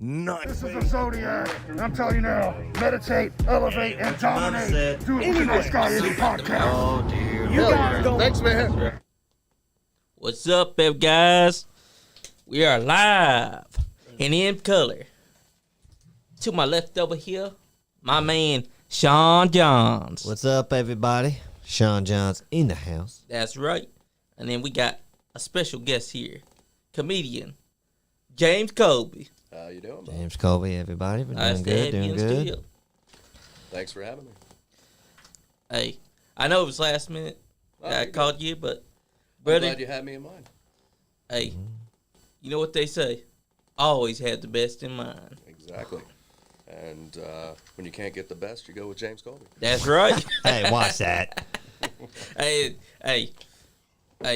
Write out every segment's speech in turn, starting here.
Not This is a Zodiac, and I'm telling you now, meditate, elevate, and dominate. Do it with the Nice Guy Indie Podcast. Oh, dear. You guys don't. Thanks, man. What's up, guys? We are live and in color. To my left over here, my man, Sean Johns. What's up, everybody? Sean Johns in the house. That's right. And then we got a special guest here, comedian, James Colby. How you doing, bro? James Colby, everybody. We're Nice doing to good, have you doing in the good. studio. Thanks for having me. Hey, I know it was last minute that I called you, but, I'm brother, glad you had me in mind. hey, you know what they say? Always have the best in mind. Exactly. And when you can't get the best, you go with James Colby. That's right. Hey, watch that. hey,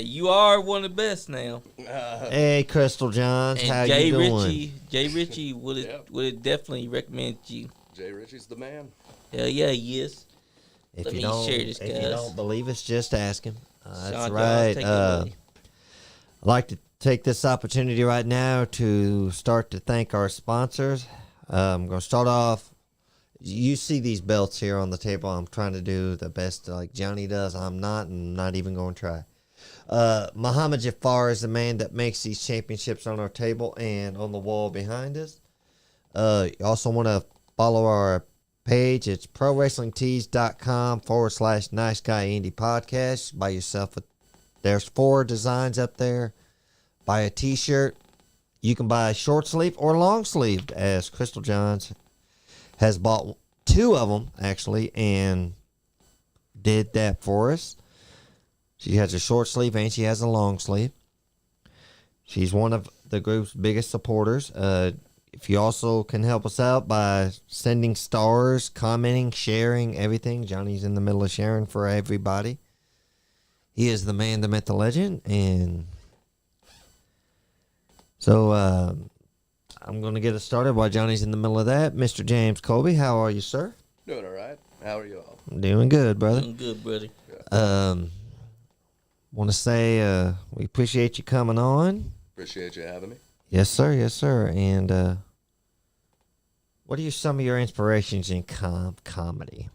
you are one of the best now. Hey, Crystal Johns, And how Jay you doing? Jay Ritchie would have definitely recommended you. Jay Ritchie's the man. Hell yeah, he is. If Let you me don't, share this, if you guys. don't believe us, just ask him. That's Sean Johns, right. take it away. I'd like to take this opportunity right now to start to thank our sponsors. I'm going to start off. You see these belts here on the table. I'm trying to do the best like Johnny does. I'm not even going to try. Muhammad Jafar is the man that makes these championships on our table and on the wall behind us. You also want to follow our page. It's prowrestlingtees.com/Nice Guy Indie Podcast. Buy yourself there's 4 designs up there. Buy a t-shirt. You can buy short sleeve or long sleeved, as Crystal Johns has bought 2 of them actually and did that for us. She has a short sleeve and she has a long sleeve. She's one of the group's biggest supporters. If you also can help us out by sending stars, commenting, sharing, everything. Johnny's in the middle of sharing for everybody. He is the man, the myth, the legend. And so I'm going to get us started while Johnny's in the middle of that. Mr. James Colby, how are you, sir? Doing all right. How are you all? I'm doing good, brother. Doing good, buddy. Want to say we appreciate you coming on. Appreciate you having me. Yes, sir. Yes, sir. And what are some of your inspirations in comedy?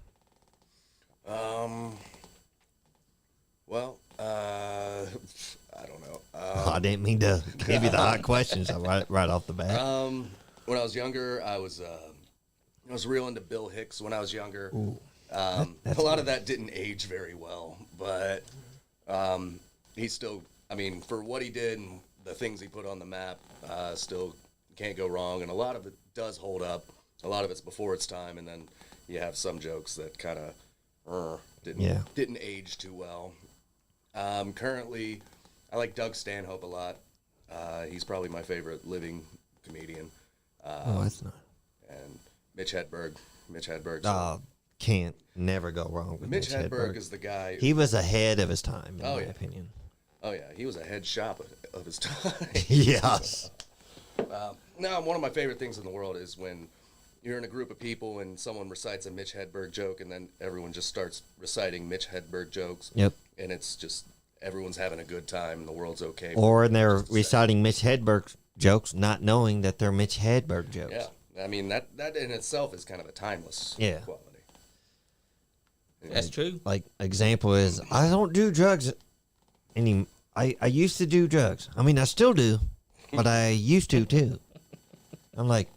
Well, I don't know. I didn't mean to give you the hot questions right off the bat. When I was younger, I was real into Bill Hicks when I was younger. A lot of that didn't age very well, but he's still, I mean, for what he did and the things he put on the map, still can't go wrong. And a lot of it does hold up. A lot of it's before its time, and then you have some jokes that kind of didn't age too well. Currently, I like Doug Stanhope a lot. He's probably my favorite living comedian. That's not. And Mitch Hedberg. Can't never go wrong with Mitch Hedberg is the guy. He was ahead of his time, in my yeah. opinion. Oh, yeah. He was a head shop of his time. Yes. Now, one of my favorite things in the world is when you're in a group of people and someone recites a Mitch Hedberg joke, and then everyone just starts reciting Mitch Hedberg jokes. Yep. And it's just everyone's having a good time and the world's okay. Or they're reciting Mitch Hedberg jokes, not knowing that they're Mitch Hedberg jokes. Yeah. I mean, that in itself is kind of a timeless quality. That's true. Like, example is, I don't do drugs I used to do drugs. I mean, I still do, but I used to, too. I'm like,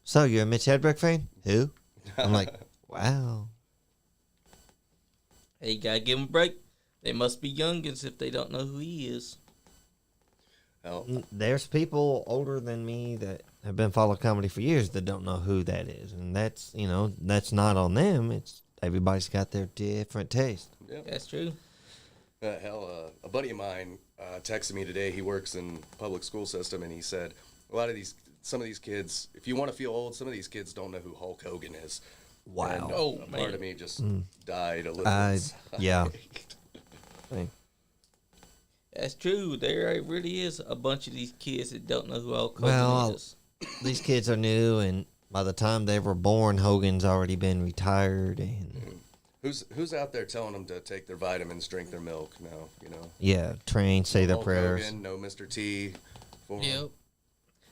so you're a Mitch Hedberg fan? Who? I'm like, wow. Hey, you gotta give him a break. They must be youngins if they don't know who he is. Oh. There's people older than me that have been following comedy for years that don't know who that is. And that's, that's not on them. It's everybody's got their different taste. Yeah. That's true. A buddy of mine texted me today. He works in public school system, and he said some of these kids, if you want to feel old, some of these kids don't know who Hulk Hogan is. Wow. And part of me just died a little. Yeah. That's true. There really is a bunch of these kids that don't know who Hulk Hogan Well, is. These kids are new, and by the time they were born, Hogan's already been retired. And Who's out there telling them to take their vitamins, drink their milk? No, yeah, train, say their Hulk prayers. Hogan, no Mr. T. Yep.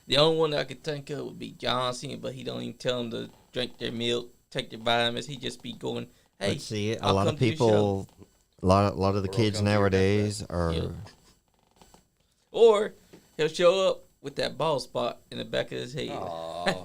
The only one that I could think of would be John Cena, but he don't even tell them to drink their milk, take their vitamins. He just be going, hey, But see, a I'll lot come of to your show. people, a lot of the kids come to your nowadays are. Yeah. Or he'll show up with that bald spot in the back of his head. Aw.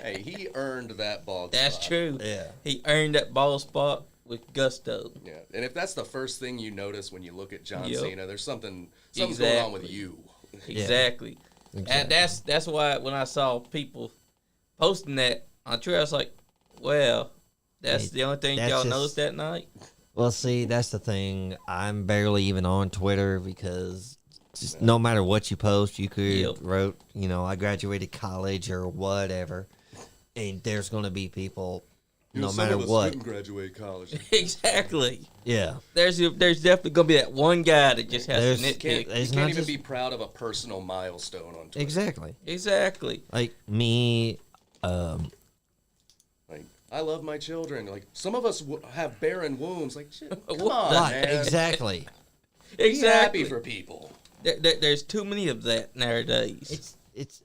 Hey, he earned that bald That's spot. true. Yeah. He earned that bald spot with gusto. Yeah, and if that's the first thing you notice when you look at John Yep. Cena, there's something's going on with Exactly. you. Exactly. And that's why when I saw people posting that on Twitter, I was like, well, that's Hey, the only thing that's y'all just- noticed that night. Well, see, that's the thing. I'm barely even on Twitter because just no matter what you post, you could Yep. wrote, I graduated college or whatever, and there's going to be people, no matter what. Didn't graduate college. Exactly. Yeah. There's definitely gonna be that one guy that just has to There's- nitpick. You It's can't not even just- be proud of a personal milestone on Twitter. Exactly. Exactly. Like me, Like, I love my children. Like, some of us have barren wombs. Like, shit, come What? on, right, man. exactly. Be Exactly. happy for people. There's too many of that nowadays. It's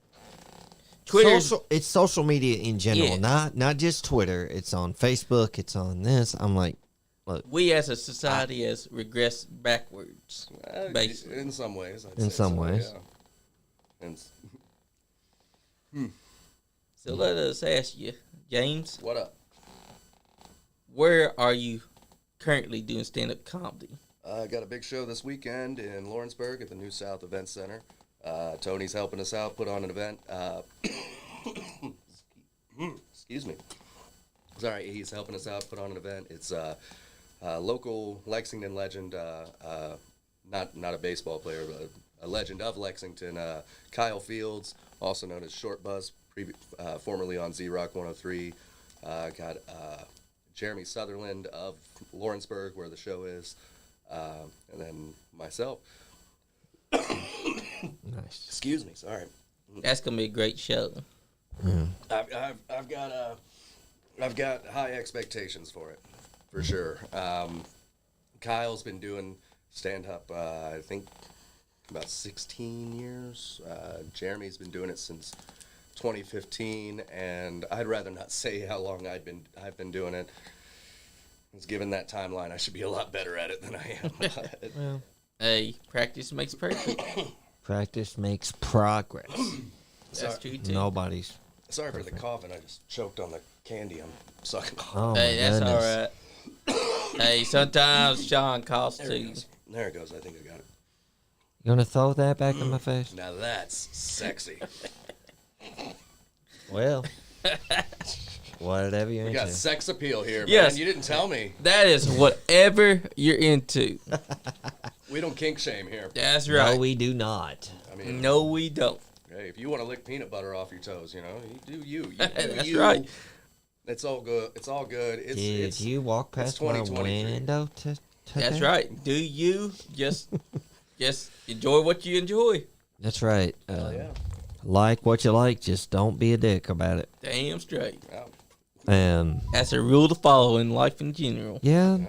Twitter's social media in general, Yeah. not just Twitter. It's on Facebook. It's on this. I'm like, look, we as a society has regressed backwards. Basically. In some ways. I'd In say some so, ways. yeah. And So let us ask you, James, what up? where are you currently doing stand-up comedy? I got a big show this weekend in Lawrenceburg at the New South Event Center. Tony's helping us out, put on an event. Excuse me. Sorry, he's helping us out, put on an event. It's local Lexington legend, not a baseball player, but a legend of Lexington, Kyle Fields, also known as Short Buzz, formerly on Z-Rock 103. Got Jeremy Sutherland of Lawrenceburg, where the show is. And then myself. nice. Excuse me, sorry. That's gonna be a great show. I've got high expectations for it, for sure. Kyle's been doing stand up, I think, about 16 years. Jeremy's been doing it since 2015, and I'd rather not say how long I've been doing it. Given that timeline, I should be a lot better at it than I am. Well, Hey, practice makes perfect. practice makes progress. That's true too. Nobody's. Sorry for the coughing. I just choked on the candy I'm sucking on. Oh Hey, my that's goodness. all right. Hey, sometimes Sean coughs There it too. goes. There it goes. I think I got it. You gonna throw that back in my face? Now that's sexy. Well, whatever you're We got into. sex appeal here, man. Yes. You didn't tell me. That is whatever you're into. We don't kink shame here. That's right. No, we do not. I mean, No, we don't. hey, if you want to lick peanut butter off your toes, you do you. You do That's you. right. It's all good. It's all good. It's Did it's you walk past my 2023. window today? That's right. Do you just enjoy what you enjoy? That's right. yeah. Like what you like, just don't be a dick about it. Damn straight. Yeah. That's a rule to follow in life in general. Yeah, Yeah.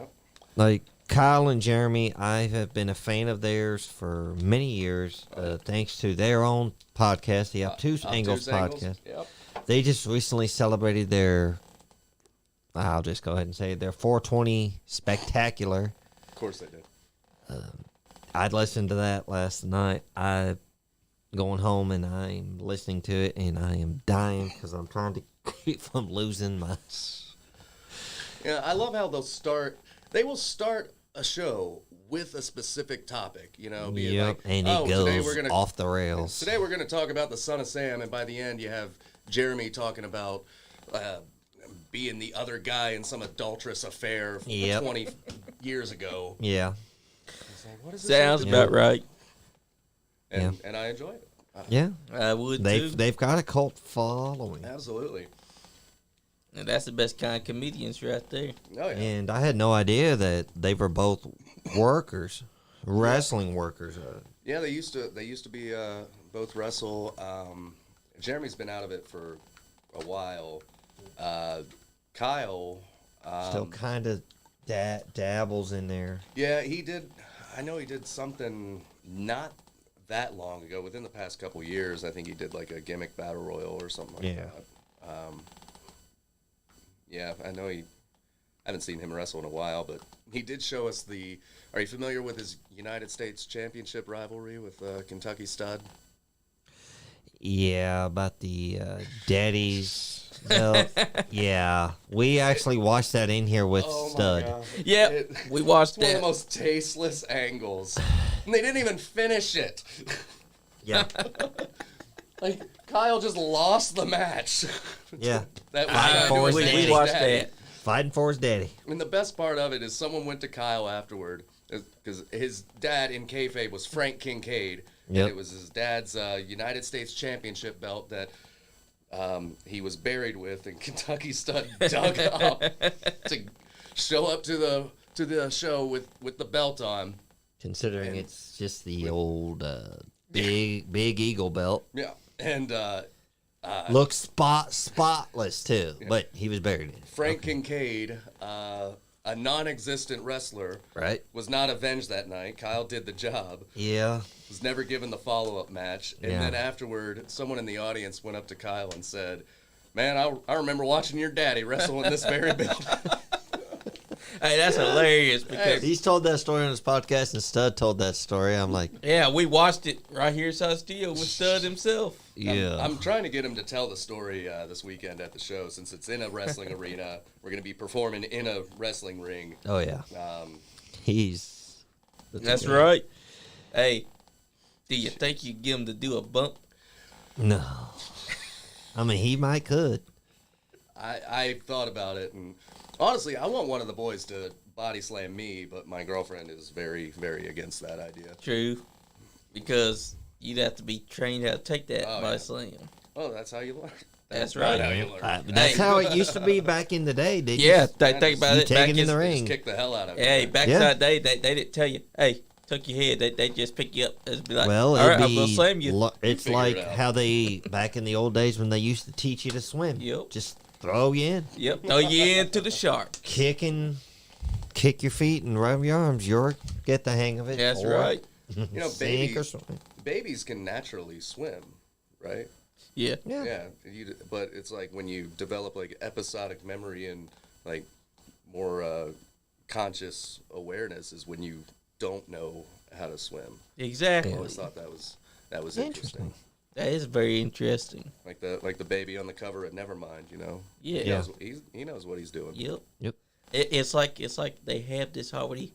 like Kyle and Jeremy, I have been a fan of theirs for many years, thanks to their own podcast, the Obtuse Angles podcast. Yep. They just recently celebrated their, I'll just go ahead and say it, their 420 spectacular. Of course they did. I'd listened to that last night. I going home and I'm listening to it and I am dying because I'm trying to keep from losing my. Yeah, I love how they will start a show with a specific topic, be it Yep, like, and it today goes we're gonna off the rails. Today we're gonna talk about the Son of Sam, and by the end you have Jeremy talking about being the other guy in some adulterous affair from Yep. 20 years ago. Yeah, It's like, what does this have Sounds to about do? right. And I enjoy it. yeah. I would too. They've got a cult following, Absolutely. And that's the best kind of comedians right there. Oh yeah. and I had no idea that they were both workers, wrestling workers. Yeah, they used to be both wrestle. Jeremy's been out of it for a while. Kyle, Still kind of dabbles in there. yeah, he did. I know he did something not that long ago. Within the past couple years, I think he did like a gimmick battle royal or something like that. Yeah, I know I haven't seen him wrestle in a while, but he did show us are you familiar with his United States Championship rivalry with Kentucky Stud? Yeah, about the daddies. Yeah, we actually watched that in here with Stud. Yeah, we watched It's one of that. the most tasteless angles. And they didn't even finish it. Yeah, Like, Kyle just lost the match. yeah. That for was his we daddy. watched that. Fighting for his daddy. And the best part of it is someone went to Kyle afterward, because his dad in kayfabe was Frank Kincaid. Yep. And it was his dad's United States Championship belt that he was buried with, and Kentucky Stud dug up to show up to the show with the belt on. Considering it's just the old big eagle belt. Yeah, and Looks spotless too, but he was buried in it. Frank Kincaid, a non-existent wrestler, Right? was not avenged that night. Kyle did the job. Yeah. Was never given the follow-up match. And Yeah. then afterward, someone in the audience went up to Kyle and said, "Man, I remember watching your daddy wrestle in this very belt." Hey, that's hilarious because He's told that story on his podcast, and Stud told that story. I'm like, yeah, we watched it right here inside studio with Stud himself. yeah. I'm trying to get him to tell the story this weekend at the show, since it's in a wrestling arena. We're going to be performing in a wrestling ring. Oh yeah. He's. That's right. Hey, do you think you get him to do a bump? No. I mean, he might could. I thought about it, and honestly, I want one of the boys to body slam me, but my girlfriend is very, very against that idea. True, because you'd have to be trained how to take that Oh, by yeah. slam. Oh, that's how you learn. That's not right. how you learn. That's Hey. how it used to be back in the day. Did you? Yeah, think about You it. take Back it in the in Just ring. kick the hell out of it. Hey, back Yeah. in that day, they didn't tell you, hey, tuck your head. They just pick you up. It'd be like, Well, all right, it'd I'm gonna be. slam you. It's Figure like it out. how they back in the old days when they used to teach you to swim. Yep. Just throw you in, Yep, throw you into the shark. kick your feet and rub your arms. You'll get the hang of it. That's Or right. You know, Sink or swim. babies can naturally swim, right? Yeah. Yeah. But it's like when you develop like episodic memory and like more conscious awareness is when you don't know how to swim. Exactly. I always thought that was interesting. That is very interesting. Like the baby on the cover at Nevermind, you know. Yeah. He knows, he knows what he's doing. Yep. Yep. It's like they have this already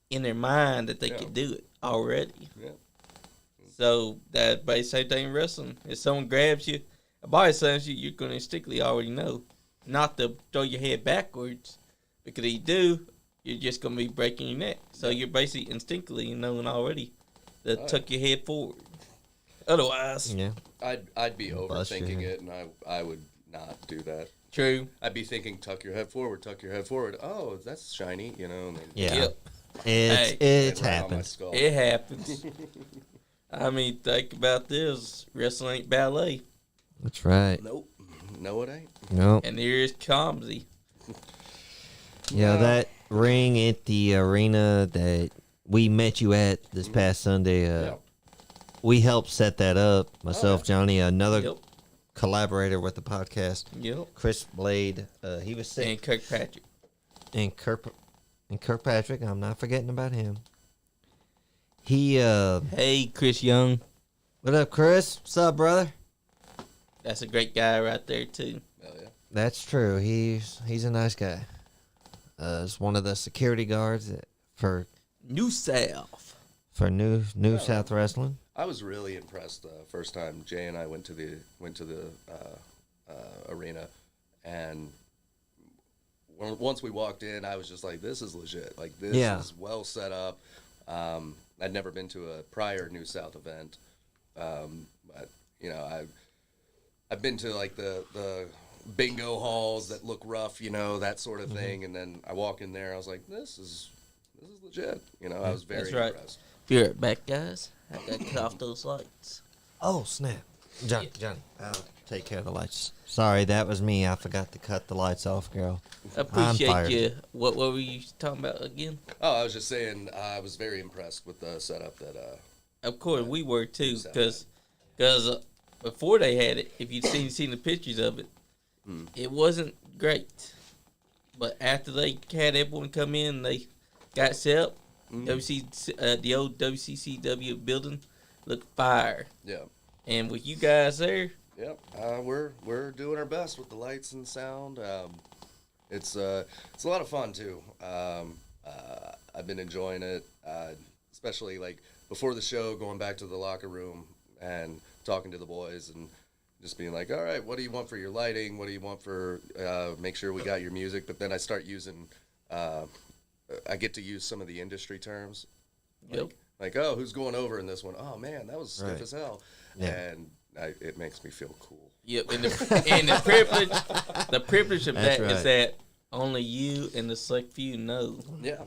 in their mind that they Yeah. can do it already. Yeah. So that by same thing in wrestling. If someone grabs you, a body slams you, you're gonna instinctively already know not to throw your head backwards, because if you do, you're just gonna be breaking your neck. So you're basically instinctively knowing already to tuck your head forward. Otherwise, Yeah. I'd be Bust your overthinking head. it, and I would not do that. true. I'd be thinking, tuck your head forward, tuck your head forward. Oh, that's shiny, you know. And then Yeah. Yep. It's right on my happened. skull. It happens. I mean, think about this. Wrestling ain't ballet. That's right. Nope. No, it ain't. No. And here's Comsey. Yeah, that ring at the arena that we met you at this past Sunday, Yeah. we helped set that up. Myself, Johnny, another Yep. collaborator with the podcast, Yep. Chris Blade. He was sick. And Kirkpatrick. And Kirkpatrick, I'm not forgetting about him. He, Hey, Chris Young. what up, Chris? What's up, brother? That's a great guy right there, too. Hell yeah. That's true. He's a nice guy. He's one of the security guards for New South. New South Wrestling. I was really impressed first time Jay and I went to the arena, and once we walked in, I was just like, "This is legit. Like this Yeah. is well set up." I'd never been to a prior New South event, but you know, I've been to like the bingo halls that look rough, you know, that sort of thing, and then I walk in there, I was like, "This is legit." You know, I was very That's right. impressed. Be right back, guys. I gotta cut off those lights. Oh snap, Johnny, I'll take care of the lights. Sorry, that was me. I forgot to cut the lights off, girl. I appreciate fired. you. What were you talking about again? Oh, I was just saying, I was very impressed with the setup Of course, we were too, because before they had it, if you'd seen the pictures of it, it wasn't great. But after they had everyone come in, and they got set up. The old WCCW building looked fire. Yeah. And with you guys there, Yep. We're doing our best with the lights and sound. It's a lot of fun too. I've been enjoying it, especially like before the show, going back to the locker room and talking to the boys and just being like, all right, what do you want for your lighting? What do you want for make sure we got your music? But then I start using, I get to use some of the industry terms. Like, oh, who's going over in this one? Oh man, that was stiff as hell. Yeah. And it makes me feel cool. Yep, and the privilege of that is that only you and the select few know. Yeah.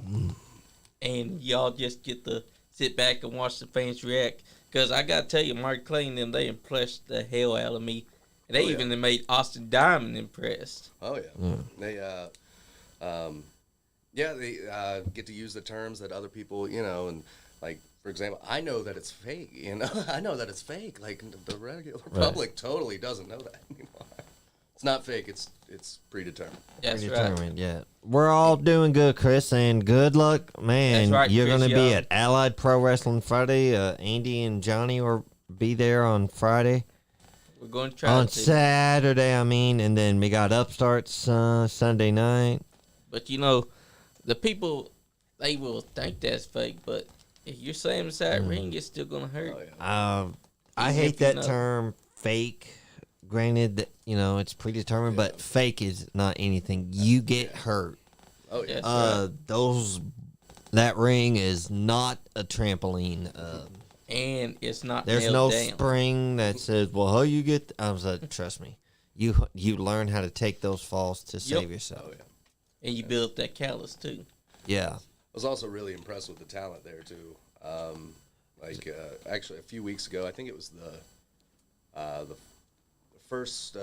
And y'all just get to sit back and watch the fans react. Because I got to tell you, Mark Clay and them, they impressed the hell out of me. And they even made Austin Diamond impressed. Oh, yeah. They get to use the terms that other people, you know, and like, for example, I know that it's fake, you know. I know that it's fake. Like, the regular public totally doesn't know that anymore. It's not fake. It's predetermined. That's predetermined, yeah. We're all doing good, Chris, and good luck, man. That's right, you're Chris, going to be at Allied Pro Wrestling Friday. Andy and Johnny will be there on Friday. We're going to try on Saturday, and then we got Upstarts Sunday night. But you know, the people, they will think that's fake, but if you're saying inside ring, it's still gonna hurt. Oh, yeah. I hate that term, fake. Granted, that it's predetermined, but fake is not anything. You get hurt. Oh yeah. That ring is not a trampoline. And it's not. There's no down. spring that says, "Well, how you get?" I was like, trust me, you learn how to take those falls to save yourself. Oh yeah. And you build up that callus too. Yeah. I was also really impressed with the talent there too. Actually, a few weeks ago, I think it was the first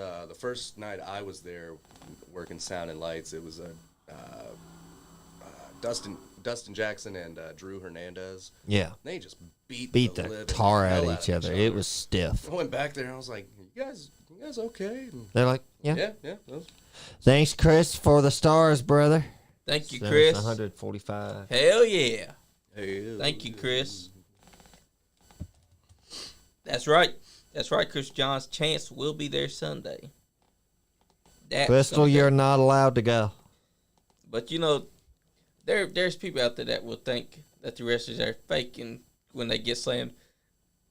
night I was there working sound and lights. It was Dustin Jackson and Drew Hernandez. Yeah. They just beat the tar out of each other. It was stiff. I went back there and I was like, "You guys okay?" And they're like, "Yeah, yeah." Thanks, Chris, for the stars, brother. Thank you, Chris. 145. Hell yeah. Hey, thank you, Chris. That's right. That's right, Chris John's Chance will be there Sunday. Crystal, you're not allowed to go. But there's people out there that will think that the wrestlers are faking when they get slammed,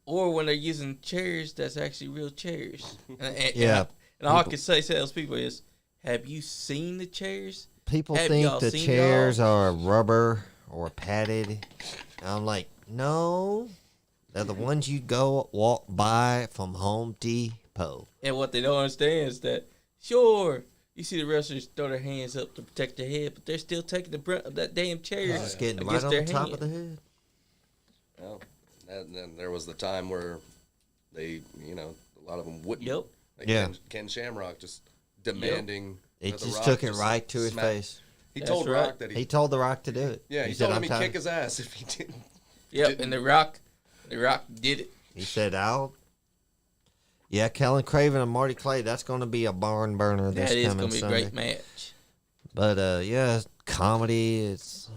or when they're using chairs that's actually real chairs. And all I can say to those people is, have you seen the chairs? People think the chairs are rubber or padded. I'm like, no. They're the ones you walk by from Home Depot. And what they don't understand is that, sure, you see the wrestlers throw their hands up to protect their head, but they're still taking the brunt of that damn chair. Just getting right on the top of the head. Well, and then there was the time where they, a lot of them wouldn't. Yep. Like Ken Shamrock just demanding. It just took it right to his face. He told Rock that he told The Rock to do it. Yeah, he told him he'd kick his ass if he didn't. Yep, and The Rock did it. He said, Yeah, Kellen Craven and Marty Clay, that's going to be a barn burner this coming Sunday. That is going to be a great match. But, comedy, it's...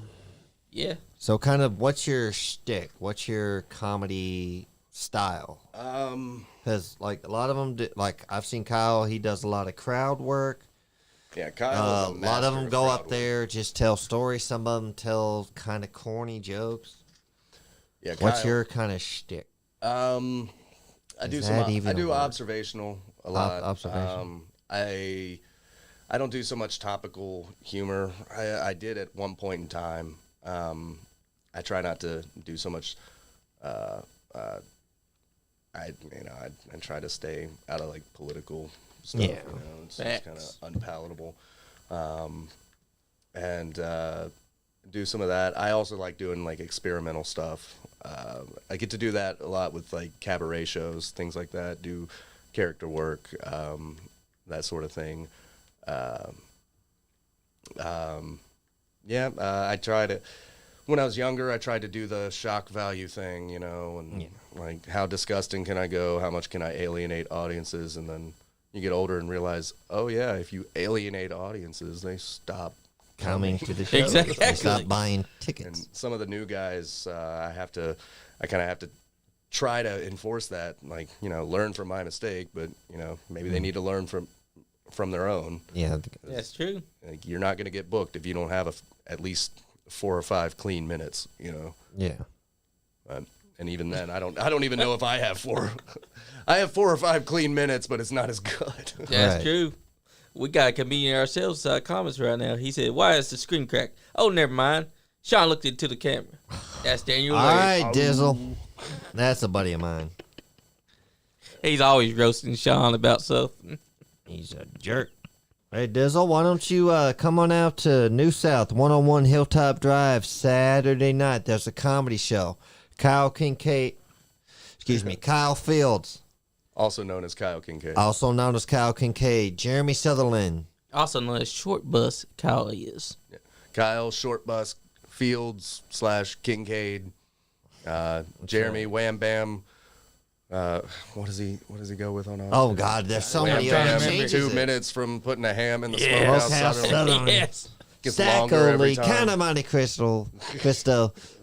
Yeah. So kind of, what's your shtick? What's your comedy style? Because, a lot of them, I've seen Kyle, he does a lot of crowd work. Yeah, Kyle. A lot of them go up there, just tell stories. Some of them tell kind of corny jokes. Yeah, what's your kind of shtick? I do observational a lot. Observation. I don't do so much topical humor. I did at one point in time. I try not to do so much. I try to stay out of political stuff. Yeah, it's kind of unpalatable. And do some of that. I also like doing experimental stuff. I get to do that a lot with cabaret shows, things like that. Do character work, that sort of thing. I try to. when I was younger, I tried to do the shock value thing, you know, and like how disgusting can I go? How much can I alienate audiences? And then you get older and realize, oh yeah, if you alienate audiences, they stop Coming to the show. Exactly. They stop buying And tickets. some of the new guys, I kind of have to try to enforce that, like, you know, learn from my mistake, but, you know, maybe they need to learn from their own. Yeah. That's true. Like, you're not going to get booked if you don't have at least 4 or 5 clean minutes, you know. Yeah. And even then, I don't even know if I have 4. I have 4 or 5 clean minutes, but it's not as good. That's Right. true. We got a comedian ourselves comments right now. He said, "Why is the screen cracked?" Oh, never mind. Sean looked into the camera. That's Daniel. All Larry. right, Dizzle. That's a buddy of mine. He's always roasting Sean about something. He's a jerk. Hey, Dizzle, why don't you come on out to New South 101 Hilltop Drive Saturday night? There's a comedy show. Kyle Fields, Also known as Kyle Kincaid. also known as Kyle Kincaid, Jeremy Sutherland. Also known as Short Bus, Kyle is. Kyle, Short Bus, Fields / Kincaid, Jeremy, Wham Bam. What does he go with on? Oh, God, there's so Wham many Bam, other changes. 2 minutes from putting a ham in the Smokehouse smokehouse. Sutherland. Sutherland. Yes. Gets longer every Stack time. kind of Monte Cristo,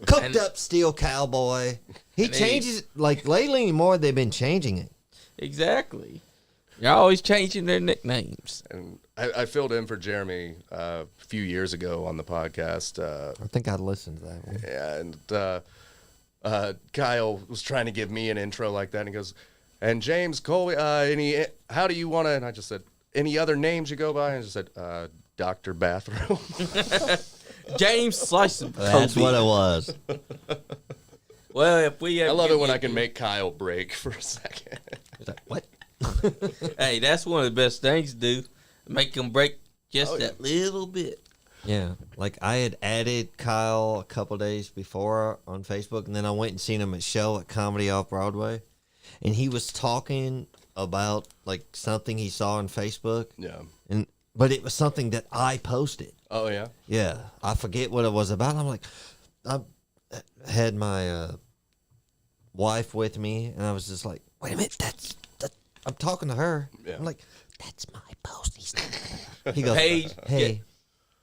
cooked And- up steel cowboy. He And changes, like lately more, they've been changing it. Exactly. You're always changing their nicknames. And I filled in for Jeremy a few years ago on the podcast. I think I listened to that one. And Kyle was trying to give me an intro like that, and he goes, "And James Colby, how do you want to?" And I just said, "Any other names you go by?" And I just said, "Dr. Bathroom." James Slice of That's Kobe. what it was. Well, if we ever I love get it when I you- can make Kyle break for a second. It's like, what? Hey, that's one of the best things to do. Make them break just Oh, yeah. that little bit. Yeah, like I had added Kyle a couple days before on Facebook, and then I went and seen him at show at Comedy Off Broadway, and he was talking about like something he saw on Facebook, Yeah. but it was something that I posted. Oh yeah. Yeah, I forget what it was about. I'm like, I had my wife with me, and I was just like, wait a minute, that's I'm talking to her. Yeah. I'm like, that's my post. He goes, Paige,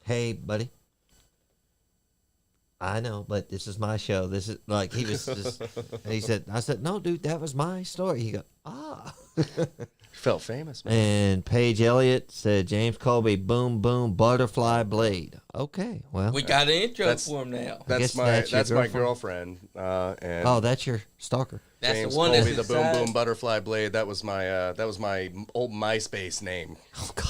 hey, buddy. I know, but this is my show. This is like he was just. And he said, I said, no, dude, that was my story. He goes, ah. Felt famous, man. And Paige Elliott said, James Colby, boom, boom, butterfly blade. Okay, well. We got an intro That's- for him now. That's guess my that's your girlfriend. And Oh, that's your stalker. That's James the one Colby, that's the boom inside. boom butterfly blade. That was my old MySpace name. Oh God.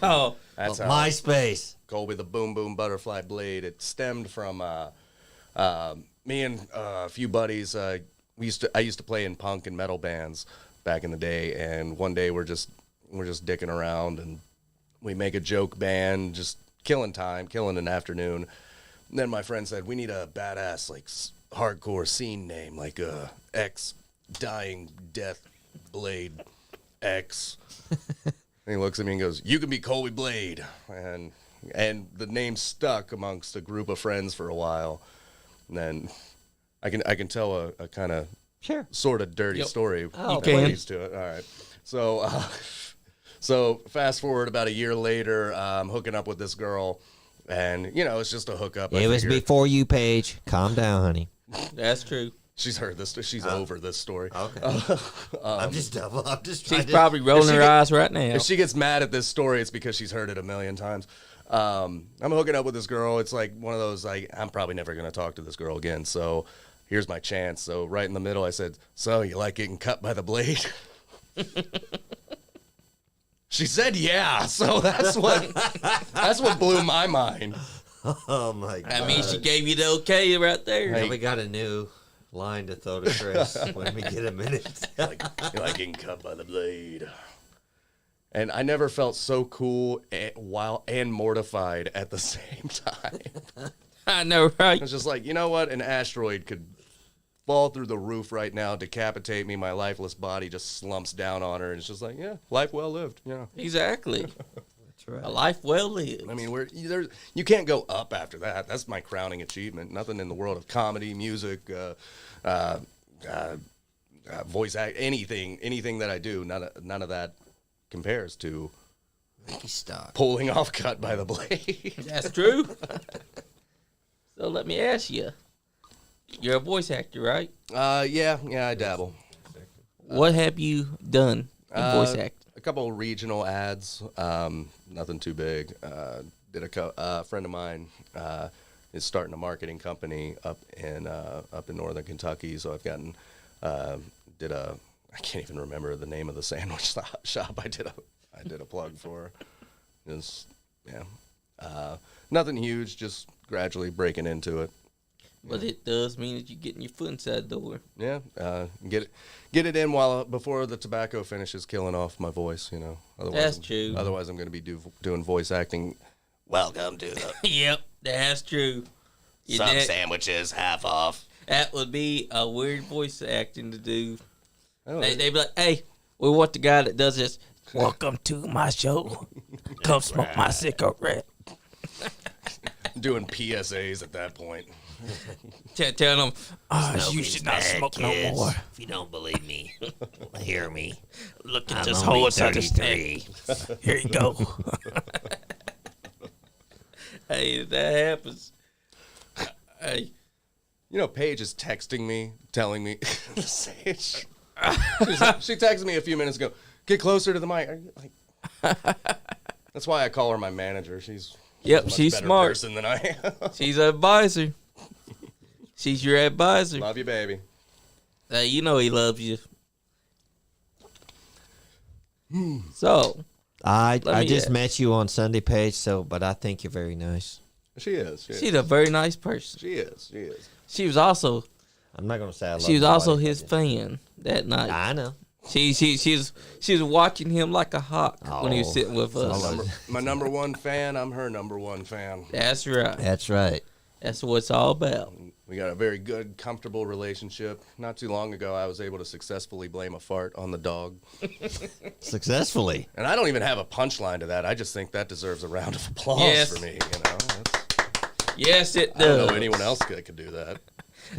Oh, That's how MySpace. Colby the boom boom butterfly blade. It stemmed from me and a few buddies. I used to play in punk and metal bands back in the day, and one day we're just dicking around, and we make a joke band, just killing time, killing an afternoon. And then my friend said, we need a badass like hardcore scene name, like X dying death blade X. And he looks at me and goes, "You can be Colby Blade," and the name stuck amongst a group of friends for a while. And then I can tell a kind of Sure. sort of dirty Yep. story Oh, that can. leads to it. All right, so fast forward about a year later, I'm hooking up with this girl, and you know it's just a hookup. It was before you, Paige. Calm down, honey. that's true. She's heard this. She's over this story. Okay. I'm just trying She's probably rolling she her get- eyes right now. If she gets mad at this story, it's because she's heard it a million times. I'm hooking up with this girl. It's like one of those, like, I'm probably never going to talk to this girl again. So here's my chance. So right in the middle, I said, "So you like getting cut by the blade?" She said, "Yeah." So that's what blew my mind. Oh my God. I mean, she gave you the okay right there. Now we got a new line to throw to Chris when we get a minute. You like getting cut by the blade. And I never felt so cool and mortified at the same time. I know, right? It's just like, you know what? An asteroid could fall through the roof right now, decapitate me. My lifeless body just slumps down on her. And it's just like, yeah, life well lived. Yeah. Exactly. right. A life well lived. I mean, you can't go up after that. That's my crowning achievement. Nothing in the world of comedy, music, voice act, anything that I do, none of that compares to Stop. pulling off Cut by the Blade. That's true. So let me ask you. You're a voice actor, right? Yeah, I dabble. What have you done in voice acting? A couple of regional ads, nothing too big. Did a friend of mine is starting a marketing company up in northern Kentucky, so I've gotten I can't even remember the name of the sandwich shop I did a plug for. Nothing huge, just gradually breaking into it. But it does mean that you're getting your foot inside the door. Yeah, get it in before the tobacco finishes killing off my voice. That's true. Otherwise, I'm going to be doing voice acting. Welcome to the Yep, that's true. sandwiches half off. That would be a weird voice acting to do. Oh, They'd be like, "Hey, we want the guy that does this. Welcome to my show. Come smoke my cigarette." doing PSAs at that point. Tell them, you should not smoke no more. If you don't believe me, hear me. Look at this whole understanding. Here you go. Hey, that happens. Hey. Paige is texting me, telling me the same. She texted me a few minutes ago. Get closer to the mic. That's why I call her my manager. She's a much she's better smart. person than I am. She's an advisor. She's your advisor. Love you, baby. Hey, you know he loves you. So, I me just ask. met you on Sunday, Paige. But I think you're very nice. She is. she's a very nice person. She is. She was also I'm not gonna say I love. she was also nobody, his fan that night. I know. She was watching him like a hawk when he was sitting with us. My number one fan. I'm her number one fan. That's right. That's right. That's what it's all about. We got a very good, comfortable relationship. Not too long ago, I was able to successfully blame a fart on the dog. Successfully. And I don't even have a punchline to that. I just think that deserves a round of applause Yes. for me. Yes, it I don't does. know anyone else that could do that.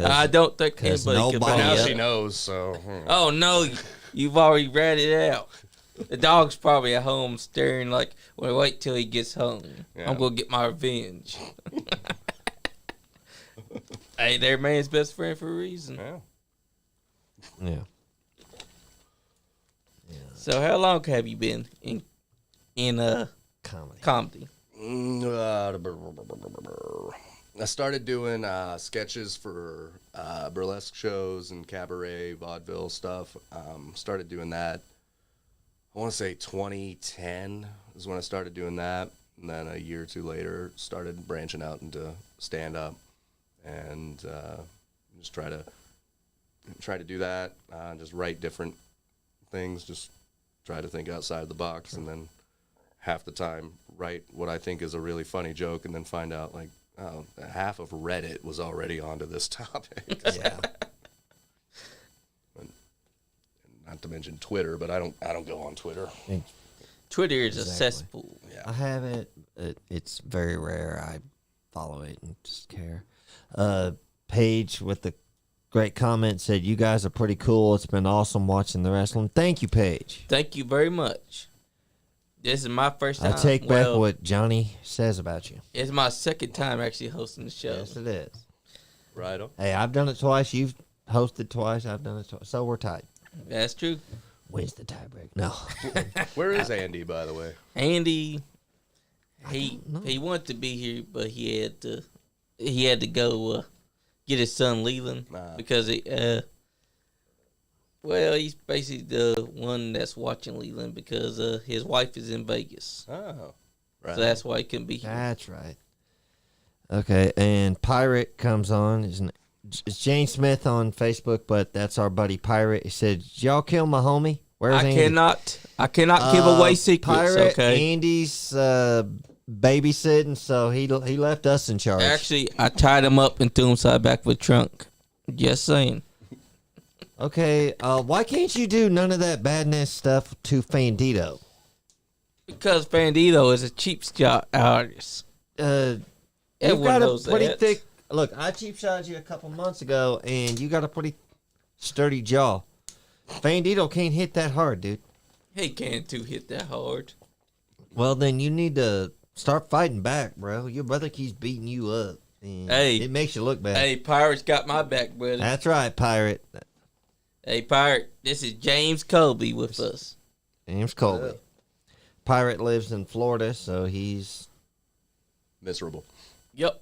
I don't think 'cause anybody could nobody Now bring it she up. knows, so. Oh no, you've already ratted it out. The dog's probably at home staring like, well, wait till he gets home. Yeah. I'm gonna get my revenge. Hey, they're man's best friend for a reason. Yeah. Yeah. So how long have you been in Comedy. comedy? I started doing sketches for burlesque shows and cabaret, vaudeville stuff. Started doing that. I want to say 2010 is when I started doing that. And then a year or two later, started branching out into stand-up. And just try to do that. Just write different things. Just try to think outside the box. And then half the time write what I think is a really funny joke and then find out like half of Reddit was already onto this topic. Yeah. And not to mention Twitter, but I don't go on Twitter. Twitter is a Exactly. cesspool. Yeah. I haven't. It's very rare. I follow it and just care. Paige with the great comment said, "You guys are pretty cool. It's been awesome watching the wrestling." Thank you, Paige. Thank you very much. This is my first time. I take back what Johnny says about you. It's my second time actually hosting the show. Yes, it is. Right on. Hey, I've done it twice. You've hosted twice. I've done it twice. So we're tied. That's true. Where's the tiebreaker? No. Where is Andy, by the way? Andy, he wanted to be here, but he had to go get his son Leland because he's basically the one that's watching Leland because his wife is in Vegas, Oh, right. so that's why he couldn't be here. That's right. Okay, and Pirate comes on. It's Jane Smith on Facebook, but that's our buddy Pirate. He said, "Did y'all kill my homie? Where's I Andy?" cannot give away secrets. Pirate, Okay. Andy's babysitting, so he left us in charge. Actually, I tied him up and threw him inside back of the trunk. Just saying. Okay, why can't you do none of that badness stuff to Fandito? Because Bandito is a cheap shot artist. You've Everyone got a knows pretty that. thick. Look, I cheap shot you a couple months ago, and you got a pretty sturdy jaw. Bandito can't hit that hard, dude. He can't too hit that hard. Well, then you need to start fighting back, bro. Your brother keeps beating you up. And Hey. it makes you look bad. Hey, Pirate's got my back, brother. That's right, Pirate. Hey, Pirate, this is James Colby with us. James Colby. Pirate lives in Florida, so he's Miserable. Yep.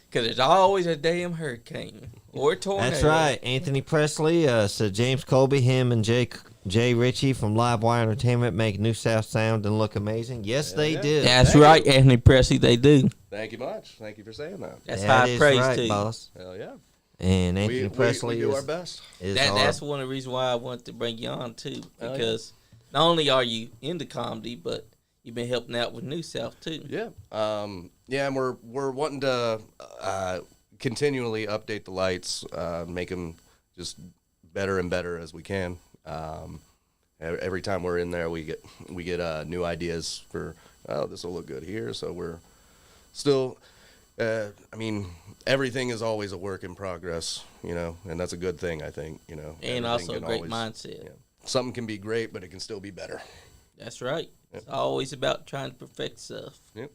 Because there's always a damn hurricane or a tornado. That's right. Anthony Presley, so James Colby, him and Jay Ritchie from Live Wire Entertainment make New South sound and look amazing. Yes, they do. That's Thank right, you. Anthony Presley, they do. Thank you much. Thank you for saying that. That's That high is praise right, to you. boss. Hell yeah. And Anthony We Presley do is, our best. is That's our- one of the reasons why I wanted to bring you on, too. Oh, Because not only are you into comedy, but you've been helping out with New South, too. Yeah. Yeah, and we're wanting to continually update the lights, make them just better and better as we can. Every time we're in there, we get new ideas for, oh, this will look good here. So we're still, I mean, everything is always a work in progress, you know, and that's a good thing, I think, you know. And Everything also a can great always- mindset. yeah. Something can be great, but it can still be better. That's right. Yep. It's always about trying to perfect stuff. Yep.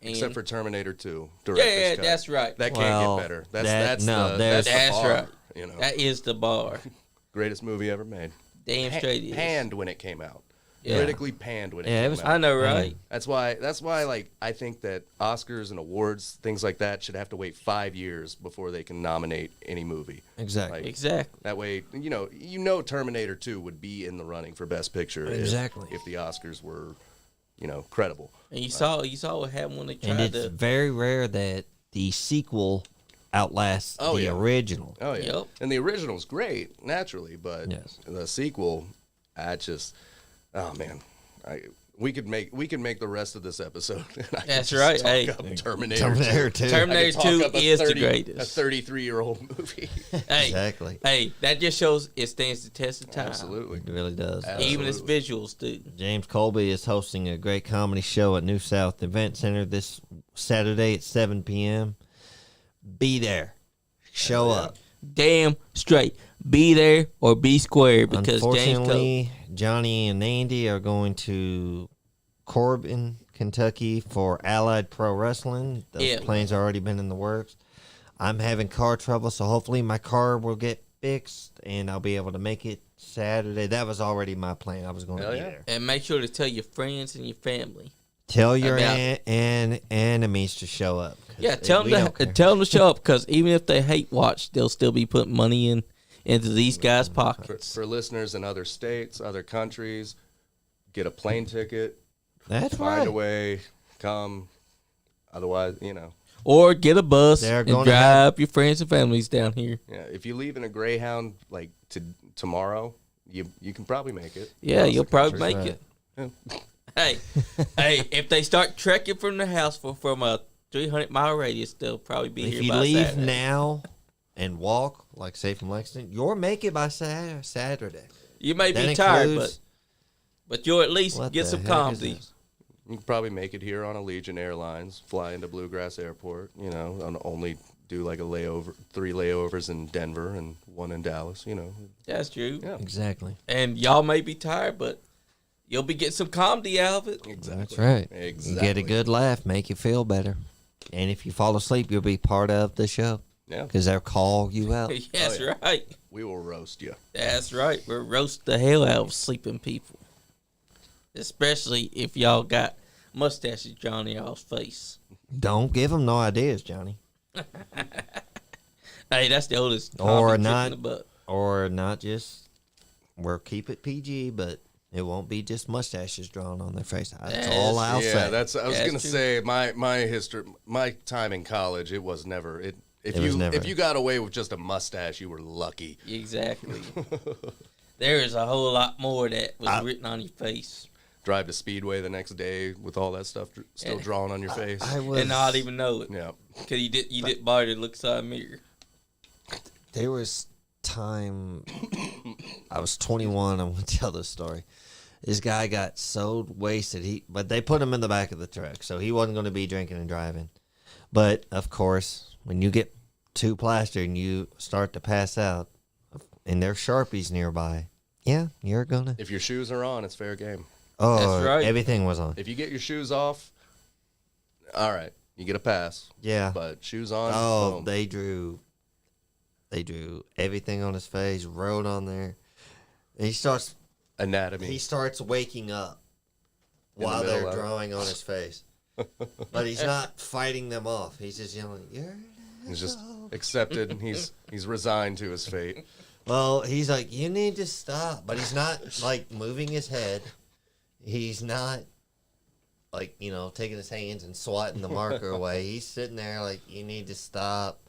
And Except for Terminator 2. yeah, Director's cut. that's right. That can't Well, get better. that- That's no, the there's- that's the That's bar, right. You know, That is the bar. greatest movie ever made. Damn straight it is. Panned when it came out. Yeah. Critically panned when it Yeah, it came was- out. I know, right? That's why like I think that Oscars and awards, things like that, should have to wait 5 years before they can nominate any movie. Exactly. Like, Exactly. that way, you know Terminator 2 would be in the running for Best Picture Exactly. if the Oscars were, credible. And you saw what happened when they And tried it's to. very rare that the sequel outlasts Oh, the yeah. original. Oh yeah. Yep. And the original's great, naturally, but Yes. the sequel, oh man, we could make the rest of this episode. And I could That's just right. talk Hey. up Terminator. Terminator 2. 2. Terminator I could 2 talk up is the a greatest. 33-year-old movie. Hey, Exactly. hey, that just shows it stands the test of time. Absolutely. It really does. Even its Absolutely. visuals do. James Colby is hosting a great comedy show at New South Event Center this Saturday at 7 p.m. Be there. Show up. Damn straight. Be there or be square because James Colby. Unfortunately, Johnny and Andy are going to Corbin, Kentucky for Allied Pro Wrestling. Those Yeah. plans have already been in the works. I'm having car trouble, so hopefully my car will get fixed and I'll be able to make it Saturday. That was already my plan. I was going to Hell be yeah. there. And make sure to tell your friends and your family. Tell your About- enemies to show up. 'cause Yeah, tell we them don't to care. tell them to show up because even if they hate watch, they'll still be putting money into these guys' pockets. For listeners in other states, other countries, get a plane ticket, That's find right. a way, come. Otherwise, Or get a bus They're and gonna drive your friends and families down here. yeah. If you leave in a Greyhound like tomorrow, you can probably make it. Yeah, you'll probably make Right. it. Hey, hey, if they start trekking from the house from a 300-mile radius, they'll probably be If here you by leave Saturday. now and walk, like say from Lexington, you'll make it by Saturday. You may That be tired, includes- but you'll at least What get the some heck comedy. is this? You can probably make it here on Allegiant Airlines, fly into Bluegrass Airport, and only do like 3 layovers in Denver and 1 in Dallas, That's true. Yeah, Exactly. And y'all may be tired, but you'll be getting some comedy out of it. exactly. That's right. Exactly. You get a good laugh, make you feel better. And if you fall asleep, you'll be part of the show Yeah, because they'll call you out. That's yeah. right. we will roast you. That's right. We'll roast the hell out of sleeping people. Especially if y'all got mustaches drawn in y'all's face. Don't give them no ideas, Johnny. Hey, that's the oldest Or comedy trick not. in the book. Or not just, we'll keep it PG, but it won't be just mustaches drawn on their face. That's all I'll yeah, say. I was That's gonna true. say my history, my time in college, it was never it. If It was never. if you got away with just a mustache, you were lucky. Exactly. There is a whole lot more that was written on your face. Drive to Speedway the next day with all that stuff still Yeah. drawn on your face. I was, And not even know it. yeah, Because you didn't bother to look inside a mirror. there was time, I was 21, I'm going to tell this story. This guy got so wasted. But they put him in the back of the truck, so he wasn't going to be drinking and driving. But of course, when you get too plastered and you start to pass out, and there's Sharpies nearby, yeah, you're gonna. If your shoes are on, it's fair game. Oh, That's right. Everything was on. If you get your shoes off, all right, you get a pass. Yeah. But shoes on. Oh, boom. they drew everything on his face, wrote on there. And he starts Anatomy. waking up In the while middle they're of it. drawing on his face. But he's not fighting them off. He's just yelling, "You're an He's just asshole." accepted. And he's resigned to his fate. Well, he's like, "You need to stop," but he's not like moving his head. He's not like, taking his hands and swatting the marker away. He's sitting there like, "You need to stop."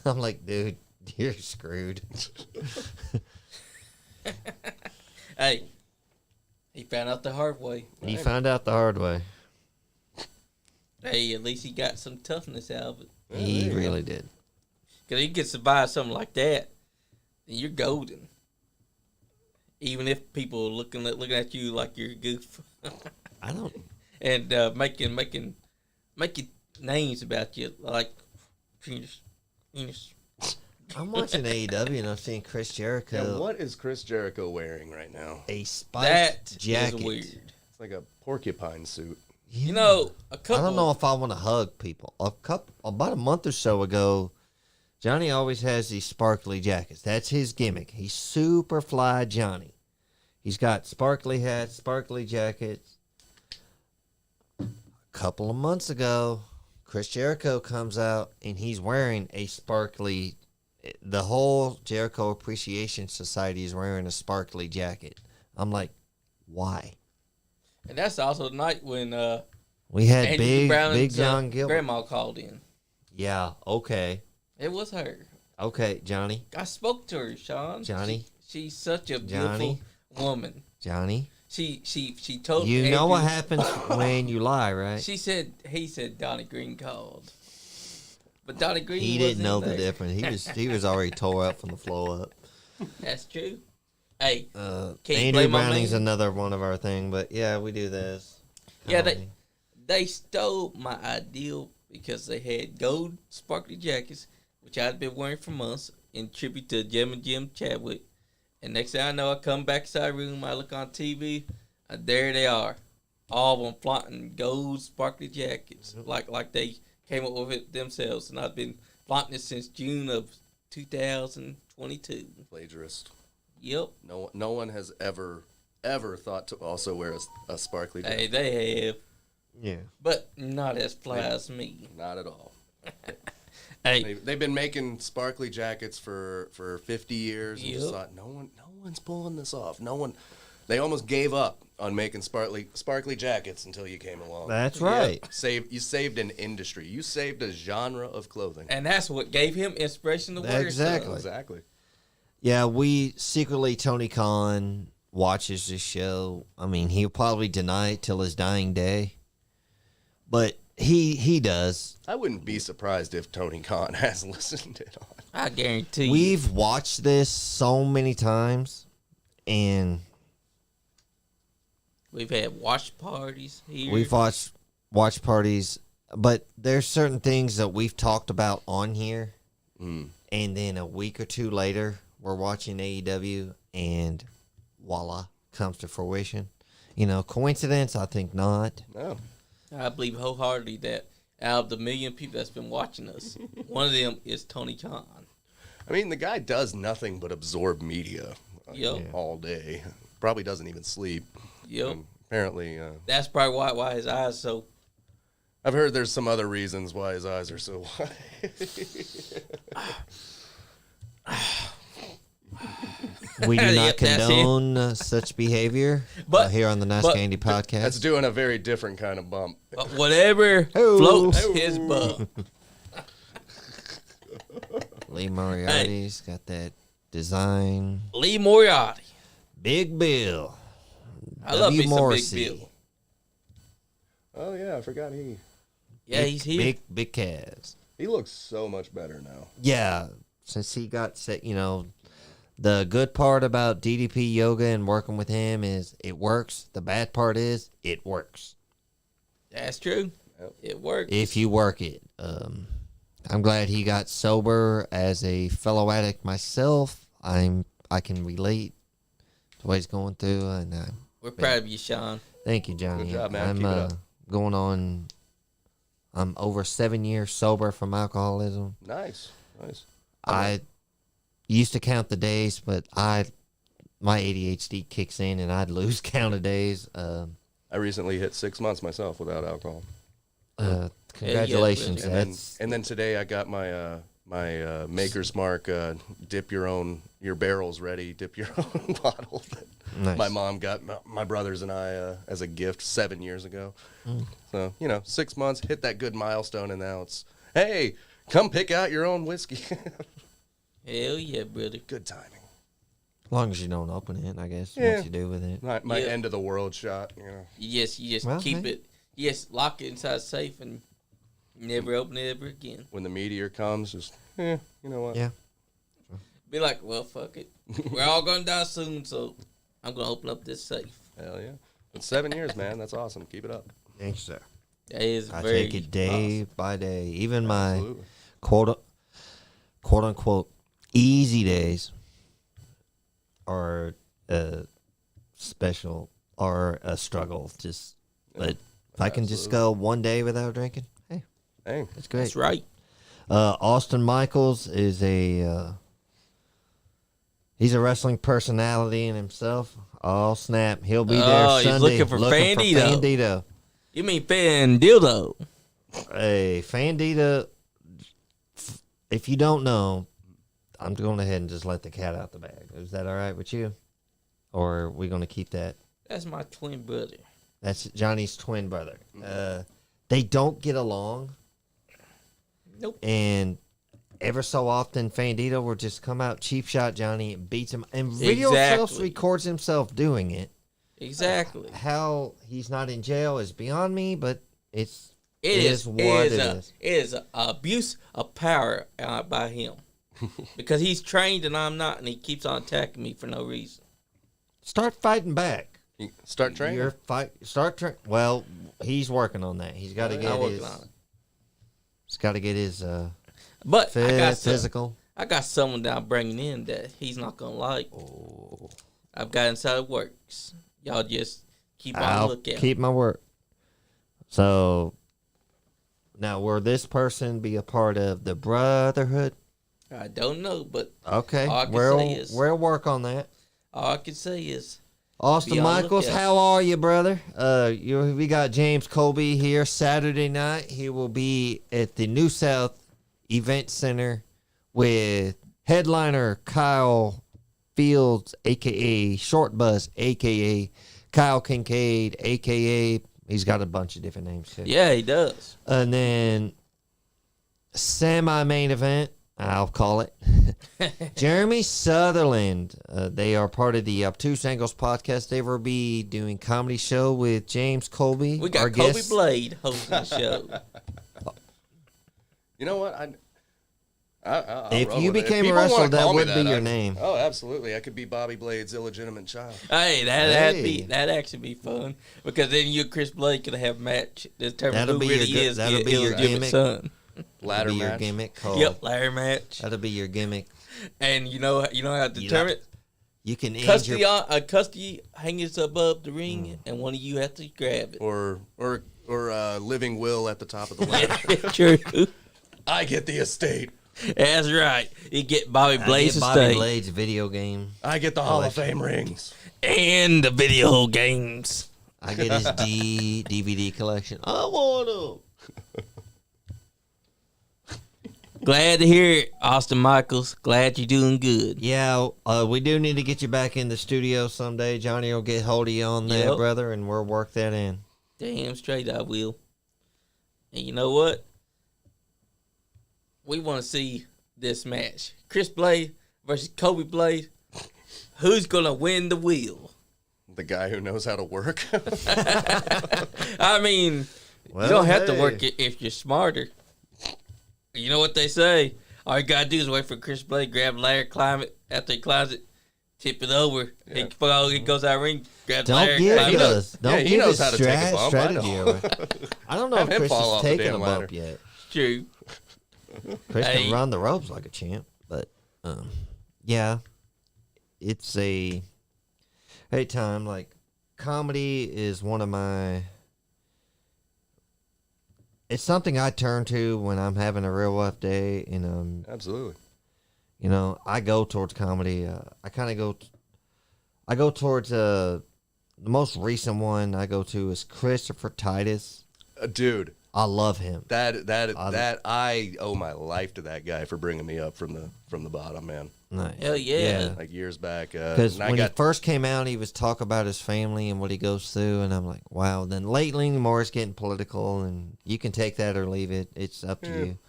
I'm like, dude, you're screwed. Hey, he found out the hard way. He found out the hard way. Hey, at least he got some toughness out of it. He really did. Because he can survive something like that, then you're golden. Even if people are looking at you like you're a goof. I don't. And making names about you, like penis. I'm watching AEW and I'm seeing Chris Jericho. Yeah, what is Chris Jericho wearing right now? A That spiked is jacket. weird. It's like a porcupine suit. You know, I don't know if I want to hug people. About a month or so ago, Johnny always has these sparkly jackets. That's his gimmick. He's super fly Johnny. He's got sparkly hats, sparkly jackets. A couple of months ago, Chris Jericho comes out and he's wearing a sparkly. The whole Jericho Appreciation Society is wearing a sparkly jacket. I'm like, why? And that's also the night when We had Andy Brown's Big John Gilbert. grandma called in. Yeah, okay. It was her. Okay, Johnny. I spoke to her, Sean. Johnny? She's such a Johnny? beautiful woman. Johnny. She told You Andrew, know what happens when you lie, right? he said Donnie Green called. But Donnie Green He wasn't didn't know there. the difference. He was already tore up from the floor up. That's true. Hey, can't you Andrew blame my Browning's man? another one of our thing, but yeah, we do this. Yeah, Comedy. they stole my ideal because they had gold sparkly jackets, which I'd been wearing for months, in tribute to Jim Chadwick. And next thing I know, I come back inside the room, I look on TV, and there they are. All of them flaunting gold sparkly jackets, like they came up with it themselves. And I've been flaunting it since June of 2022. Plagiarist. Yep. No one has ever thought to also wear a sparkly jacket. Hey, they have, Yeah. but not as fly as me. Not at all. Hey, They've been making sparkly jackets for 50 years and just Yep. thought no one's pulling this off. They almost gave up on making sparkly jackets until you came along. That's right. You saved an industry. You saved a genre of clothing. and that's what gave him inspiration to wear Exactly. stuff. Exactly. Yeah, we secretly, Tony Khan watches this show. I mean, he'll probably deny it till his dying day. But he does. I wouldn't be surprised if Tony Khan has listened it on. I guarantee you. We've watched this so many times, and We've had watch parties here. we've watched watch parties, but there's certain things that we've talked about on here, and then a week or two later, we're watching AEW, and voila, comes to fruition. Coincidence? I think not. No. I believe wholeheartedly that out of the million people that's been watching us, one of them is Tony Khan. I mean, the guy does nothing but absorb media Yep. all day. Probably doesn't even sleep. Yep. Apparently, That's probably why his eyes so. I've heard there's some other reasons why his eyes are so wide. We do not Yep, that's it. condone such behavior But- here on the Nice but- Candy Podcast. That's doing a very different kind of bump. But whatever Oh. floats his boat. Lee Moriarty's got that design. Lee Moriarty. Big Bill. I love me some Big Morrissey. Bill. Oh yeah, I forgot he Yeah, he's here. Big Cavs. looks so much better now. Yeah, since he got set, The good part about DDP yoga and working with him is it works. The bad part is it works. That's true. Yep. It works. If you work it. I'm glad he got sober. As a fellow addict myself, I can relate to what he's going through, and We're proud of you, Sean. thank you, Johnny. Good job, man. I'm Keep it up. going on. I'm over 7 years sober from alcoholism. Nice. I used to count the days, but my ADHD kicks in, and I'd lose count of days. I recently hit 6 months myself without alcohol. Congratulations. Yeah, And then today I got my my Maker's Mark dip your barrels ready, dip your own bottle that Nice. my mom got my brothers and I as a gift 7 years ago. So 6 months, hit that good milestone, and now it's, hey, come pick out your own whiskey. Hell yeah, brother. Good timing. As long as you don't open it, I guess. Yeah. What you do with it. My Yeah. end of the world shot. You just Well, keep hey. it. Yes, lock it inside safe and never open it ever again. When the meteor comes, just you know what? Yeah. Be like, well, fuck it. We're all gonna die soon, so I'm gonna open up this safe. Hell yeah. It's 7 years, man. That's awesome. Keep it up. Thanks, sir. That is I very take it day by day. Even my Absolutely. quote unquote easy days are special or a struggle. Just but if I can just go one day without drinking, hey, Hey, that's great. That's right. Austin Michaels is he's a wrestling personality in himself. Oh snap! He'll be there Oh, he's Sunday. looking for Fandito. Fandito. You mean Fan Dildo? Hey, Fandita, if you don't know, I'm going ahead and just let the cat out the bag. Is that all right with you? Or are we going to keep that? That's my twin brother. That's Johnny's twin brother. They don't get along. Nope. And ever so often, Fandita will just come out cheap shot Johnny and beats him. And video himself Exactly. records himself doing it. Exactly. How he's not in jail is beyond me, but it It is is what it it is. is. It is a abuse of power by him because he's trained and I'm not, and he keeps on attacking me for no reason. Start fighting back. you start training. Well, he's working on that. He's got to I'm get working his. on it. He's got to get his But physical. I got someone that I'm bringing in that he's not gonna like. Oh. I've got inside works. Y'all just keep on I'll lookout. keep my word. So now, will this person be a part of the brotherhood? I don't know, but Okay, All I can say is- we'll work on that. all I can say is Austin Be on Michaels, lookout. how are you, brother? We got James Colby here Saturday night. He will be at the New South Event Center with headliner Kyle Fields, a.k.a. Short Bus, a.k.a. Kyle Kincaid, a.k.a. He's got a bunch of different names too. yeah, he does. And then semi-main event, I'll call it. Jeremy Sutherland. They are part of the Obtuse Angles podcast. They will be doing comedy show with James Colby. We got our Kobe guest. Blade hosting the show. You know what? I'll If roll you with it. became a People wrestler, wanna that call me would be your I- name. Oh, absolutely. I could be Bobby Blade's illegitimate child. Hey, Hey. that'd actually be fun because then you and Chris Blake could have a match to determine That'll who be really your is that'll be your illegitimate gimmick. son. Ladder That'll be your match. gimmick called. Yep, ladder match. That'll be your gimmick. And you know how to determine it? You can end Custody, your custody hangs above the ring, and one of you has to grab it. Or living will at the top of the ladder. True. I get the estate. That's right. You get Bobby I Blaze get to Bobby stay. Blade's video game. I get the Hall of Fame rings. And the video games. I get his DVD collection. I want them. Glad to hear it, Austin Michaels. Glad you're doing good. Yeah, we do need to get you back in the studio someday. Johnny will get hold of you on that, Yep. brother, and we'll work that in. Damn straight I will. And you know what? We want to see this match. Chris Blade versus Kobe Blade. Who's going to win the wheel? The guy who knows how to work. I mean, Well, you don't have to hey. work it if you're smarter. You know what they say? All you got to do is wait for Chris Blade, grab a ladder, climb it. After he climbs it, Tip it over. He goes out ring. Grabs Don't Larry. give climbs up. us. Don't he give knows us how to take a bump. strategy over. I don't know Have if him Chris fall off has the taken a damn bump ladder. yet. True. Chris Hey. can run the ropes like a champ, but yeah, it's a time. Like comedy is one of my. It's something I turn to when I'm having a real rough day, and Absolutely. I go towards comedy. I go towards the most recent one I go to is Christopher Titus. Dude, I love him. I owe my life to that guy for bringing me up from the bottom, man. Nice. Hell yeah. Like years back. Because and when he first came out, he was talking about his family and what he goes through, and I'm like, wow. Then lately, more is getting political, and you can take that or leave it. It's up to you.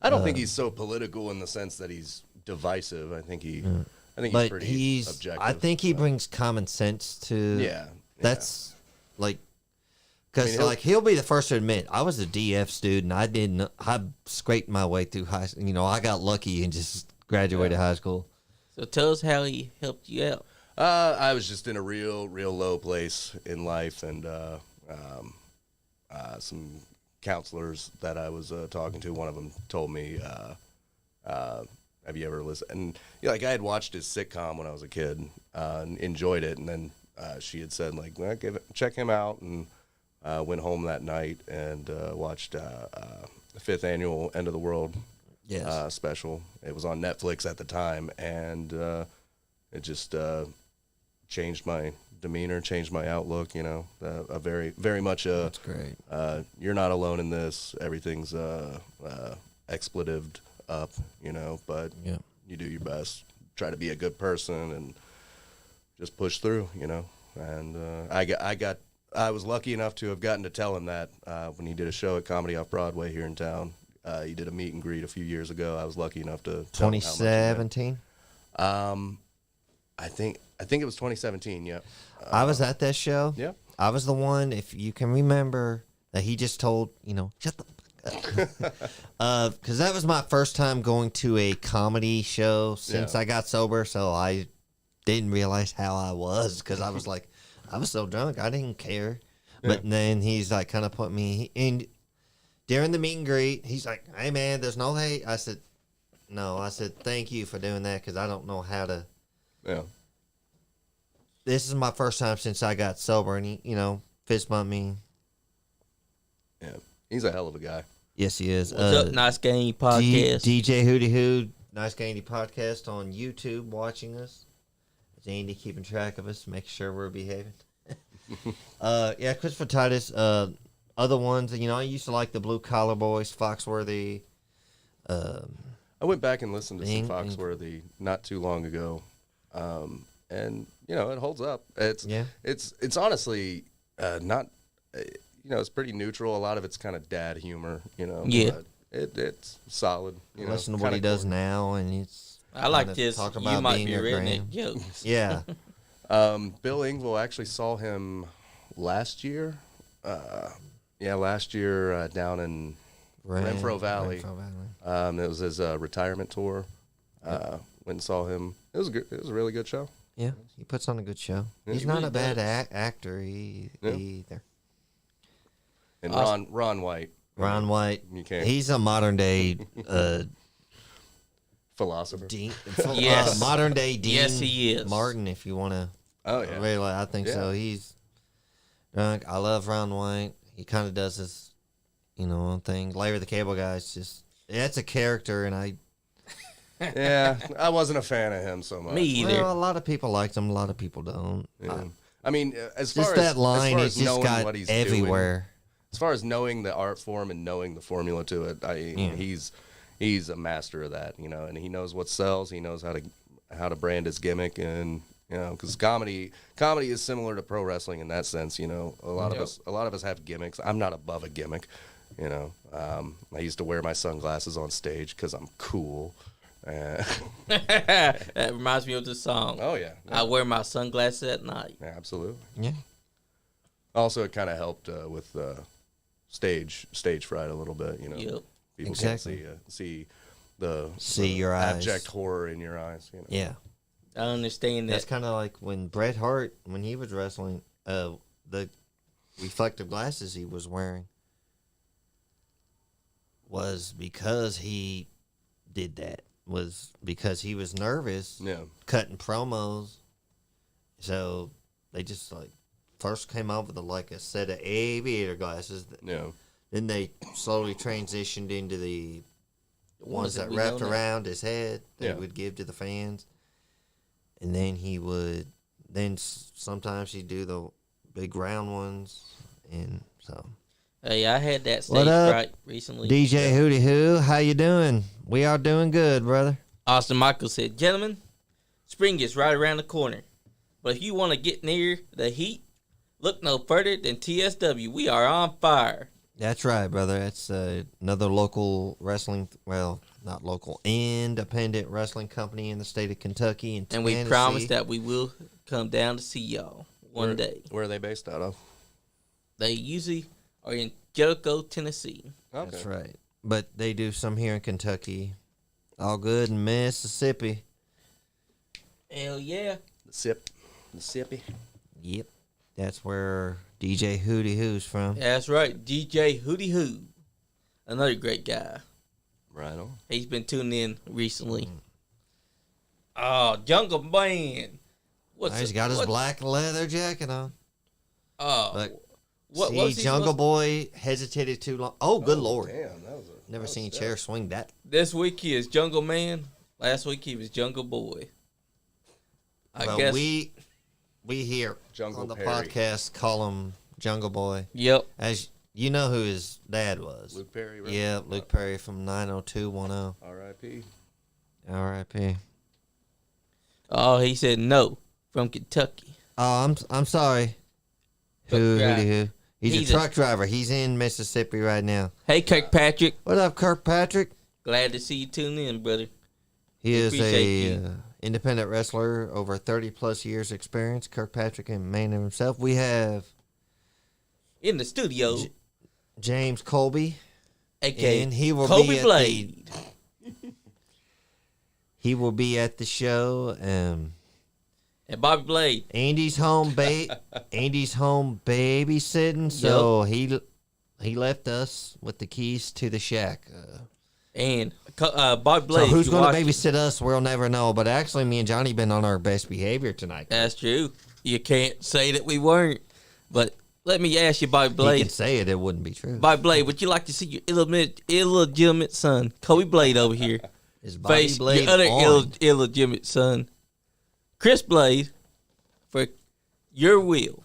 I don't think he's so political in the sense that he's divisive. I think he's But pretty objective. I think he brings common sense to. Yeah. That's like. Because I mean, he'll be the first to admit I was a DF student. I scraped my way through high school. I got lucky and just graduated high school. So tell us how he helped you out. I was just in a real low place in life, and some counselors that I was talking to, one of them told me, have you ever listened? And I had watched his sitcom when I was a kid and enjoyed it, and then she had said, like, well, check him out, and went home that night and watched the 5th annual End of the World special. It was on Netflix at the time, and it just changed my demeanor, changed my outlook. A very, very much That's great. You're not alone in this. Everything's expletived up, but you do your best. Try to be a good person and just push through, And I was lucky enough to have gotten to tell him that when he did a show at Comedy Off Broadway here in town. He did a meet and greet a few years ago. I was lucky enough to tell him how much he meant. 2017. I think it was 2017. Yeah. I was at that show. Yeah. I was the one, if you can remember, that he just told, shut the fuck up. Because that was my first time going to a comedy show since I got sober, so I didn't realize how I was, because I was like, I was so drunk, I didn't care. But then he's like, kind of put me in. During the meet and greet, he's like, hey, man, there's no hate. I said, no. I said, thank you for doing that, because I don't know how to. Yeah. This is my first time since I got sober, and he, fist bumped me. Yeah. He's a hell of a guy. Yes, he is. What's up, Nice Game Podcast? DJ Hootie Hoo, Nice Gandy Podcast on YouTube, watching us. Is Andy keeping track of us, making sure we're behaving? Christopher Titus. Other ones, I used to like the Blue Collar Boys, Foxworthy. I went back and listened to some Foxworthy not too long ago, and it holds up. It's honestly not, it's pretty neutral. A lot of it's kind of dad humor, Yeah. But it's solid. Listen to what he does now, and it's. I like this. Talk You about might being be your redneck grand. jokes. Yeah. Bill Engvall, actually saw him last year. Last year down in Renfro Valley. It was his retirement tour. Went and saw him. It was a really good show. Yeah, he puts on a good show. Yeah, He's he not really a bad actor either. And Ron White. Ron White. You can't. He's a modern day philosopher. Yes. Modern day Dean. Yes, he is. Martin, if you want to. Oh yeah. Really, I think so. He's drunk. I love Ron White. He kind of does his, thing. Larry the Cable Guy's just. That's a character, and I. Yeah, I wasn't a fan of him so much. Me either. Well, a lot of people liked him. A lot of people don't. Yeah. I mean, as far Just as that line, as it's far as just knowing got what he's everywhere. doing, as far as knowing the art form and knowing the formula to it, he's a master of that, and he knows what sells. He knows how to brand his gimmick, and because comedy is similar to pro wrestling in that sense. A lot of us have gimmicks. I'm not above a gimmick. I used to wear my sunglasses on stage because I'm cool. That reminds me of the song. Oh yeah. I wear my sunglasses at night. Yeah, absolutely. Yeah. Also, it kind of helped with stage fright a little bit. Yep. People Exactly. can't see your eyes. abject horror in your eyes. Yeah. I understand that. That's kind of like when Bret Hart, when he was wrestling, the reflective glasses he was wearing was because he did that. Was because he was nervous cutting promos. So they just like first came out with a set of aviator glasses. Then they slowly transitioned into the ones that wrapped around his head that he would give to the fans. And then sometimes he'd do the big round ones. And so. Hey, I had that stage fright recently. DJ Hootie Hoo, how you doing? We are doing good, brother. Austin Michael said, gentlemen, spring is right around the corner. But if you want to get near the heat, look no further than TSW. We are on fire. That's right, brother. That's another local wrestling, well, not local, independent wrestling company in the state of Kentucky and we promise that we will come down to see y'all one day. Where are they based out of? They usually are in Jericho, Tennessee. Okay. That's right. But they do some here in Kentucky. All good in Mississippi. Hell yeah. Mississippi. Yep. That's where DJ Hootie Hoo's from. That's right. DJ Hootie Hoo. Another great guy. Right on. He's been tuning in recently. Oh, Jungle Man. He's got his black leather jacket on. Oh. Look, Jungle Boy hesitated too long. Oh, good Lord. Damn, Never seen Chair swing that. This week he is Jungle Man. Last week he was Jungle Boy. I guess we here Jungle on the Perry. podcast call him Jungle Boy. Yep. As you know who his dad was. Luke Perry, right? Yeah, Luke Perry from 90210. R.I.P. R.I.P. Oh, he said no from Kentucky. Oh, I'm sorry. Who? He's a truck driver. He's in Mississippi right now. Hey, Kirkpatrick. What up, Kirkpatrick? Glad to see you tune in, brother. He is appreciate a independent wrestler, over 30-plus years experience. Kirkpatrick and man himself. We have in the studio James Colby, a.k.a. and he will Colby be Blade. He will be at the show. And Bobby Blade. Andy's home babysitting, so he left us with the keys to the shack. And Bobby Blade. So who's going to babysit us? We'll never know. But actually, me and Johnny been on our best behavior tonight. That's true. You can't say that we weren't. But let me ask you, Bobby Blade. He can say it would not be true. Bobby Blade, would you like to see your illegitimate son, Colby Blade, over here, Is Bobby face Blade your other on? illegitimate son, Chris Blade, for your will?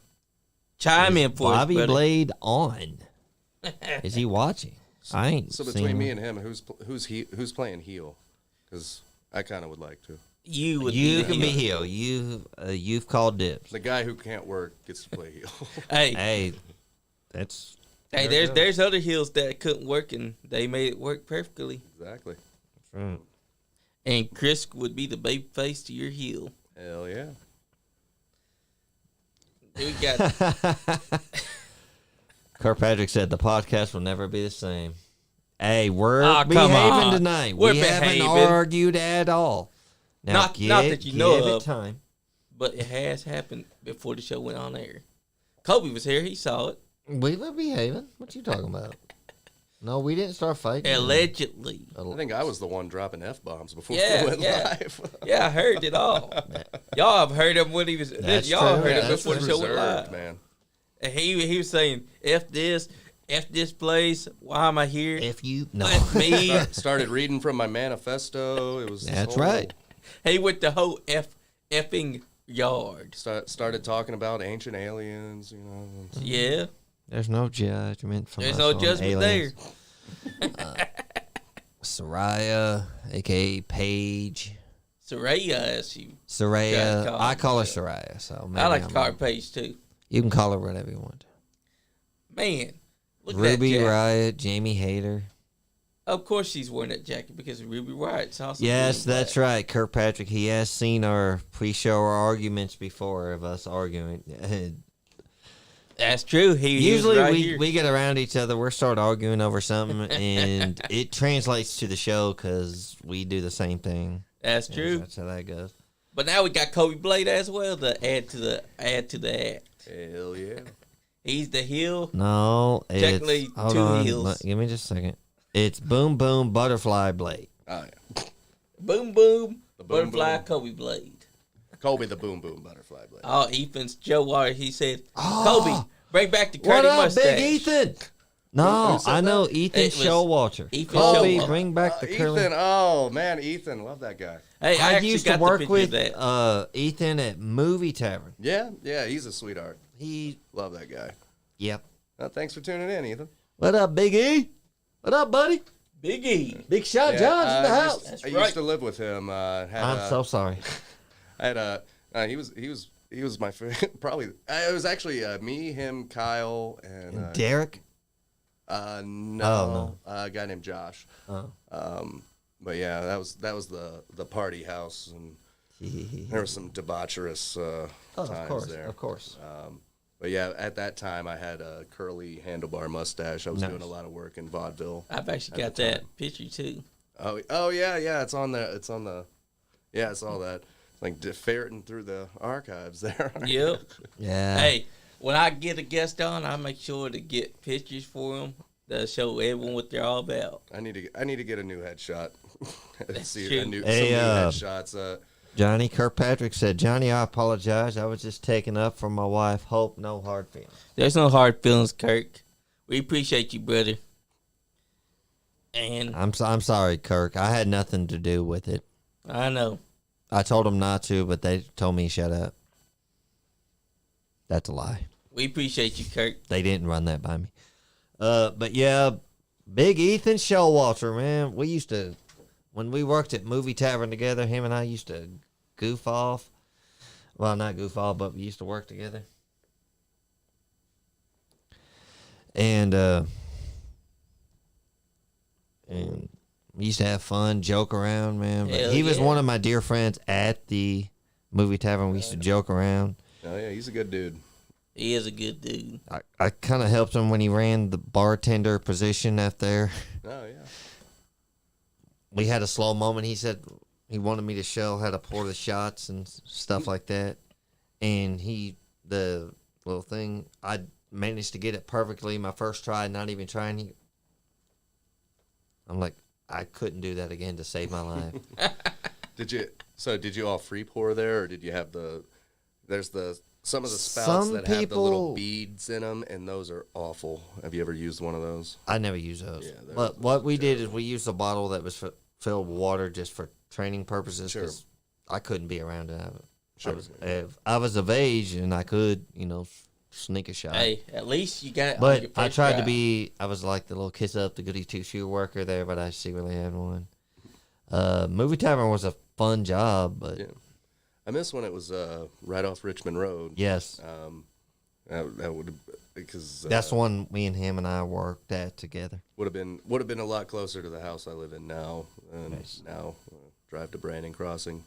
Chime in for Bobby us, brother. Blade on. Is he watching? I ain't So seen between him. me and him, who's playing heel? Because I kind of would like to. You can be heel. You've called dibs. The guy who can't work gets to play heel. Hey, That's there's other heels that couldn't work and they made it work perfectly. Exactly. right. And Chris would be the baby face to your heel. Hell yeah. We got Kirkpatrick said the podcast will never be the same. Hey, we're come behaving on. tonight. We're we behaving. haven't argued at all. Now, Not that you know give it of. time. but it has happened before the show went on air. Kobe was here; he saw it. We were behaving. What you talking about? No, we didn't start fighting. Allegedly. I think I was the one dropping F-bombs before Yeah, we went yeah. live. Yeah, I heard it all. Y'all have heard him when he was. That's Y'all true. heard him That's before the show went reserved, live. man. And he was saying, "F this place. Why am I here? If you no. F me." Started reading from my manifesto. It was this That's whole- right. He went the whole effing yard. Started talking about ancient aliens. Yeah, There's no judgment from there's us no on judgment aliens. there. Soraya, aka Paige. Soraya, as you. Soraya. Gotta call I her call her Soraya. Soraya. So I like maybe to call her I'm- Paige too. You can call her whatever you want. Man, look at Ruby that jacket. Riot, Jamie Hayter. Of course she's wearing that jacket because Ruby Riot's also. Yes, wearing that's black. right. Kirkpatrick, he has seen our pre-show arguments before of us arguing. That's true. He was Usually right we, here. we get around each other, we start arguing over something, and it translates to the show because we do the same thing. That's Yes, true. That's how that goes. But now we got Kobe Blade as well to add to the act. Hell yeah. He's the heel. No, it's Technically, hold two on, heels. Give me just a second. It's Boom Boom Butterfly Blade. Oh yeah. Boom boom. The boom, Butterfly boom. Kobe Blade. Colby the Boom Boom Butterfly Blade. Oh, Ethan's Joe Water. He said, Oh, Kobe, bring back the what curly up, mustache. Big Ethan? No, Who said I know that? Ethan It was Showalter. Ethan Kobe, Showalter. bring back the curly. Ethan, oh man, Ethan, love that guy. Hey, I I actually used got to the work picture with of that. Ethan at Movie Tavern. Yeah, he's a sweetheart. He, Love that guy. yep. Thanks for tuning in, Ethan. What up, Big E? What up, buddy? Big E. Big Shot John's in the house. That's I right. used to live with him. I'm so sorry. I had a. He was my probably. It was actually me, him, Kyle, and Derek? no, a guy named Josh. Oh. But yeah, that was the party house, and there was some debaucherous times there. Of course. But yeah, at that time I had a curly handlebar mustache. I was doing a lot of work in vaudeville. I've actually got that picture too. Oh yeah, it's on the. Yeah, I saw that. Like ferreting through the archives there. Yep. Yeah. Hey, when I get a guest on, I make sure to get pictures for them to show everyone what they're all about. I need to get a new headshot. See true. some new Hey, headshots. Johnny Kirkpatrick said, Johnny, I apologize. I was just taking up for my wife. Hope no hard feelings. There's no hard feelings, Kirk. We appreciate you, brother. And I'm sorry, Kirk. I had nothing to do with it. I know. I told them not to, but they told me shut up. That's a lie. We appreciate you, Kirk. They didn't run that by me. But yeah, Big Ethan Showalter, man. We used to, when we worked at Movie Tavern together, him and I used to goof off. Well, not goof off, but we used to work together. And we used to have fun, joke around, man. But Hell he was yeah. one of my dear friends at the Movie Tavern. We used to joke around. Oh yeah, he's a good dude. He is a good dude. I kind of helped him when he ran the bartender position up there. Oh yeah. We had a slow moment. He said he wanted me to show how to pour the shots and stuff like that. And the little thing, I managed to get it perfectly my first try, not even trying. I'm like, I couldn't do that again to save my life. Did you all free pour there, or did you have some of the spouts Some that have the little people- beads in them, and those are awful. Have you ever used one of those? I never use those. Yeah, those But are what we did is we used a bottle that was filled with water just for training purposes. Sure. 'Cause I couldn't be around to have it. Sure. If I was of age and I could, sneak a shot. Hey, at least you got it on But your I first tried try. to be, I was like the little kiss up, the goody two shoe worker there, but I secretly had one. Movie Tavern was a fun job, but Yeah. I miss when it was right off Richmond Road. yes, That would because that's the one me and him and I worked at together. would have been a lot closer to the house I live in now. And now drive to Brandon Crossing.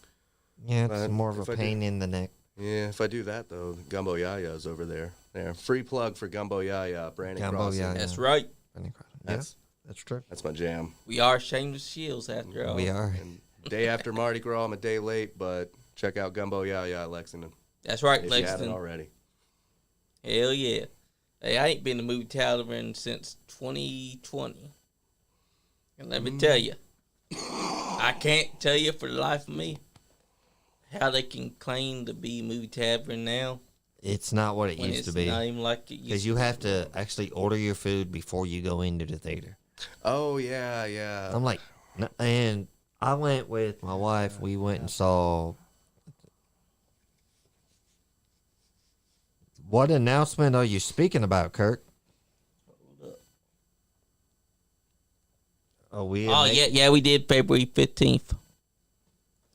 Yeah, it's But more of if a I do- pain in the neck. Yeah, if I do that though, Gumbo Yaya's over there. There, free plug for Gumbo Yaya, Brandon Gumbo Crossing. Yaya. That's right. That's That's true. that's my jam. We are shameless shields after all. We are. And day after Mardi Gras, I'm a day late, but check out Gumbo Yaya at Lexington That's right, if you haven't Lexington. already. Hell yeah. Hey, I ain't been to Movie Tavern since 2020. And let me tell you, I can't tell you for the life of me how they can claim to be Movie Tavern now It's not what it when used it's to be. not even like it used Because to you be. have to actually order your food before you go into the theater. Oh yeah. I'm like, and I went with my wife. We went and saw. What announcement are you speaking about, Kirk? Oh, Yeah, we did February 15th.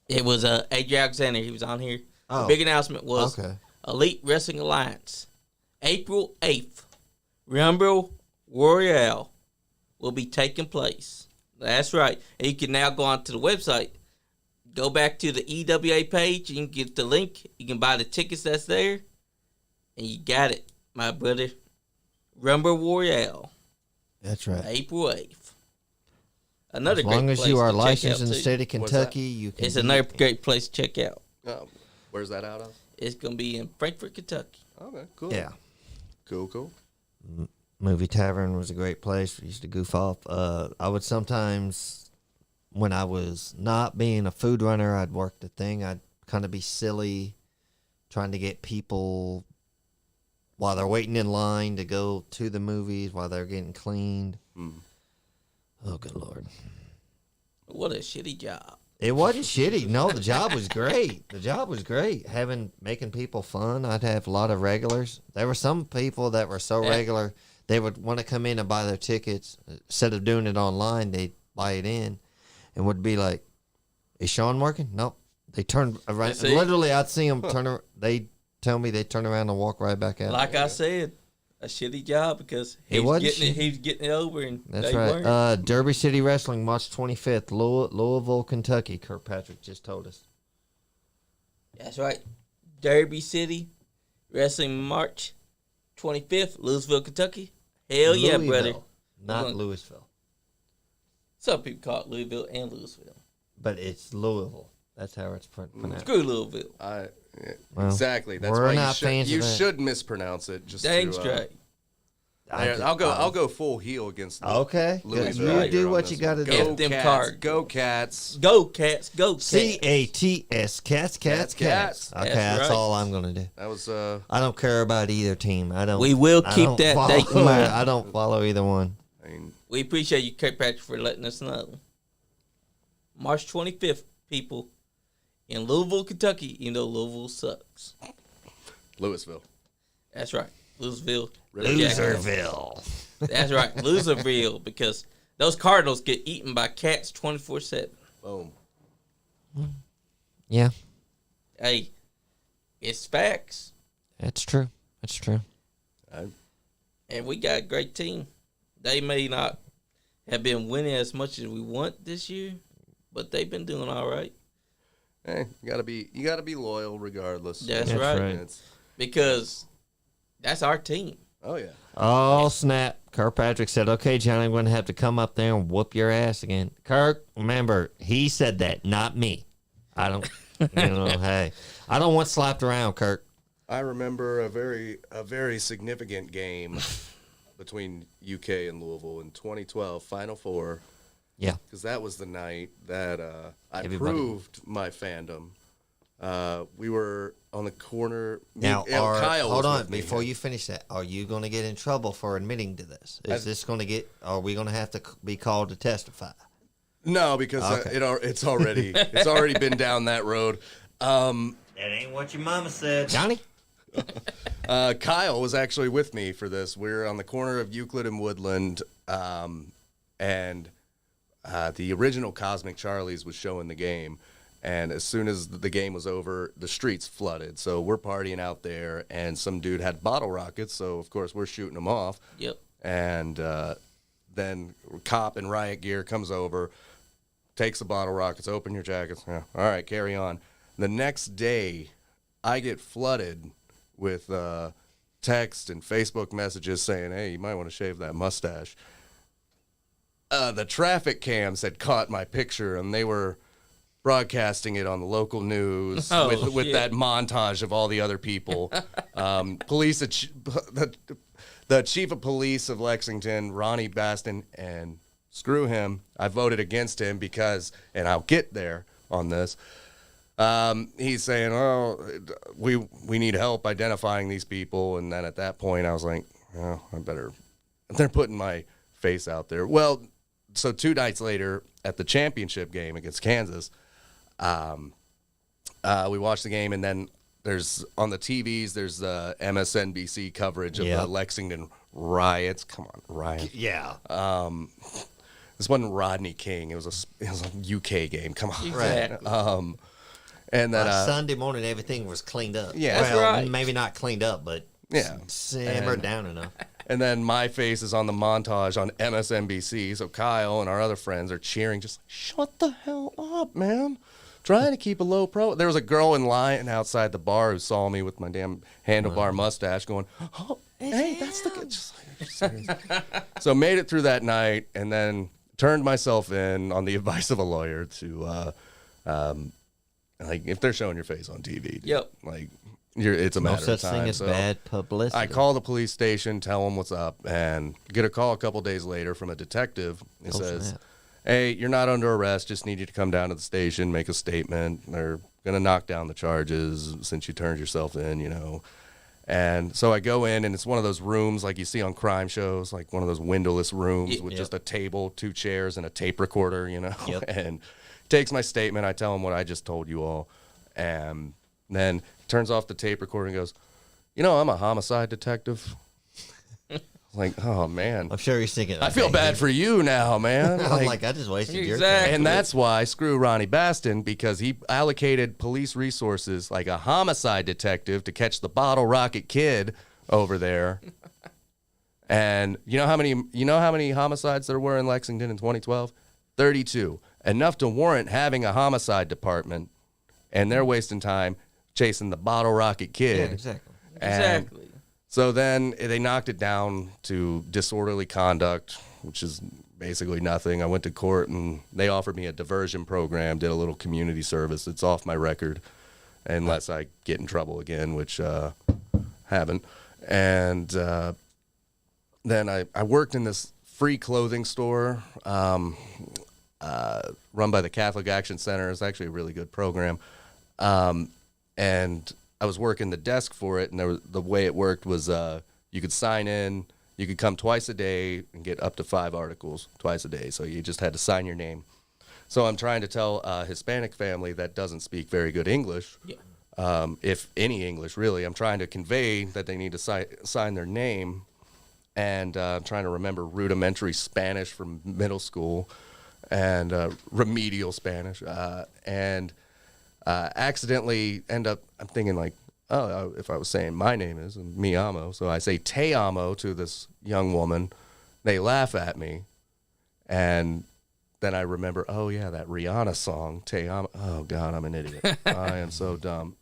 It was AJ Alexander. He was on here. Oh. The big announcement was Okay. Elite Wrestling Alliance. April 8th, Rumble Royale will be taking place. That's right. And you can now go onto the website. Go back to the EWA page. You can get the link. You can buy the tickets that's there. And you got it, my brother. Rumble Royale, That's right. April 8th. Another As long great as place you are to check licensed out, in the too. state of What's that? Kentucky, you can. It's be- another great place to check out. Where's that out of? It's gonna be in Frankfort, Kentucky. Okay, cool. Yeah. Cool. Movie Tavern was a great place. We used to goof off. I would sometimes, when I was not being a food runner, I'd work the thing. I'd kind of be silly, trying to get people while they're waiting in line to go to the movies, while they're getting cleaned. Oh, good Lord. What a shitty job. It wasn't shitty. No, the job was great. The job was great. Making people fun. I'd have a lot of regulars. There were some people that were so regular, they would want to come in and buy their tickets. Instead of doing it online, they'd buy it in and would be like, is Sean working? Nope. They turned around. Literally, I'd see them turn around. They'd tell me they'd turn around and walk right back out. Like I said, a shitty job because he was getting it over and that's they right. weren't. Derby City Wrestling, March 25th, Louisville, Kentucky. Kirkpatrick just told us. That's right. Derby City Wrestling, March 25th, Louisville, Kentucky. Hell yeah, brother. Not Louisville. Some people call it Louisville and Louisville. But it's Louisville. That's how it's pronounced. Screw Louisville. Well, Exactly. That's we're why not fans you of that. should mispronounce it. Just Dang to, straight. I'll go full heel against Okay. Louisville. You do what you got to do. F them Cats. cards. Go Cats. Go Cats. Go Cats. CATS. Cats. Cats. Okay, That's that's right. all I'm gonna do. That was I don't care about either team. I don't. We will I keep don't that follow- date in mind. I don't follow either one. I mean, We appreciate you, Kirkpatrick, for letting us know. March 25th, people, in Louisville, Kentucky. You know Louisville sucks. Louisville. That's right. Louisville. Loserville. That's right. Loserville, because those Cardinals get eaten by cats 24/7. Boom. Yeah, Hey, it's facts. that's true. That's true. And we got a great team. They may not have been winning as much as we want this year, but they've been doing all right. Hey, you gotta be loyal regardless. That's That's right. right. It's- Because that's our team. oh yeah. Oh snap! Kirkpatrick said, "Okay, Johnny, I'm going to have to come up there and whoop your ass again." Kirk, remember, he said that, not me. I don't. Hey, I don't want slapped around, Kirk. I remember a very significant game between UK and Louisville in 2012 Final Four. Yeah. Because that was the night that I Everybody- proved my fandom. We were on the corner. Now, Kyle hold was on. with me. Before you finish that, are you going to get in trouble for admitting to this? Are we going to have to be called to testify? No, because Okay. it's already been down that road. That ain't what your mama said. Johnny? Kyle was actually with me for this. We were on the corner of Euclid and Woodland, and the original Cosmic Charlie's was showing the game. And as soon as the game was over, the streets flooded. So we're partying out there, and some dude had bottle rockets. So, of course, we're shooting them off. Yep. And then cop in riot gear comes over, takes the bottle rockets, open your jackets. Yeah, all right, carry on. The next day, I get flooded with text and Facebook messages saying, hey, you might want to shave that mustache. The traffic cams had caught my picture, and they were broadcasting it on the local news with shit. that montage of all the other people. Police, the chief of police of Lexington, Ronnie Baston, and screw him, I voted against him because, and I'll get there on this, he's saying, oh, we need help identifying these people. And then at that point, I was like, oh, they're putting my face out there. Well, so 2 nights later at the championship game against Kansas, we watched the game, and then there's on the TVs, there's the MSNBC coverage of the Lexington riots. Come on, riots. Yeah. This wasn't Rodney King. It was a UK game. Come on. Exactly. And then By Sunday morning, everything was cleaned up. Yeah. That's well, right. maybe not cleaned up, but simmered down enough. and then my face is on the montage on MSNBC. So Kyle and our other friends are cheering, just like, shut the hell up, man. Trying to keep a low pro. There was a girl in line outside the bar who saw me with my damn handlebar mustache going, oh, hey, that's the good. So made it through that night, and then turned myself in on the advice of a lawyer to Like if they're showing your face on TV, dude, Yep. like it's a No matter of such time. thing as So bad publicity. I call the police station, tell them what's up, and get a call a couple days later from a detective. He says, snap. "Hey, you're not under arrest. Just need you to come down to the station, make a statement. They're gonna knock down the charges since you turned yourself in, you know." And so I go in, and it's one of those rooms like you see on crime shows, like one of those windowless rooms with just a table, 2 chairs, and a tape recorder, you know. Yep. And takes my statement. I tell him what I just told you all, and then turns off the tape recorder and goes, "You know, I'm a homicide detective." Like, oh man, I'm sure he's thinking. I feel bad for you now, man. I'm like, I just wasted your Exactly. time. And that's why screw Ronnie Baston, because he allocated police resources like a homicide detective to catch the bottle rocket kid over there. And you know how many homicides there were in Lexington in 2012? 32. Enough to warrant having a homicide department, and they're wasting time chasing the bottle rocket Yeah, kid. exactly. And Exactly. so then they knocked it down to disorderly conduct, which is basically nothing. I went to court and they offered me a diversion program, did a little community service. It's off my record unless I get in trouble again, which haven't. And then I worked in this free clothing store run by the Catholic Action Center. It's actually a really good program. And I was working the desk for it, and the way it worked was you could sign in, you could come twice a day and get up to 5 articles twice a day. So you just had to sign your name. So I'm trying to tell a Hispanic family that doesn't speak very good English, if any English really, I'm trying to convey that they need to sign their name, and I'm trying to remember rudimentary Spanish from middle school and remedial Spanish, and accidentally end up, I'm thinking like, oh, if I was saying my name is mi amo, so I say te amo to this young woman. They laugh at me, and then I remember, oh yeah, that Rihanna song, te amo. Oh God, I'm an idiot. I am so dumb.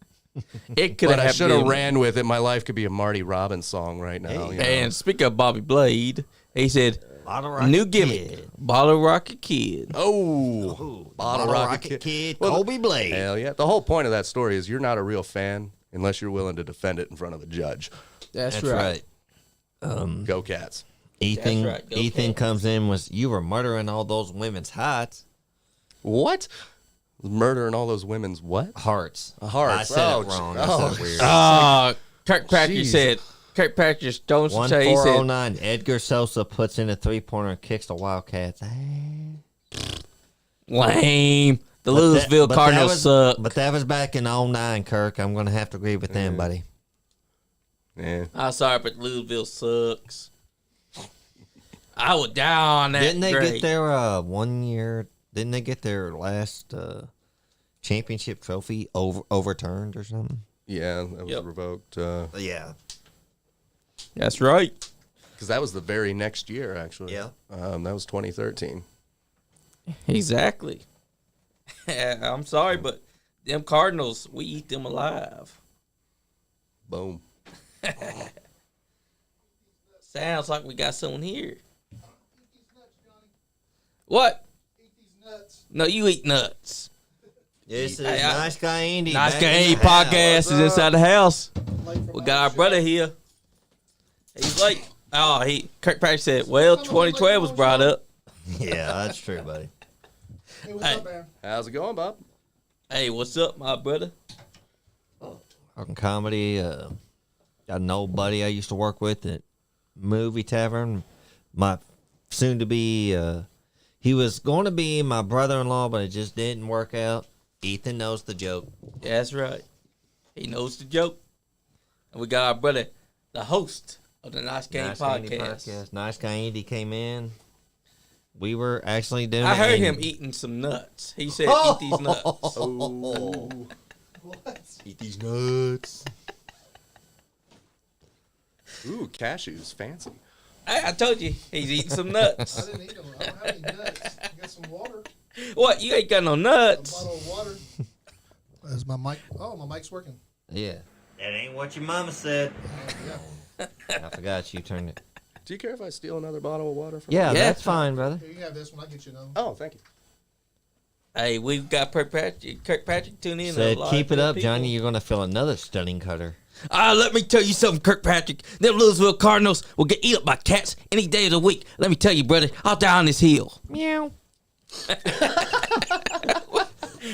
It could But have I should have been. ran with it. My life could be a Marty Robbins song right now. You know? And speaking of Bobby Blade, he said, Bottle Rocket new gimmick, Kid. Bottle Rocket Kid. Oh, Bottle Rocket Kid, Colby Blade. Hell yeah. The whole point of that story is you're not a real fan unless you're willing to defend it in front of a judge. That's right. Go Cats. Ethan, That's right. Go Ethan Cats. comes in was you were murdering all those women's hearts. What? Murdering all those women's what? Hearts. Hearts. I said Oh, it wrong. oh, I said it weird. Kirkpatrick Jeez. said, Kirkpatrick Jones would say, he said, 1409. Edgar Sosa puts in a 3-pointer and kicks the Wildcats. lame. The Louisville Cardinals suck. But that was back in 09, Kirk. I'm going to have to agree with them, buddy. Yeah. I'm sorry, but Louisville sucks. I would die on that. Didn't they grade. get their 1 year? Didn't they get their last championship trophy overturned or something? Yeah, that was Yep. revoked. Yeah. That's right. Because that was the very next year, actually. Yeah. That was 2013. Exactly. I'm sorry, but them Cardinals, we eat them alive. Boom. Sounds like we got someone here. What? No, you eat nuts. This is Hey, Nice Guy Andy. Nice back Guy in Andy the house. podcast is inside the house. We got our brother here. He's like, Kirkpatrick said, well, 2012 was brought up. Yeah, that's true, buddy. Hey, what's Hey. up, man? How's it going, Bob? Hey, what's up, my brother? Talking comedy. Got an old buddy I used to work with at Movie Tavern. My soon-to-be, he was going to be my brother-in-law, but it just didn't work out. Ethan knows the joke. That's right. He knows the joke. And we got our brother, the host of the Nice Game Nice Guy Andy podcast. Nice Guy Andy came in. We were actually doing I it heard in- him eating some nuts. He said, eat these nuts. Eat these nuts. Ooh, cashews. Fancy. I told you, he's eating some I nuts. didn't eat them. I don't have any nuts. I got some water. What? You ain't got no A nuts. bottle of water. Is my mic? Oh, my mic's working. Yeah. That ain't what your mama said. Yeah. I forgot you turned it. Do you care if I steal another bottle of water from Yeah, you? Yeah. that's fine, brother. Here, you can have this one. I'll get you another one. Oh, thank you. Hey, we've got Kirk Patrick tune in. Said, a lot keep of it up, people. Johnny. You're going to feel another stunning cutter. Let me tell you something, Kirkpatrick. Them Louisville Cardinals will get eaten up by cats any day of the week. Let me tell you, brother, I'll die on this hill. Meow.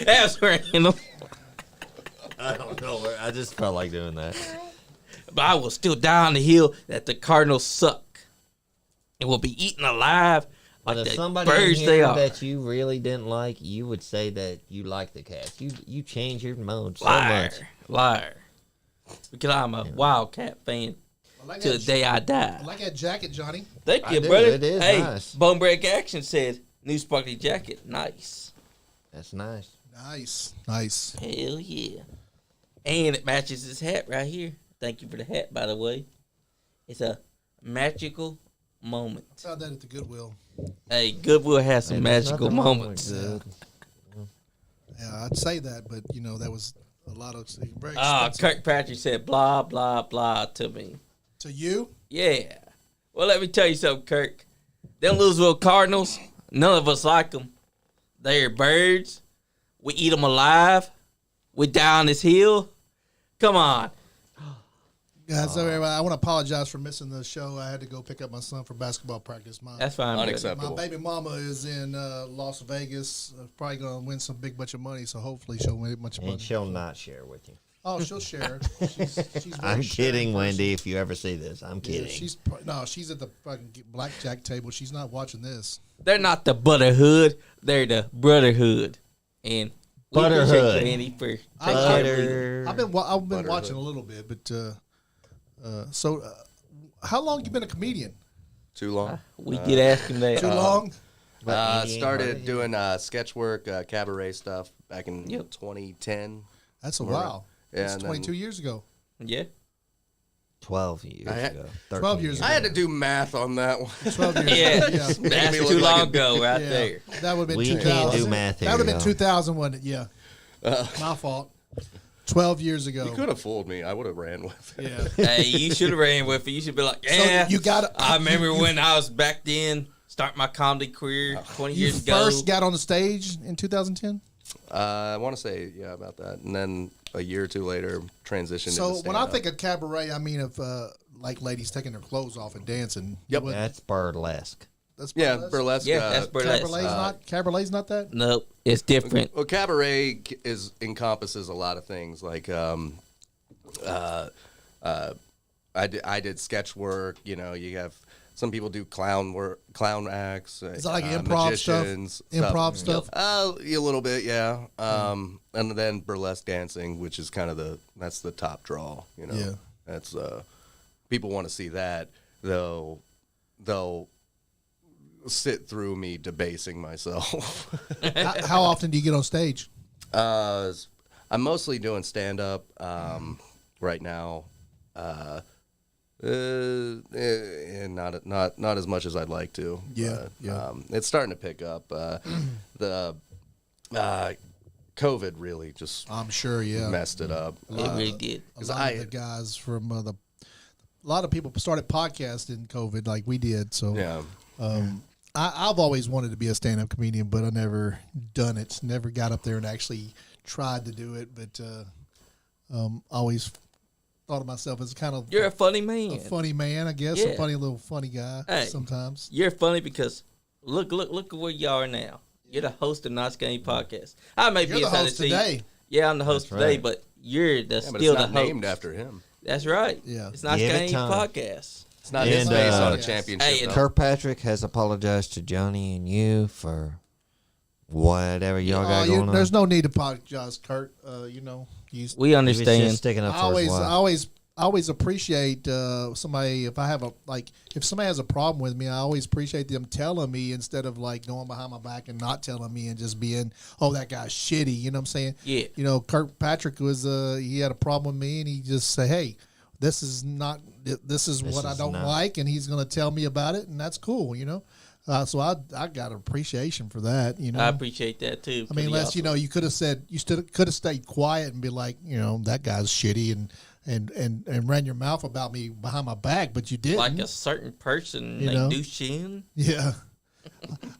That's random. I don't know. I just felt like doing that. But I will still die on the hill that the Cardinals suck. And will be eaten alive like But if the somebody in birds here they are. that you really didn't like, you would say that you like the Cats. You change your mode so Liar. much. Liar. Because I'm a Wildcat fan till the day I die. I like that jacket, Johnny. Thank you, do. brother. It is hey, nice. Bone Break Action said, new sparkly jacket. Nice. That's nice. Nice. Hell yeah. And it matches his hat right here. Thank you for the hat, by the way. It's a magical moment. Found that at the Goodwill. Hey, Goodwill has some Hey, there's magical nothing wrong with moments. good. Yeah, I'd say that, but that was a lot of very Ah, expensive. Kirkpatrick said blah, blah, blah to me. To you? Yeah. Well, let me tell you something, Kirk. Them Louisville Cardinals, none of us like them. They're birds. We eat them alive. We die on this hill. Come on. Guys, I want to apologize for missing the show. I had to go pick up my son for basketball practice. That's fine. brother. My Unacceptable. baby mama is in Las Vegas. Probably going to win some big bunch of money, so hopefully she'll win a bunch of money. And she'll not share with you. Oh, she'll share. She's very I'm sharing kidding, person. Wendy, if you ever see this. I'm Yeah, kidding. she's at the fucking blackjack table. She's not watching this. They're not the Butterhood. They're the Brotherhood. And we Butterhood. appreciate you, Andy, for taking care of me. Butter. I've been watching a little bit, but how long you been a comedian? Too long. We get asking that. Too long? But Andy ain't Started hardly- doing sketch work, cabaret stuff back in Yep. 2010. That's a More of while. Yeah, That's and then- 22 years ago. Yeah. 12 years I had- ago. 12 years I had to do math on that one. 12 years Yeah. ago. Yeah. That's me too look like long a- ago right Yeah. there. That would have been We 2000. can't do math here, That would have been y'all. 2000, wasn't it? Yeah. My fault. 12 years ago. You could have fooled me. I would have ran with it. Yeah. Hey, you should have ran with it. You should be like, yeah. you gotta- I remember when I was back then, starting my comedy career 20 You years ago. first got on the stage in 2010? I want to say, yeah, about that. And then a year or two later, transitioned So into when I stand-up. think of cabaret, I mean of like ladies taking their clothes off and dancing. Yep. That's burlesque. That's Yeah, burlesque. burlesque. Yeah, that's burlesque. Cabaret's not that? Nope, it's different. Well, cabaret encompasses a lot of things. Like, I did sketch work. You have some people do clown acts. Is that like improv stuff? magicians, Improv stuff? A little bit, yeah. And then burlesque dancing, which is kind of that's the top draw. Yeah. That's people want to see that. They'll sit through me debasing myself. How often do you get on stage? I'm mostly doing stand up right now. And not as much as I'd like to. Yeah, but, yeah. It's starting to pick up. The COVID really just I'm sure, yeah. messed it up. It really did. A lot of the guys from a lot of people started podcasting COVID like we did. So Yeah. I've always wanted to be a stand-up comedian, but I never done it. Never got up there and actually tried to do it. But always thought of myself as kind of You're a funny man. a funny man, I guess. Yeah. A funny little funny guy Hey. sometimes. You're funny because look at where you are now. You're the host of Not Game Podcast. I may You're be the inside host the seat. today. Yeah, I'm the host That's today, right. but you're Yeah, but still it's the not host. named after him. That's right. Yeah. It's Not Give it Game time. Podcast. It's not his And, face on a Yes. championship. Hey, and belt. Kirkpatrick has apologized to Johnny and you for whatever y'all got going on. There's no need to apologize, Kurt. You We He was just understand. sticking up I for his wife. always appreciate somebody if somebody has a problem with me, I always appreciate them telling me instead of like going behind my back and not telling me and just being, oh, that guy's shitty. You know what I'm saying? Yeah. Kirkpatrick was he had a problem with me and he just say, hey, this is what I is don't not- like, and he's gonna tell me about it, and that's cool. So I got an appreciation for that. I appreciate that too. I mean, unless you could have said could have stayed quiet and be like, that guy's shitty and ran your mouth about me behind my back, but you didn't. like a certain person You named know? Dushin. Yeah,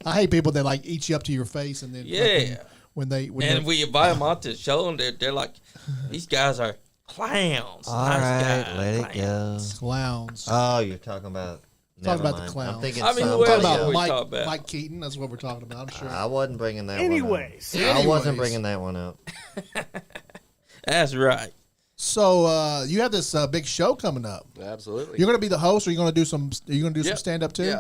I hate people that like eat you up to your face and then Yeah. fucking And we invite them on to the show, and they're like, these guys are clowns. All right, let it go. Clowns. Oh, you're talking about. Talking never about the mind. clowns. I'm thinking. I mean, somebody who Talking else about are we else. talking about? Mike Keaton. That's what we're talking about. I'm sure. I wasn't bringing that Anyways. one up. I wasn't Anyways. bringing that one up. That's right. So you have this big show coming up. Absolutely. You're going to be the host, or you're going to do some? Are you going to do some stand up too?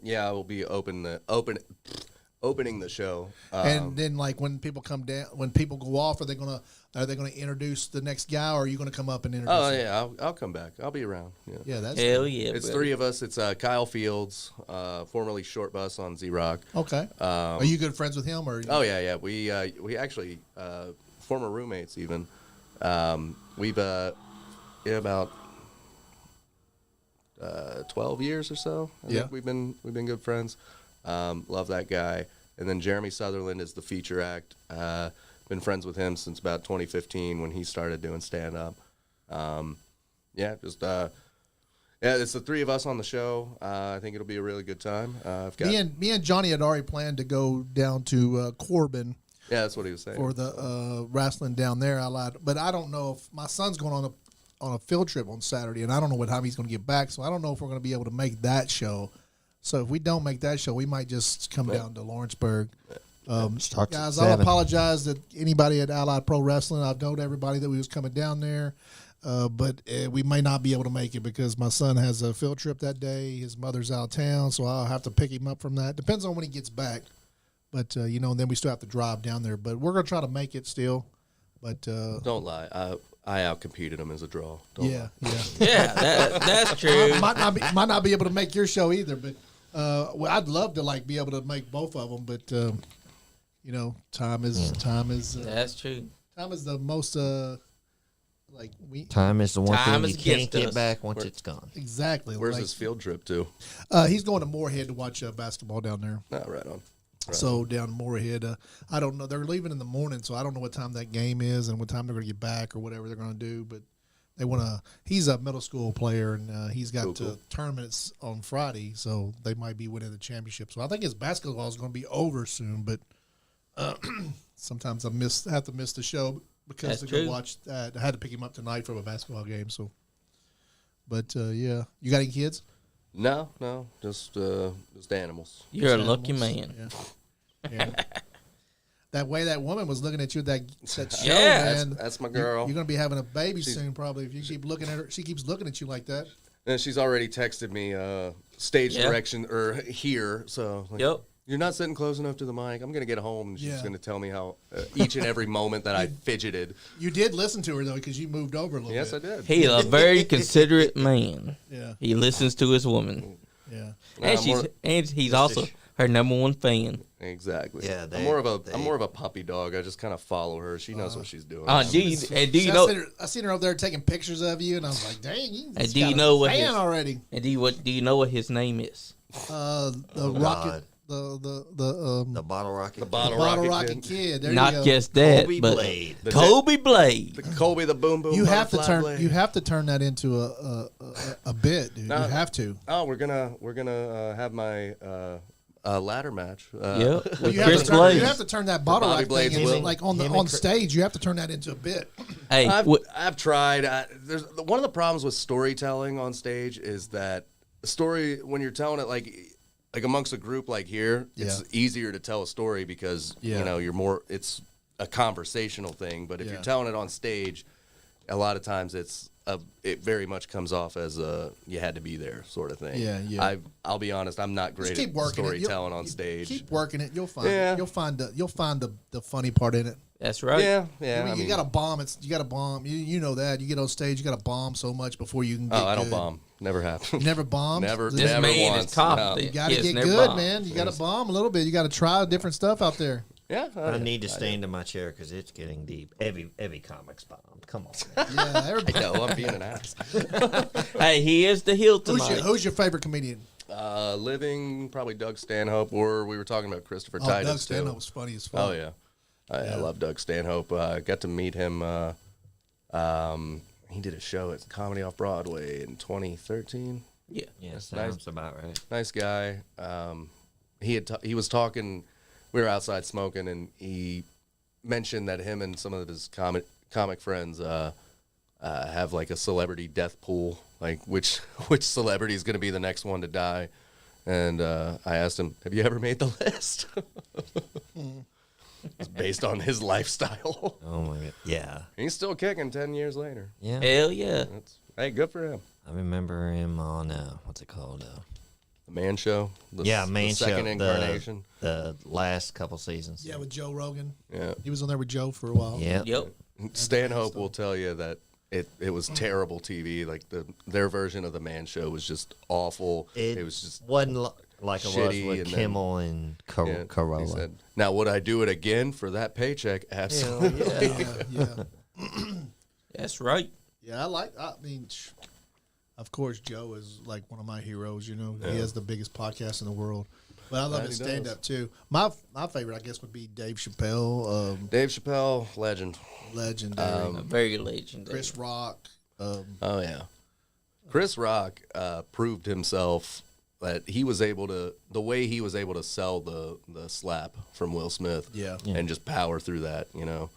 Yeah, I will be opening the show. And then, like when people come down, when people go off, are they going to introduce the next guy, or are you going to come up and introduce? Oh him? yeah, I'll come back. I'll be around. Yeah. Yeah, that's Hell yeah. It's brother. three of us. It's Kyle Fields, formerly Short Bus on Z-Rock. okay. Are you good friends with him, or? Oh yeah. We actually former roommates even. We've about 12 years or so. I think we've been good friends. Love that guy. And then Jeremy Sutherland is the feature act. Been friends with him since about 2015 when he started doing stand up. It's the three of us on the show. I think it'll be a really good time. Me and Johnny had already planned to go down to Corbin. Yeah, that's what he was saying. For the wrestling down there. But I don't know if my son's going on a field trip on Saturday, and I don't know what time he's going to get back. So I don't know if we're going to be able to make that show. So if we don't make that show, we might just come down to Lawrenceburg. Starts Guys, at I'll 7. apologize to anybody at Allied Pro Wrestling. I've told everybody that we was coming down there, but we may not be able to make it because my son has a field trip that day. His mother's out of town, so I'll have to pick him up from that. Depends on when he gets back. But, then we still have to drive down there. But we're going to try to make it still. But Don't lie. I outcompeted him as a draw. Don't lie. Yeah, that's true. might not be able to make your show either. But I'd love to be able to make both of them. But time is That's true. time is the most Time is the one Time thing is you can't against get us. back once it's gone. exactly. Where's his field trip to? He's going to Moorhead to watch basketball down there. Oh, right on. So down Moorhead, I don't know. They're leaving in the morning, so I don't know what time that game is and what time they're going to get back or whatever they're going to do. But they want to. He's a middle school player, and he's got Cool. tournaments on Friday, so they might be winning the championship. So I think his basketball is going to be over soon. But sometimes I have to miss the show because That's to true. go watch that. I had to pick him up tonight from a basketball game. So, but you got any kids? No, just animals. You're a Just lucky animals? man. Yeah. That way that woman was looking at you that show, Yeah. man. That's my girl. You're going to be having a baby soon, probably, if you keep looking at her. She keeps looking at you like that. And she's already texted me stage Yeah. direction or here. So Yep. You're not sitting close enough to the mic. I'm gonna get home and she's Yeah. gonna tell me how each and every moment that I fidgeted. You did listen to her, though, because you moved over a little Yes, I bit. did. He's a very considerate man. Yeah, He listens to his woman, yeah. and he's also her number one fan. Exactly. Yeah, I'm more of a puppy dog. I just kind of follow her. She knows what she's doing. Do you See, know? I seen her over there taking pictures of you, and I was like, "Dang, And do you know what fan his- already?" And do you know what his name is? The rocket, The bottle rocket. The bottle bottle rocket rocket kid. kid. There Not you go. just that, Colby but Blade. Kobe Blade. The Colby, the boom boom. You have to butterfly turn. blade. You have to turn that into a bit, dude. No. You have to. Oh, we're gonna have my ladder match. Yep. Well, With you, Chris have to turn, Blades. you have to turn that bottle Bobby rocket thing Blades into, will. like on Him on and stage. You have to turn that into a bit. Hey, I've tried. There's one of the problems with storytelling on stage is that the story when you're telling it like amongst a group like here, it's easier to tell a story because you're more. It's a conversational thing. But if you're telling it on stage, a lot of times it very much comes off as a you had to be there sort of thing. Yeah. I'll be honest, I'm not great Just keep at working storytelling it. on stage. Keep working it. You'll find Yeah. it. You'll find the funny part in it. that's right. Yeah. I mean, you got to bomb. You got to bomb. You know that. You get on stage, you got to bomb so much before you can get I don't good. bomb. Never happened. You never bombed? Never. This never man once. is confident. You got to Yes, get never good, bombed. man. You got to bomb a little bit. You got to try different stuff out there. Yeah. I need to stay into my chair because it's getting deep. Every comic's bombed. Come on. Yeah, everybody. No, I'm being an ass. Hey, he is the heel tonight. Who's your favorite comedian? Living, probably Doug Stanhope, or we were talking about Christopher Oh, Titus Doug too. Stanhope was funny as fuck. Oh yeah, I love Doug Stanhope. Got to meet him. He did a show at Comedy Off Broadway in 2013. Yeah. Yeah, sounds about right. Nice guy. He was talking. We were outside smoking, and he mentioned that him and some of his comic friends have like a celebrity death pool, like which celebrity is going to be the next one to die. And I asked him, "Have you ever made the list?" It's based on his lifestyle. Oh my god. Yeah. He's still kicking 10 years later. Yeah. Hell yeah. Hey, good for him. I remember him on what's it called? The Man Show. Man the Show. second incarnation. The last couple seasons. Yeah, with Joe Rogan. Yeah. He was on there with Joe for a while. Yeah. Yep. Stanhope will tell you that it was terrible TV. Like their version of the Man Show was just awful. It was just wasn't like it was shitty, with and Kimmel and yeah, Corolla. he said, "Now would I do it again for that paycheck? Absolutely." Yeah. That's right. Yeah, I mean, of course, Joe is like one of my heroes. You know, he has the biggest podcast in the world. But I love That his he stand does. up too. My favorite, I guess, would be Dave Chappelle, Dave Chappelle, legend. legendary. Very legendary. Chris Rock. Oh yeah, Chris Rock proved himself that he was able to, the way he was able to sell the slap from Will Smith, Yeah. and just power through that. You know,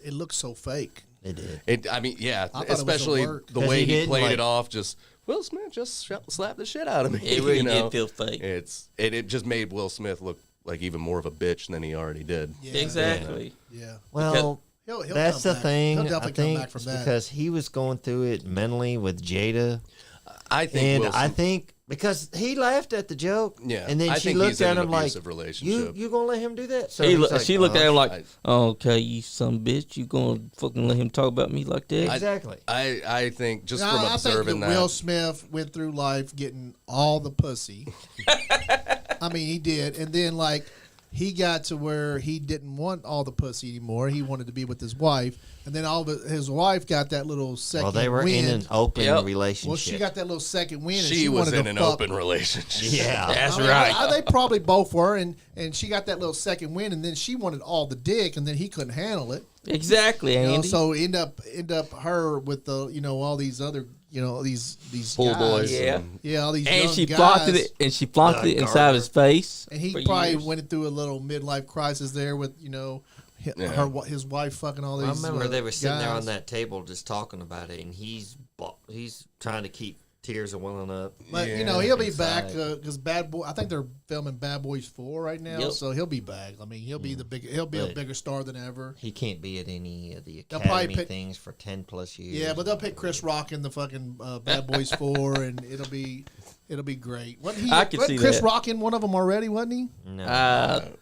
It looks so fake. It did. I mean, yeah, I thought it was a especially work. the 'Cause way he he didn't, played like- it off. Just Will Smith just slapped the shit out of me. It really you know? did feel fake. It just made Will Smith look like even more of a bitch than he already did. Yeah. Exactly. Yeah. Well, He'll that's come the back. thing. He'll I definitely think come back from it's that. because he was going through it mentally with Jada, I think. and Will I Smith- think because he laughed at the joke, Yeah, and then I she think looked he's in at an him like, abusive relationship. "You gonna let him do that?" So He he's look, like, she looked at him like, I- okay, you some bitch, you gonna fucking let him talk about me like that? exactly. I think just No, from I think observing that that. Will Smith went through life getting all the pussy. I mean, he did, and then like he got to where he didn't want all the pussy anymore. He wanted to be with his wife, and then his wife got that little second. Well, they were wind. in an open Yep. relationship. Well, she got that little second wind. And she was wanted in to an fuck. open relationship. yeah, That's I mean, right. They probably both were, and she got that little second wind, and then she wanted all the dick, and then he couldn't handle it. Exactly, You know, Andy. so end up her with the all these other these Pool guys. boys. Yeah. and- Yeah, all these and young she guys. flaunted it, and she flaunted it inside Gardner. his face. And he for probably years. went through a little midlife crisis there with his wife fucking all these. I remember they were sitting there guys. on that table just talking about it, and he's trying to keep tears of welling up. But Yeah, he'll be back inside. because Bad Boy. I think they're filming Bad Boys 4 right now, Yep. so he'll be back. I mean, he'll be a But- bigger star than ever. He can't be at any of the They'll probably academy pick- things for 10+ years. Yeah, but they'll pick Chris Rock in the fucking Bad Boys 4, and it'll be great. Wasn't I can see Chris that. Rock in one of them already? Wasn't he? No,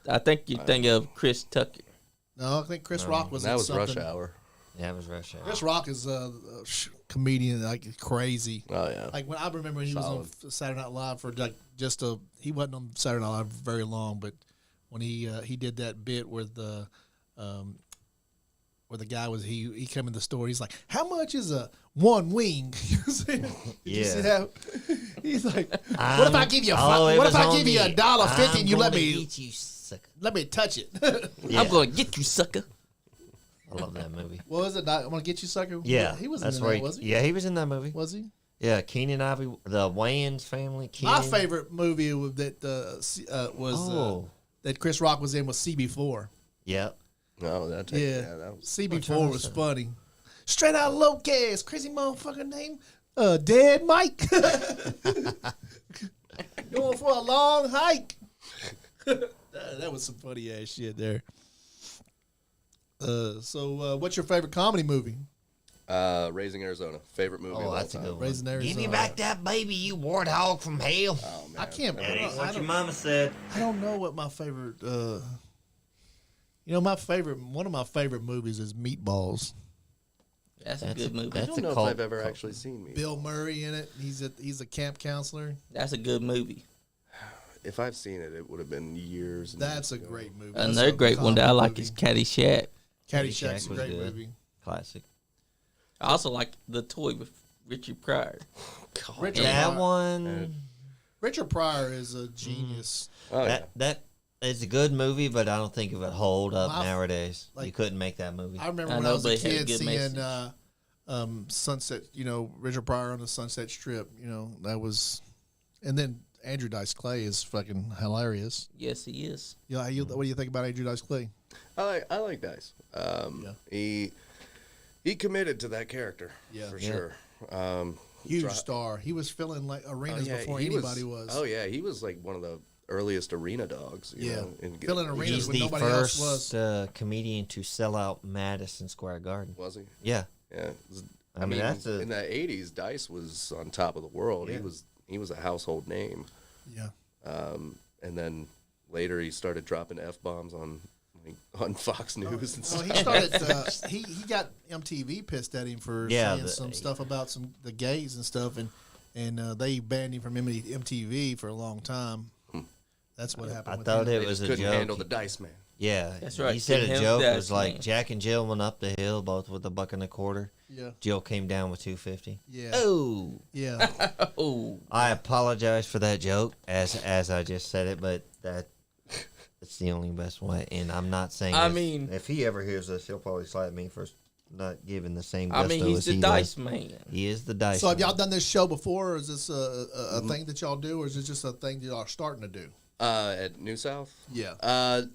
I think you think of Chris Tucker. No, I think Chris Rock was. that in was something. Rush Hour. that was Rush Hour. Chris Rock is a comedian like crazy. Oh yeah. Like when I remember he was on Saturday Night Live for like he wasn't on Saturday Night Live very long, but when he did that bit where the guy was he came in the store, he's like, "How much is a one wing?" You see that? He's like, "What if I give you what if I give you $1.50 and you let me touch it?" Yeah. I'm gonna get you, sucker. I love that movie. What was it? I'm gonna get you, sucker. Yeah, he was that's in where that, was he? Yeah, he was in that movie. Was he? Yeah, Keenan Ivory, the Wayans family. My Keenan. favorite movie that was that Chris Rock was in was CB4. Yep. No, that Yeah, was, CB4 was funny. Straight out of Locust, crazy motherfucker name, Dead Mike. Going for a long hike. that was some funny ass shit there. So what's your favorite comedy movie? Raising Arizona, favorite movie. Oh, of all that's a time. good one. Raising Arizona. Give me back that baby, you warthog from hell. Oh man, I can't. What your mama said. I don't know what my favorite. One of my favorite movies is Meatballs. That's a good movie. I That's don't a know cult. if I've ever actually seen me. Bill Murray in it. He's a camp counselor. That's a good movie. If I've seen it, it would have been years. And That's a years ago. great movie. That's Another a great one that I comedy like movie. is Caddyshack. Caddyshack's a was great good. movie. Classic. I also like The Toy with Richard Pryor. Richard That Pryor. one. Richard Pryor is a genius. Oh yeah. That is a good movie, but I don't think it would hold up Well, nowadays. You like- couldn't make that movie. I remember I when know, I was a but it had a kid good seeing message. Sunset. Richard Pryor on the Sunset Strip. That was, and then Andrew Dice Clay is fucking hilarious. Yes, he is. You know, what do you think about Andrew Dice Clay? I like Dice. He committed to that character. For sure. Huge star. He was filling like arenas before anybody was. Oh yeah, he was like one of the earliest arena dogs. You know, filling arenas He's when the nobody else first was. comedian to sell out Madison Square Garden. Was he? Yeah. Yeah. I mean, that's in the '80s, Dice was on top of the world. Yeah. He was a household name. Yeah. And then later he started dropping F-bombs on Fox News and So stuff. he started. He got MTV pissed at him for saying some stuff about the gays and stuff, and they banned him from MTV for a long time. That's what happened. I with thought him. it was a couldn't joke. handle the Dice Man. Yeah, That's right. He said Couldn't a handle joke the was Dice like Man. Jack and Jill went up the hill, both with $1.25. Yeah. Jill came down with $2.50. Yeah. Oh, Yeah. Oh, I apologize for that joke, as I just said it, but it's the only best way. And I'm not saying. I this. mean- if he ever hears this, he'll probably slap me for not giving the same. I mean, gusto he's as the he Dice does. Man. He is the dice. So have man. y'all done this show before, or is this a thing that y'all do, or is it just a thing that y'all are starting to do? At New South. Yeah.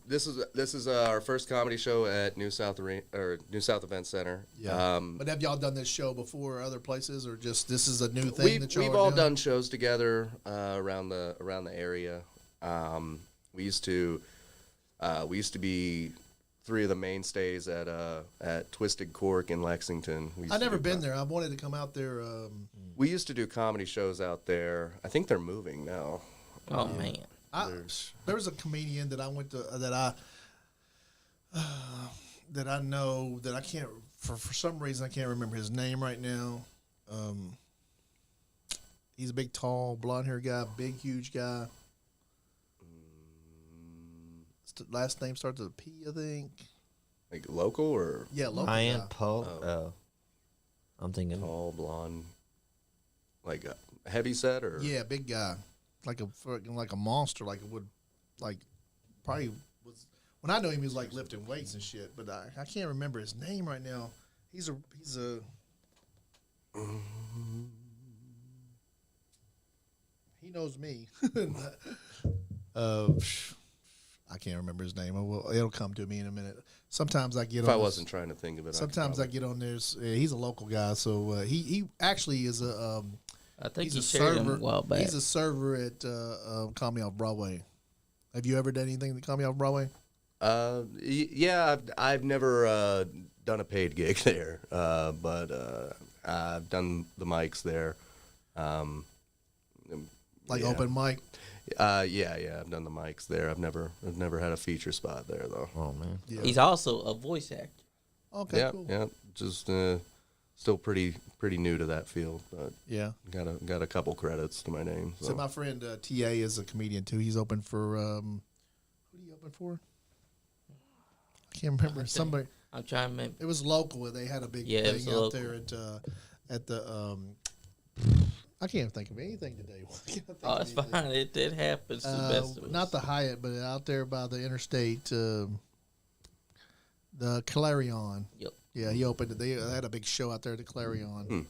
This is our first comedy show at New South Event Center. Yeah. But have y'all done this show before other places, or just this is a new thing that y'all We've are all doing? done shows together around the area. We used to be three of the mainstays at Twisted Cork in Lexington. I've never been there. I've wanted to come out there. We used to do comedy shows out there. I think they're moving now. Oh man. There was a comedian that I went to that I know that I can't for some reason I can't remember his name right now. He's a big, tall, blonde hair guy, big, huge guy. Last name starts with a P, I think. Like local or Local Ryan guy. Poe. Oh. I'm thinking. tall, blonde, like a heavy set or Yeah, big guy, like a monster, like it would, like probably was. When I know him, he was like lifting weights and shit. But I can't remember his name right now. He's a. He knows me. I can't remember his name. It'll come to me in a minute. Sometimes I get. If I wasn't trying to think of it, Sometimes I get on there. He's a local guy, so he actually is a. I think He's he a shared him server. a while back. He's a server at Comedy Off Broadway. Have you ever done anything at Comedy Off Broadway? Yeah, I've never done a paid gig there, but I've done the mics there. Like yeah. open mic? Yeah, I've done the mics there. I've never had a feature spot there though. Oh man. Yeah. He's also a voice actor. Okay, yeah, cool. yeah, just still pretty new to that field, but Yeah. got a couple credits to my name. So my friend TA is a comedian too. He's open for who did he open for? I can't remember. Somebody. I'm trying to remember. It was local. They had a big Yeah, it was thing out local. there at the. I can't think of anything today. I can't think Oh, of it's anything. fine. It happens to the best of us. Not the Hyatt, but out there by the interstate, the Clarion. Yep. Yeah, he opened it. They had a big show out there at the Clarion.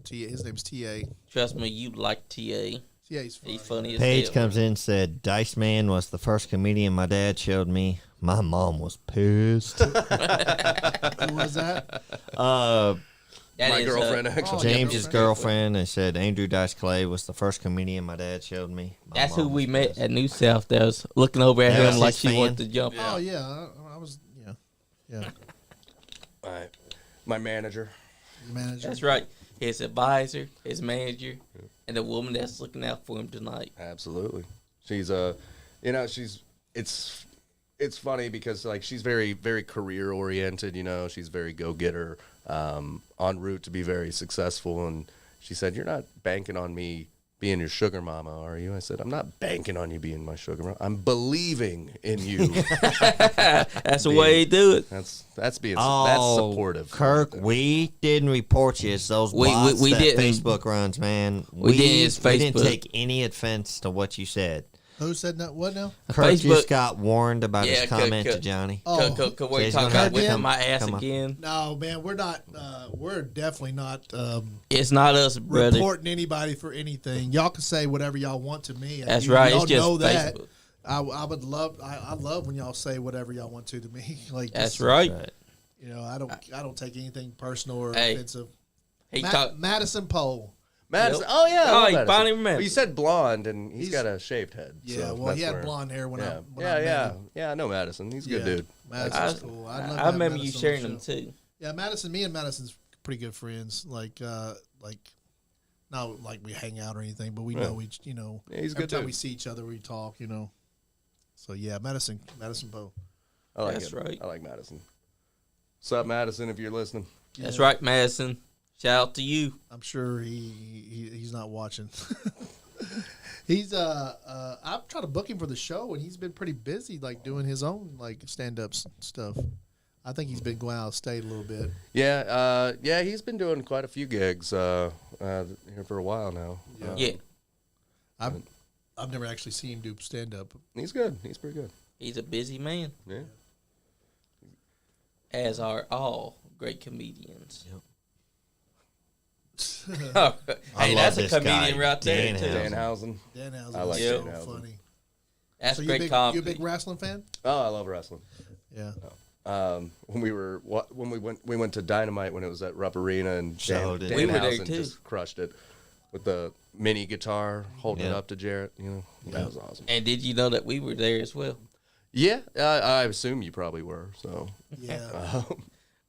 His name's TA. Trust me, you like TA. TA's funny. He's funny as Paige hell. comes in and said, Dice Man was the first comedian my dad showed me. My mom was pissed. Who was that? That my is, girlfriend actually. Oh, James's yeah, girlfriend and said Andrew Dice Clay was the first comedian my dad showed me. My That's mom who we was met pissed. at New South. That was looking over at That was him like his she fan? wanted to jump. Oh yeah, I was. Yeah. All right. My manager. Manager. That's right. His advisor, his manager, and the woman that's looking out for him tonight. Absolutely. She's it's funny because like she's very, very career oriented, she's very go getter, en route to be very successful. And she said, "You're not banking on me being your sugar mama, are you?" I said, "I'm not banking on you being my sugar mama. I'm believing in you." That's the way he do it. That's Oh, that's supportive. Kirk, we didn't report you. It's those We- bots we that didn't. Facebook runs, man. We didn't. It's We didn't Facebook. take any offense to what you said. Who said that? What now? Kurt Facebook. just got warned about Yeah, his comment Kurt. to Johnny. Oh, Could we he's talk gonna about have whipping to- my ass Come on. again? no, man, we're not. We're definitely not It's not us, brother. reporting anybody for anything. Y'all can say whatever y'all want to me. That's right. Y'all It's just know that. Facebook. I would love. I love when y'all say whatever y'all want to me. Like That's just, right. You know, I don't take anything personal or Hey, offensive. He talk. Madison Pohl. Madison. Yep. Oh yeah. I Oh, love he Madison. finally remembered. Well, you said blonde, and he's He's- got a shaved head. Yeah, so well, that's he had where- blonde hair when Yeah, I when I met him. yeah. I know Madison. He's a good Yeah. dude. Madison's cool. I'd love to I have remember you Madison on sharing the them show. too. Yeah, Madison. Me and Madison's pretty good friends. Like not like we hang out or anything, but we know each. You know, Yeah, he's a every good time dude. we see each other, we talk. You know. So yeah, Madison Poe. I like That's it. right. I like Madison. What's up, Madison? If you're listening, That's right, Madison. Shout out to you. I'm sure he's not watching. He's I've tried to book him for the show, and he's been pretty busy, like doing his own like stand up stuff. I think he's been going out of state a little bit. yeah, he's been doing quite a few gigs here for a while now. Yeah, I've never actually seen him do stand up. He's good. He's pretty good. he's a busy man, Yeah. as are all great comedians. I Hey, love that's a this comedian guy, right there too. Danhausen. Danhausen I like is so Danhausen. funny. That's So you great big, comedy. you a big wrestling fan? Oh, I love wrestling. Yeah. When we went to Dynamite when it was at Rupp Arena, and So did we. We were there, Danhausen too. just crushed it with the mini guitar holding it Yeah. up to Jarrett. You know, that was awesome. And did you know that we were there as well? Yeah, I assume you probably were. So Yeah.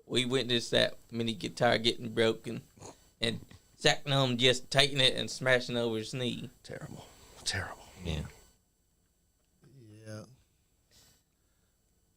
We witnessed that mini guitar getting broken, and Zach Num just taking it and smashing over his knee. terrible. Yeah. Yeah.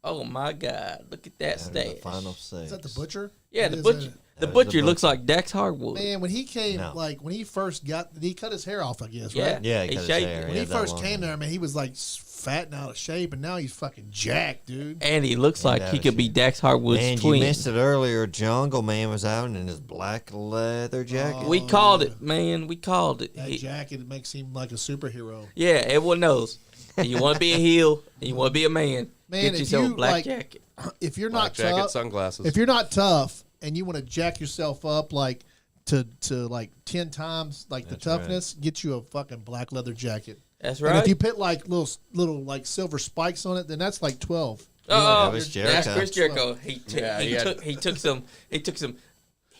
Oh my God! Look at that Down to the stage. final six. Is that the butcher? Yeah, It the is, butcher. isn't it? The That was butcher the looks like Dax Hardwood. Man, when he came, No. like when he first he cut his hair off, I guess, Yeah, right? Yeah, he he cut his shaved hair. it. When He he had that first long came hair. there, man, he was like fat and out of shape, and now he's fucking jacked, dude. And he looks like Yeah, he could be shit. Dax Hardwood's Man, twin. you missed it earlier. Jungle Man was out in his black leather jacket. We called it, man. We called it. That jacket makes him like a superhero. Yeah, everyone knows. And you want to be a heel, and you want to be a man. Man, get if yourself you, a black like- jacket. If you're Black not jacket, tough, sunglasses. if you're not tough, and you want to jack yourself up like to like 10 times like That's the toughness, get you a fucking black leather jacket. That's And right. if you put like little like silver spikes on it, then that's like 12. Oh, that was that's Jericho. Chris Jericho. He Yeah, he had- took some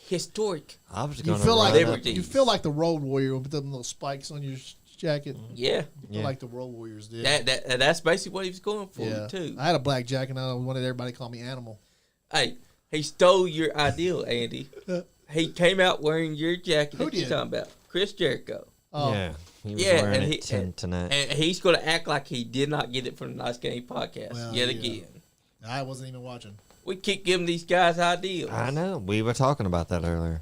historic. I was You going feel like Liberties. you feel like the Road Warrior with them little spikes on your jacket. Yeah, You feel like the Road Warriors did. that's basically what he was going for yeah, too. I had a black jacket, and I wanted everybody to call me Animal. Hey, he stole your ideal, Andy. He came out wearing your jacket. Who that you're did? talking about? Chris Jericho. Oh, Yeah. He was Yeah, wearing and it tonight. And he's going to act like he did not get it from the Nice Game podcast Well, yet yeah. again. I wasn't even watching. We keep giving these guys ideals. I know. We were talking about that earlier.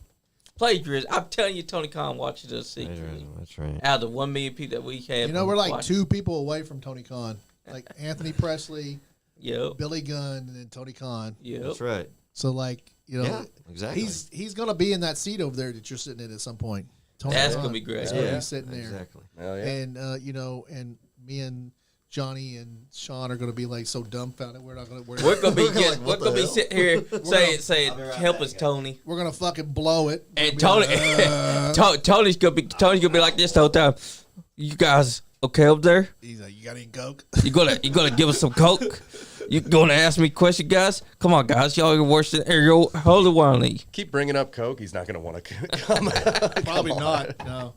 Plagiarism. I'm telling you, Tony Khan watches us secretly. That's right. Out of the 1 million people that we have, You know, we're like watching. 2 people away from Tony Khan, like Anthony Presley, Yep. Billy Gunn, and then Tony Khan. Yep. That's right. So like, you know, Yeah, exactly. he's gonna be in that seat over there that you're sitting in at some point. Tony That's Khan gonna be great. is gonna Yeah. be sitting there, Exactly. Hell yeah. and you know, and me and Johnny and Sean are gonna be like so dumbfounded. We're not gonna. We're gonna be like, just, what we're gonna the be hell? sitting here saying, help us, Tony. We're gonna fucking blow it. We're And gonna Tony, be like, Tony's gonna be like this the whole time. You guys okay up there? He's like, you got any coke? You gonna give us some coke? You gonna ask me questions, guys? Come on, guys, y'all are worse than Ariel. Hold the one knee. Keep bringing up Coke. He's not going to want to come. Probably not. No,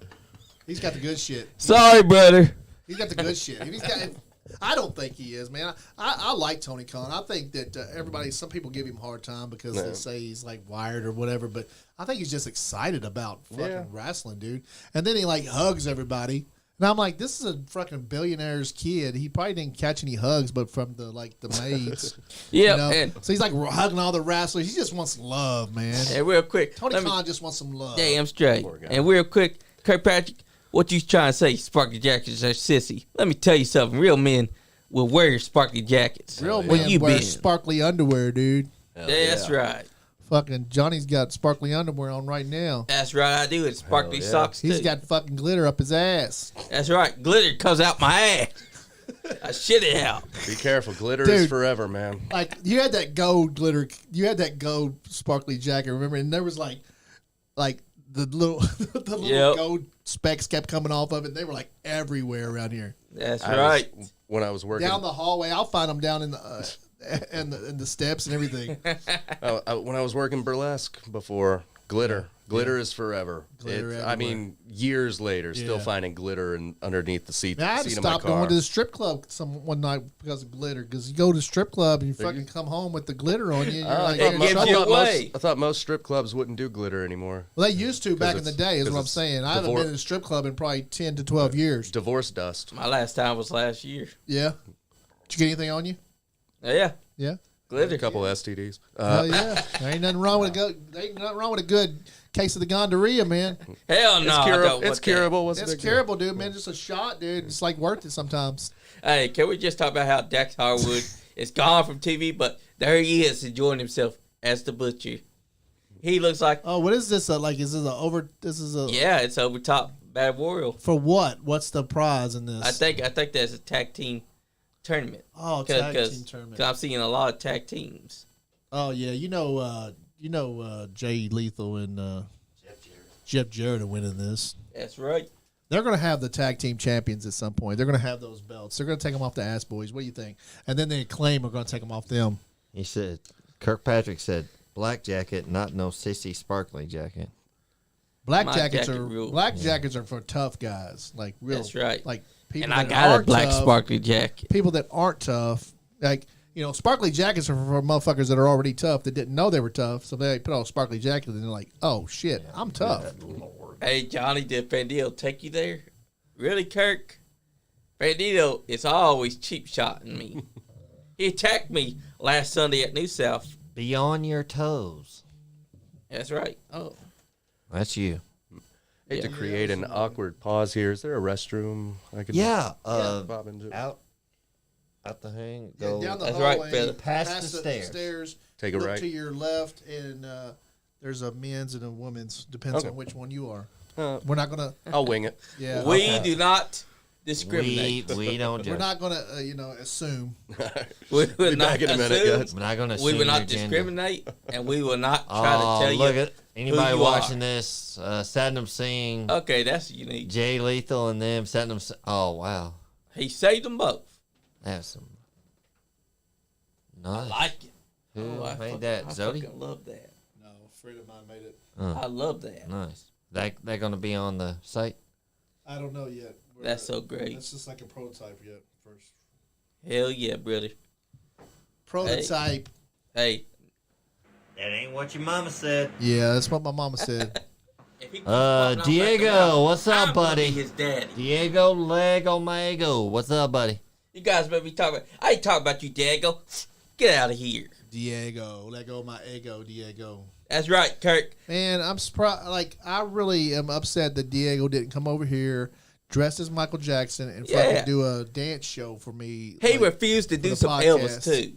he's got the good shit. Sorry, brother. He's got the good shit. If he's got, I don't think he is, man. I like Tony Khan. I think that some people give him a hard time because they say he's like wired or whatever, but I think he's just excited about fucking wrestling, dude. And then he like hugs everybody. And I'm like, this is a fucking billionaire's kid. He probably didn't catch any hugs, but from the maids. Yeah, You know? and So he's like hugging all the wrestlers. He just wants love, man. real quick, Tony let me- Khan just wants some love. damn straight. Poor guy. And real quick, Kirkpatrick, what you trying to say? Sparkly jackets are sissy. Let me tell you something. Real men will wear sparkly jackets. Real Where men you wear been? sparkly underwear, dude. That's right. Fucking Johnny's got sparkly underwear on right now. That's right. I do. It's sparkly Hell yeah. socks too. He's got fucking glitter up his ass. That's right. Glitter comes out my ass. Shit it out. Be careful. Glitter Dude. is forever, man. Like you had that gold glitter, you had that gold sparkly jacket. Remember, and there was like the little Yep. gold specks kept coming off of it. They were like everywhere around here. That's I right. When I was working, Down the hallway, I'll find them down in the in the steps and everything. when I was working burlesque before, glitter is forever. Glitter I mean, years later, still Yeah. finding glitter underneath the seat. Man, I had to seat of my stop car. going to the strip club one night because of glitter. Because you go to the strip club and you fucking come home with the glitter on you. And you're I like, thought It most- gives I you thought away. I thought most strip clubs wouldn't do glitter anymore. well, they used to back in the it's- day. Is 'cause what I'm it's saying. I haven't divor- been in a strip club in probably 10 to 12 years. Divorce dust. My last time was last year. Yeah. Did you get anything on you? Yeah. Yeah. Glitter. A couple STDs. Oh yeah. There ain't nothing wrong with a good case of the gonorrhea, man. Hell no. It's I curable. don't It's want that. curable. What's the It's big deal? curable, dude, man. Just a shot, dude. It's like worth it sometimes. Hey, can we just talk about how Dax Harwood is gone from TV, but there he is enjoying himself as the butcher. He looks like, Oh, what is this? Is this this is a yeah, it's over top Bad Royal. for what? What's the prize in this? I think that's a tag team tournament. Oh, tag team tournament. Because I'm seeing a lot of tag teams. Oh yeah, Jay Lethal and Jeff Jarrett are winning this. That's right. They're going to have the tag team champions at some point. They're going to have those belts. They're going to take them off the Ass Boys. What do you think? And then the Acclaim are going to take them off them. He said, Kirkpatrick said, black jacket, not no sissy sparkly jacket. Black My jackets jacket are rule. jackets are for tough guys, like real. That's right. Like people And I that got a aren't black tough, sparkly jacket. People that aren't tough, like sparkly jackets are for motherfuckers that are already tough that didn't know they were tough. So they put on a sparkly jacket and they're like, "Oh shit, I'm tough." Hey, Johnny, did Bandito take you there? Really, Kirk? Bandito is always cheap shotting me. He attacked me last Sunday at New South. Be on your toes. That's right. Oh, That's you. Hate to create an awkward pause here. Is there a restroom I could Yeah. pop into? Out the hang. Yeah, Go. down the That's right, hallway, fella. Past the stairs. Take a look right. to your left, and there's a men's and a women's. Depends Okay. on which one you are. Uh, We're not gonna. I'll wing it. Yeah, we do not discriminate. we don't we're judge. not gonna. Assume. We will Be not back in a minute, assume, guys. We're not going to we will not gender. discriminate, and we will not try to Oh, tell look you. at anybody you watching are. this. Satnam Singh, Okay, that's unique. Jay Lethal, and them. Satnam. Oh wow, He saved them both. that's some. I Nice. like it. Who I made fuck- that? I Zodi. fucking love that. No, a friend of mine made it. I love that. Nice. They're going to be on the site. I don't know yet. That's so great. That's just like a prototype yet. First Hell yeah, brother. prototype. Hey, That ain't what your mama said. Yeah, that's what my mama said. if he keeps popping off Diego, like that, what's up, I'm gonna be buddy? his daddy. Diego Lego Mago, what's up, buddy? You guys better be talking. I ain't talking about you, Diego. Get out of here. Diego, let go of my ego, Diego. That's right, Kirk. Man, I'm surprised. Like, I really am upset that Diego didn't come over here dressed as Michael Jackson and Yeah. fucking do a dance show for me. He like, refused to for do the some Elvis podcast. too.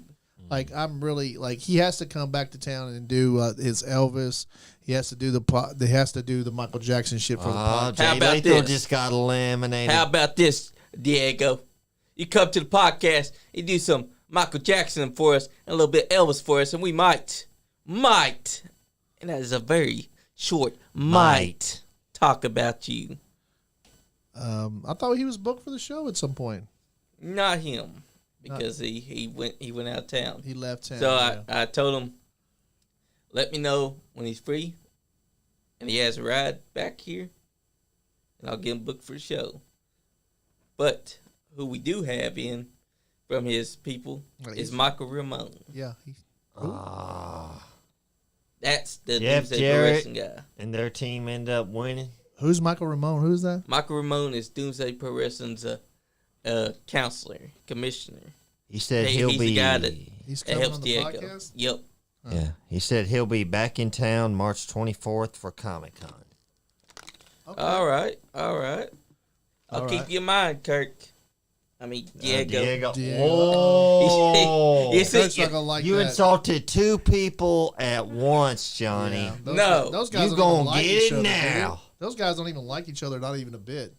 Like, I'm really like he has to come back to town and do his Elvis. He has to do the Michael Jackson shit for the Oh, podcast. Jay about Lethal this? just got eliminated. How about this, Diego? You come to the podcast, you do some Michael Jackson for us and a little bit Elvis for us, and we might, and that is a very short might talk about you. I thought he was booked for the show at some point. Not him, because he went out of town. He left town. So yeah. I told him, let me know when he's free, and he has a ride back here, and I'll get him booked for the show. But who we do have in from his people is Michael Ramone. Yeah. That's the Jeff Doomsday Jarrett. Pro Wrestling guy. And their team end up winning. Who's Michael Ramone? Who's that? Michael Ramone is Doomsday Pro Wrestling's counselor, commissioner. He said He's he'll the be. guy that He's coming helps on the Diego. podcast? Yep. Yeah, he said he'll be back in town March 24th for Comic Con. Okay. All right. I'll All keep right. you in mind, Kirk. I mean, Diego. Diego. Oh, You see- Kurt's not gonna like you that. insulted two people at once, Johnny. Yeah, No. those guys You don't even gonna like get each it other, now. dude. Those guys don't even like each other, not even a bit.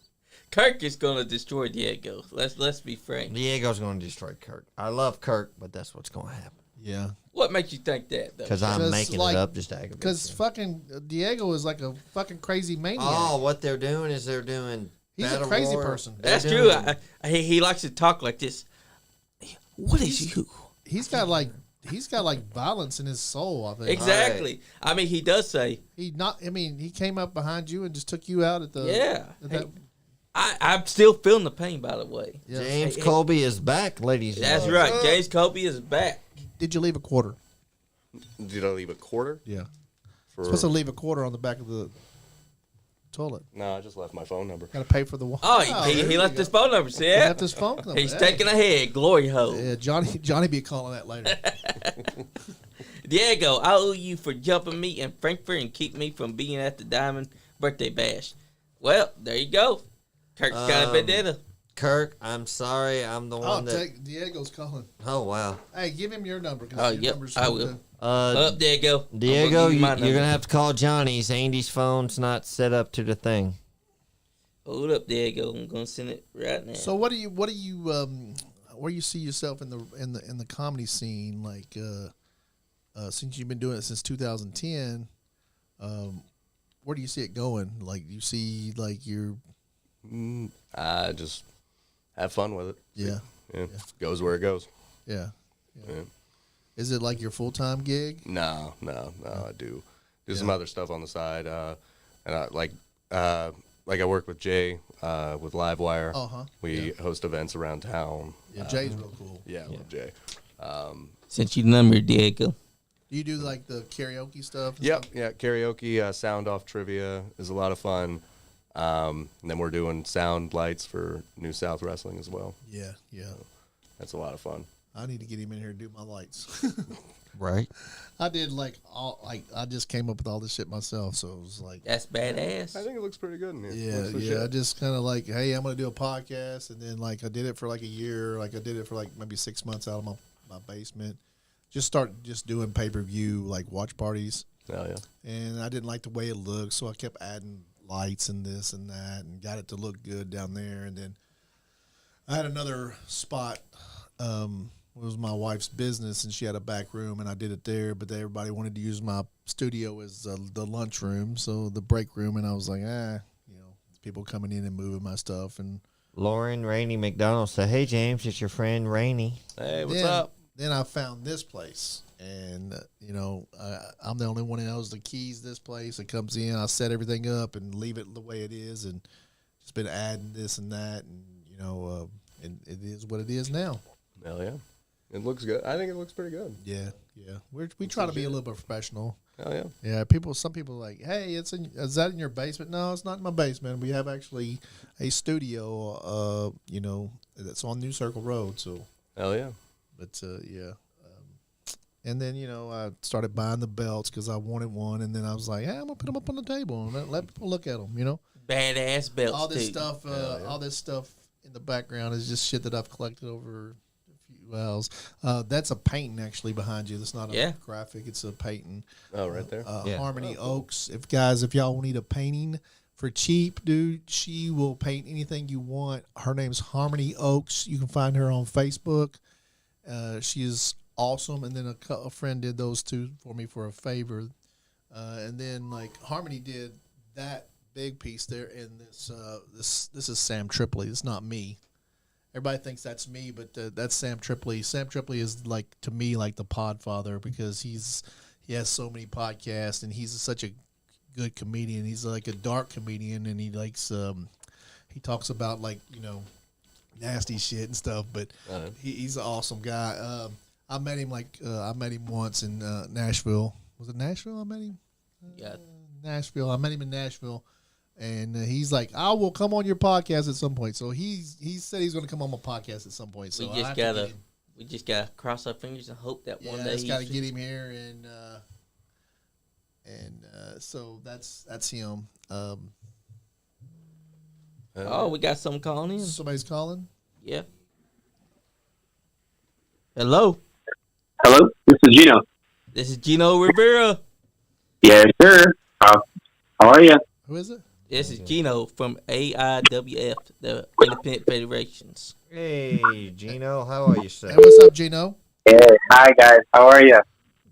Kirk is gonna destroy Diego. Let's be frank. Diego's going to destroy Kirk. I love Kirk, but that's what's going to happen. Yeah. What makes you think that, though? Because I'm 'Cause, making like, it up just to aggravate Because you. fucking Diego is like a fucking crazy maniac. Oh, what they're doing is they're doing. He's a battle crazy royal. person. They're That's true. doing- He likes to talk like this. What is you? He's got like violence in his soul. I think. Exactly. I mean, he does say, He came up behind you and just took you out at the. yeah. at that- I'm still feeling the pain, by the way. yeah. James Hey, Colby is back, ladies. and That's gentlemen. right. James Colby is back. Did you leave a quarter? Did I leave a quarter? Yeah. For... Supposed to leave a quarter on the back of the toilet. No, I just left my phone number. Got to pay for the one. Oh, there he you left go. his phone number. See He that? left his phone number. He's Hey. taking ahead. Glory hole. Yeah, Johnny be calling that later. Diego, I owe you for jumping me in Frankfurt and keep me from being at the Diamond birthday bash. Well, there you go. Kirk's got a vendetta. Kirk, I'm sorry. I'm the Oh, one that. Diego's calling. Oh, wow. Hey, give him your number. 'Cause Oh, your yep, number's I so will. good. Up, Diego. I'm Diego, gonna give you my you're number. going to have to call Johnny's. Andy's phone's not set up to the thing. Hold up, Diego. I'm gonna send it right now. So what do you where you see yourself in the comedy scene? Like since you've been doing it since 2010, where do you see it going? Like you see like you're I just have fun with it. yeah. Goes where it goes. Yeah. Yeah. Is it like your full time gig? No. I do some other stuff on the side, and I like I work with Jay with Livewire. Uh-huh. We host events around town. Yeah, Jay's real cool. Yeah, I love Jay. Since you number, Diego. Do you do like the karaoke stuff? and Yep, stuff? yeah. Karaoke, sound off trivia is a lot of fun. And then we're doing sound lights for New South Wrestling as well. Yeah, yeah. That's a lot of fun. I need to get him in here to do my lights. Right? I did I just came up with all this shit myself, so it was like That's badass. I think it looks pretty good in here. yeah, Looks yeah. I legit. just kind of like, hey, I'm gonna do a podcast, and then like I did it for like a year. Like I did it for like maybe 6 months out of my basement. Just doing pay-per-view like watch parties, Oh yeah. and I didn't like the way it looked, so I kept adding lights and this and that, and got it to look good down there. And then I had another spot. It was my wife's business, and she had a back room, and I did it there. But everybody wanted to use my studio as the lunch room, so the break room. And I was like, people coming in and moving my stuff. And Lauren Rainey McDonald said, "Hey, James, it's your friend Rainey." Hey, what's then, up? Then I found this place, and I'm the only one who knows the keys to this place. It comes in, I set everything up and leave it the way it is, and just been adding this and that, and and it is what it is now. Hell yeah. It looks good. I think it looks pretty good. Yeah. We try to be a little bit professional. Hell yeah. Yeah, some people are like, hey, is that in your basement? No, it's not in my basement. We have actually a studio, that's on New Circle Road. So, Hell yeah. but yeah. And then I started buying the belts because I wanted one, and then I was like, hey, I'm gonna put them up on the table and let people look at them. Badass belts, All this too. stuff, all this stuff in the background is just shit that I've collected over a few hours. That's a painting actually behind you. That's not a graphic. It's a painting. Oh, right there. Yeah. Harmony Oaks. If y'all need a painting for cheap, dude, she will paint anything you want. Her name's Harmony Oaks. You can find her on Facebook. She is awesome. And then a friend did those two for me for a favor. And then like Harmony did that big piece there. And this is Sam Tripoli. It's not me. Everybody thinks that's me, but that's Sam Tripoli. Sam Tripoli is like, to me, like the Podfather, because he has so many podcasts, and he's such a good comedian. He's like a dark comedian, and he likes he talks about like nasty shit and stuff. But he's an awesome guy. I met him once in Nashville. Was it Nashville? I met him. Yeah. Nashville. I met him in Nashville. And he's like, I will come on your podcast at some point. So he said he's going to come on my podcast at some point. So We just gotta cross our fingers and hope that one day. just got to get him here, and so that's him. Oh, we got something calling in. Somebody's calling. Yeah. Hello. Hello, this is Gino. This is Gino Rivera. Yes, sir. How are you? Who is it? This is Gino from AIWF, the Independent Federations. Hey, Gino, how are you, sir? Hey, what's up, Gino? Hey, hi guys. How are you?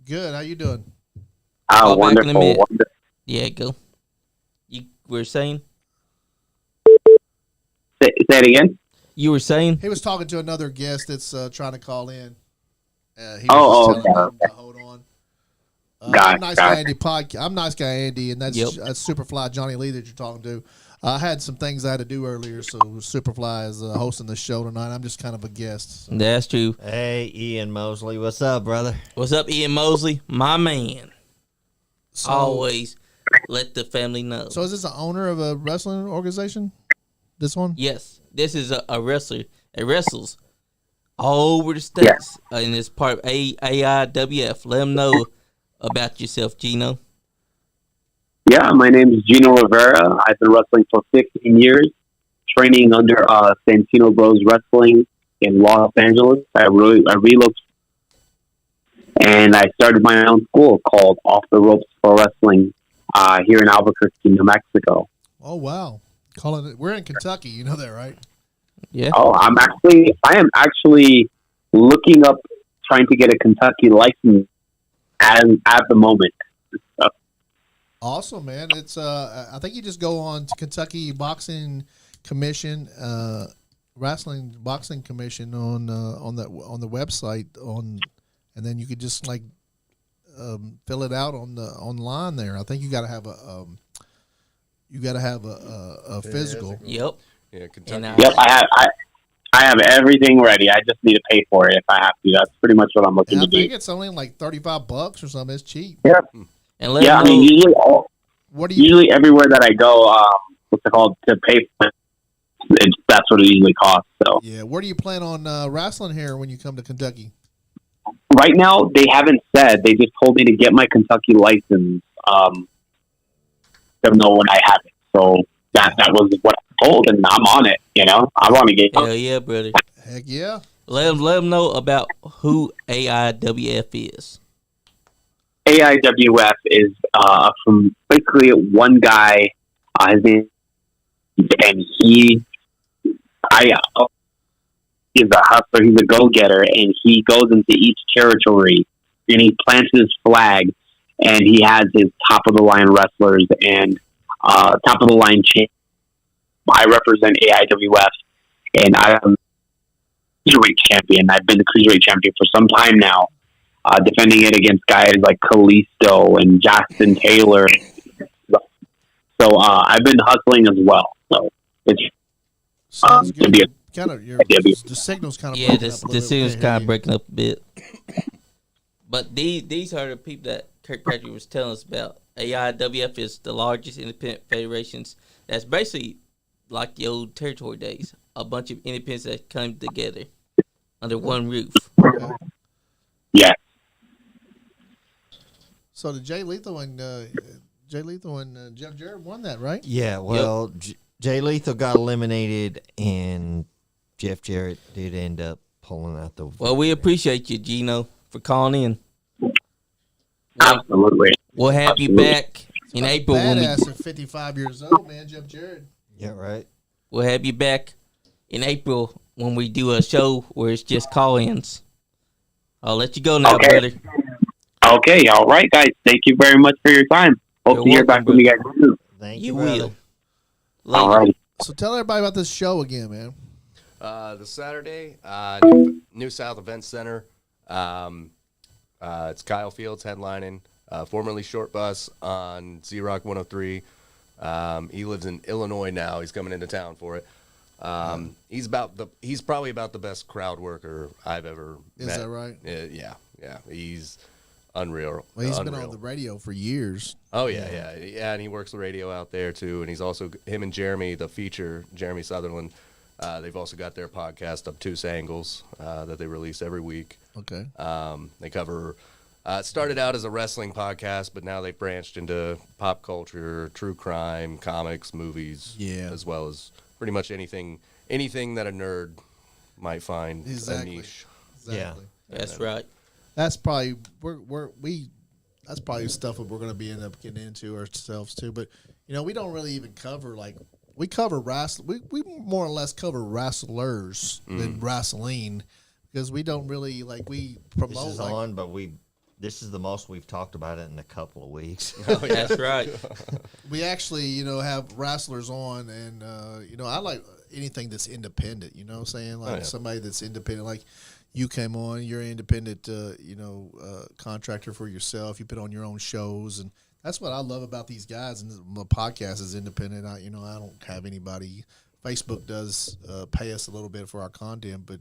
Good. How you doing? Call back in a Wonderful. minute. Wonderful. Yeah, go. You were saying? Say it again. You were saying? He was talking to another guest that's trying to call in. He was Oh, just telling okay. them to hold on. Gotcha, I'm nice guy gotcha. Andy I'm nice guy Andy, and that's Yep. Superfly Johnny Lee that you're talking to. I had some things I had to do earlier, so Superfly is hosting the show tonight. I'm just kind of a guest. So. That's true. Hey, Ian Mosley, what's up, brother? What's up, Ian Mosley? My man. So, Always let the family know. So is this the owner of a wrestling organization? This one? Yes, this is a wrestler. It wrestles all over the states, and it's part of AIWF. Let them know about yourself, Gino. Yeah, my name is Gino Rivera. I've been wrestling for 15 years, training under Santino Bros Wrestling in Los Angeles. I relocated, and I started my own school called Off the Ropes for Wrestling here in Albuquerque, New Mexico. Oh wow, calling it. We're in Kentucky. You know that, right? Yeah. Oh, I am actually looking up trying to get a Kentucky license at the moment. Awesome, man. It's I think you just go on to Kentucky Boxing Commission, Wrestling Boxing Commission on the website and then you could just like fill it out online there. I think you got to have a physical. Yep. Yeah, Kentucky. And, Yep, I have everything ready. I just need to pay for it if I have to. That's pretty much what I'm looking And I to think do. it's only like $35 or something. It's cheap. Yeah, And let yeah. I them know. mean, What do you? usually everywhere that I go, what's it called, to pay for it, that's what it usually costs. So Yeah. Where do you plan on wrestling here when you come to Kentucky? right now they haven't said. They just told me to get my Kentucky license. Don't know when I have it. So that was what I told, and I'm on it. You know, I want to get. Hell yeah, brother. Heck yeah. Let them know about who AIWF is. AIWF is from basically one guy. His name, and he's a hustler. He's a go-getter, and he goes into each territory and he plants his flag, and he has his top-of-the-line wrestlers and top-of-the-line champions. I represent AIWF, and I'm cruiserweight champion. I've been the cruiserweight champion for some time now, defending it against guys like Kalisto and Jackson Taylor. So I've been hustling as well. So it's Sounds to be good. Kind of the signal's kind of Yeah, breaking up a the little bit. signal's We can't kind hear of you. breaking up a bit. But these are the people that Kirkpatrick was telling us about. AIWF is the largest independent federations. That's basically like the old territory days. A bunch of independents that come together under one roof. Okay. yeah. So the Jay Lethal and Jeff Jarrett won that, right? Yeah, well, Jay Lethal got eliminated, and Jeff Jarrett did end up pulling out the. Well, we appreciate you, Gino, for calling in. Absolutely. We'll have you Absolutely. back in April when we Badass at 55 years old, man. Jeff Jarrett. Yeah, right. we'll have you back in April when we do a show where it's just call-ins. I'll let you go now, Okay. brother. Okay. All right, guys. Thank you very much for your time. Hope You're to hear welcome, back from you guys soon. Thank You brother. will. All Later. right. So tell everybody about this show again, man. This Saturday, New South Event Center. It's Kyle Fields headlining, formerly Short Bus on Z-Rock 103. He lives in Illinois now. He's coming into town for it. He's probably about the best crowd worker I've ever met. Is that right? Yeah. He's unreal. Well, he's been Unreal. on the radio for years. Oh yeah, and he works the radio out there too. And he's also him and Jeremy, the feature, Jeremy Sutherland. They've also got their podcast, Obtuse Angles, that they release every week. Okay. They cover. It started out as a wrestling podcast, but now they've branched into pop culture, true crime, comics, movies, as well as pretty much anything that a nerd might find Exactly. a niche. Exactly. That's right. That's probably that's probably stuff that we're going to be end up getting into ourselves too. But we don't really even cover we cover we more or less cover wrestlers than wrestling because we don't really we promote. This is on, but this is the most we've talked about it in a couple of weeks. Oh, yeah, that's right. We actually, have wrestlers on, and I like anything that's independent. You know what I'm saying? Somebody that's independent, like you came on, you're an independent, contractor for yourself. You put on your own shows, and that's what I love about these guys. And the podcast is independent. I don't have anybody. Facebook does pay us a little bit for our content, but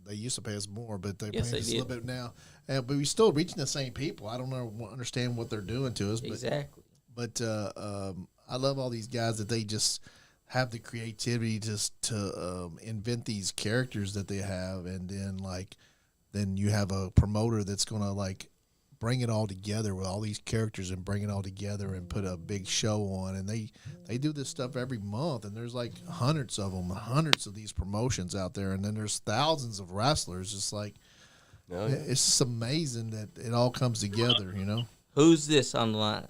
they used to pay us more, but they pay us a little bit now. But we're still reaching the same people. I don't understand what they're doing to us. But, Exactly. But I love all these guys that they just have the creativity just to invent these characters that they have, and then you have a promoter that's gonna bring it all together with all these characters and bring it all together and put a big show on. And they do this stuff every month, and there's hundreds of them, hundreds of these promotions out there, and then there's thousands of wrestlers. It's it's just amazing that it all comes together, Who's this on the line?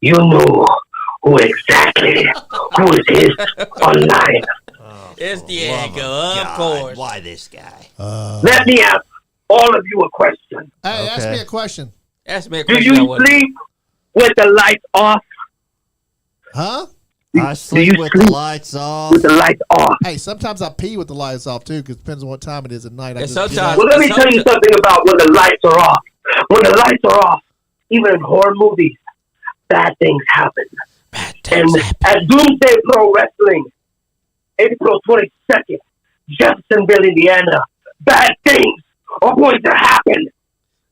You know who it is online. It's Diego, of course. Why this guy? Let me ask all of you a question. Hey, ask me a question. Ask me a Do question. you sleep with the lights off? Huh? I sleep with the lights off. With the lights off. Hey, sometimes I pee with the lights off too, because it depends on what time it is at night. And sometimes- Well, let me tell you something about when the lights are off. When the lights are off, even in horror movies, bad things happen. And at Doomsday Pro Wrestling, April 22nd, Jeffersonville, Indiana, bad things are going to happen.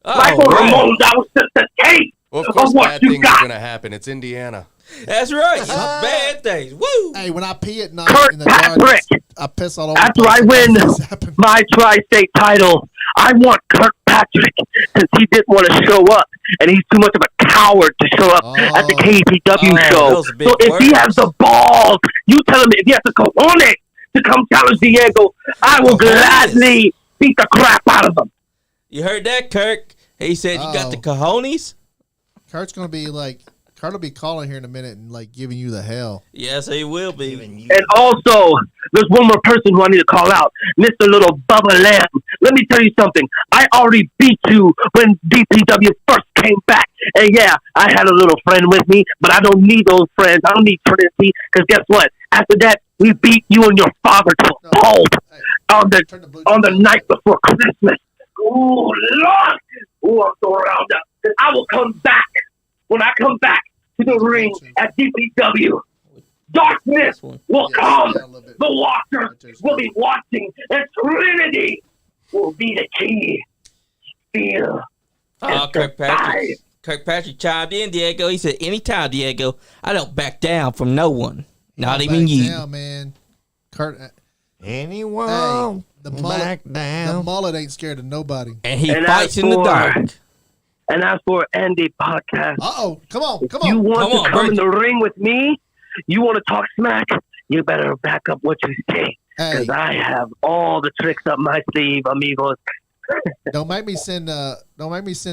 Michael Ramon, that was just a taste Well, of course, of what bad you things got. are going to happen. It's Indiana. That's right. It's bad things. Woo! Hey, when I pee at night Kurt in the dark, Patrick. I piss all over. After the I place. win Things happen. my tri-state title, I want Kurt Patrick, since he didn't want to show up, and he's too much of a coward to show up at the KPW show. those are big So if he words. has the balls, you tell him if he has the cojones to come challenge Diego, I will gladly beat the crap out of him. You heard that, Kirk? He said you got the cojones? Kurt's gonna be Kurt will be calling here in a minute and giving you the hell. Yes, he will be. And also, there's one more person who I need to call out, Mr. Little Bubba Lamb. Let me tell you something. I already beat you when DPW first came back. And yeah, I had a little friend with me, but I don't need those friends. I don't need Trinity, because guess what? After that, we beat you and your father to a pulp on the night before Christmas. Ooh, Lord! Ooh, I'm so round up. 'Cause I will come back. When I come back to the ring at DPW, darkness will come. The Watchers will be watching, and Trinity will be the key. Feel. and survive. Kirkpatrick chimed in, Diego. He said, anytime, Diego, I don't back down from no one. Not Don't even back you. down, man. Kurt, Anyone the back The down. mullet ain't scared of nobody. And he And fights as in the for- dark. And as for Andy Podcast, Come on. you want Come on, to come in Bridget. the ring with me? You want to talk smack? You better back up what you say. Hey, Because I have all the tricks up my sleeve, amigos. don't make me send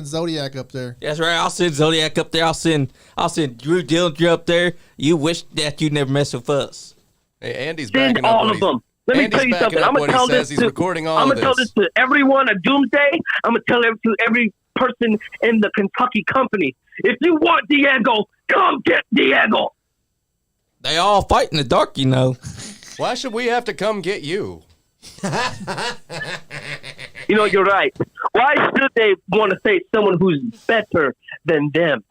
Zodiac up there. That's right. I'll send Zodiac up there. I'll send Drew Dillinger up there. You wish that you never mess with us. Hey, Andy's Send backing up all what of them. Let me Andy's tell you backing something. up I'm what gonna he tell says. this. He's recording all I'm of gonna tell this. this to everyone at Doomsday. I'm gonna tell it to every person in the Kentucky company. If you want Diego, come get Diego. They all fight in the dark, you know. Why should we have to come get you? You know, you're right. Why should they want to say someone who's better than them?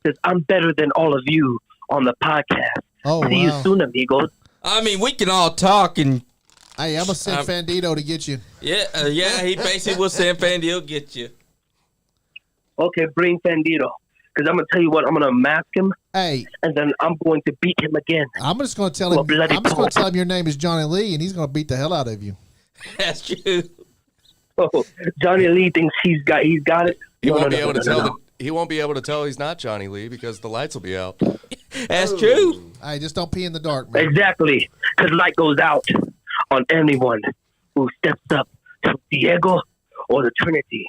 Because I'm better than all of you on the podcast. Oh, See you wow. soon, amigos. I mean, we can all talk and Hey, I'm gonna send Fandito to get you. yeah, he basically will send Fandy. He'll get you. Okay, bring Fandito. Because I'm going to tell you what, I'm going to mask him, Hey, and then I'm going to beat him again. I'm just gonna tell Well, him. bloody I'm just gonna pulp. tell him your name is Johnny Lee, and he's gonna beat the hell out of you. That's true. Oh, Johnny Lee thinks he's got it. He No, won't no, be no, able to no, tell no, that no. he won't be able to tell he's not Johnny Lee because the lights will be out. That's true. Hey, just don't pee in the dark, man. Exactly, because light goes out on anyone who steps up to Diego or the Trinity.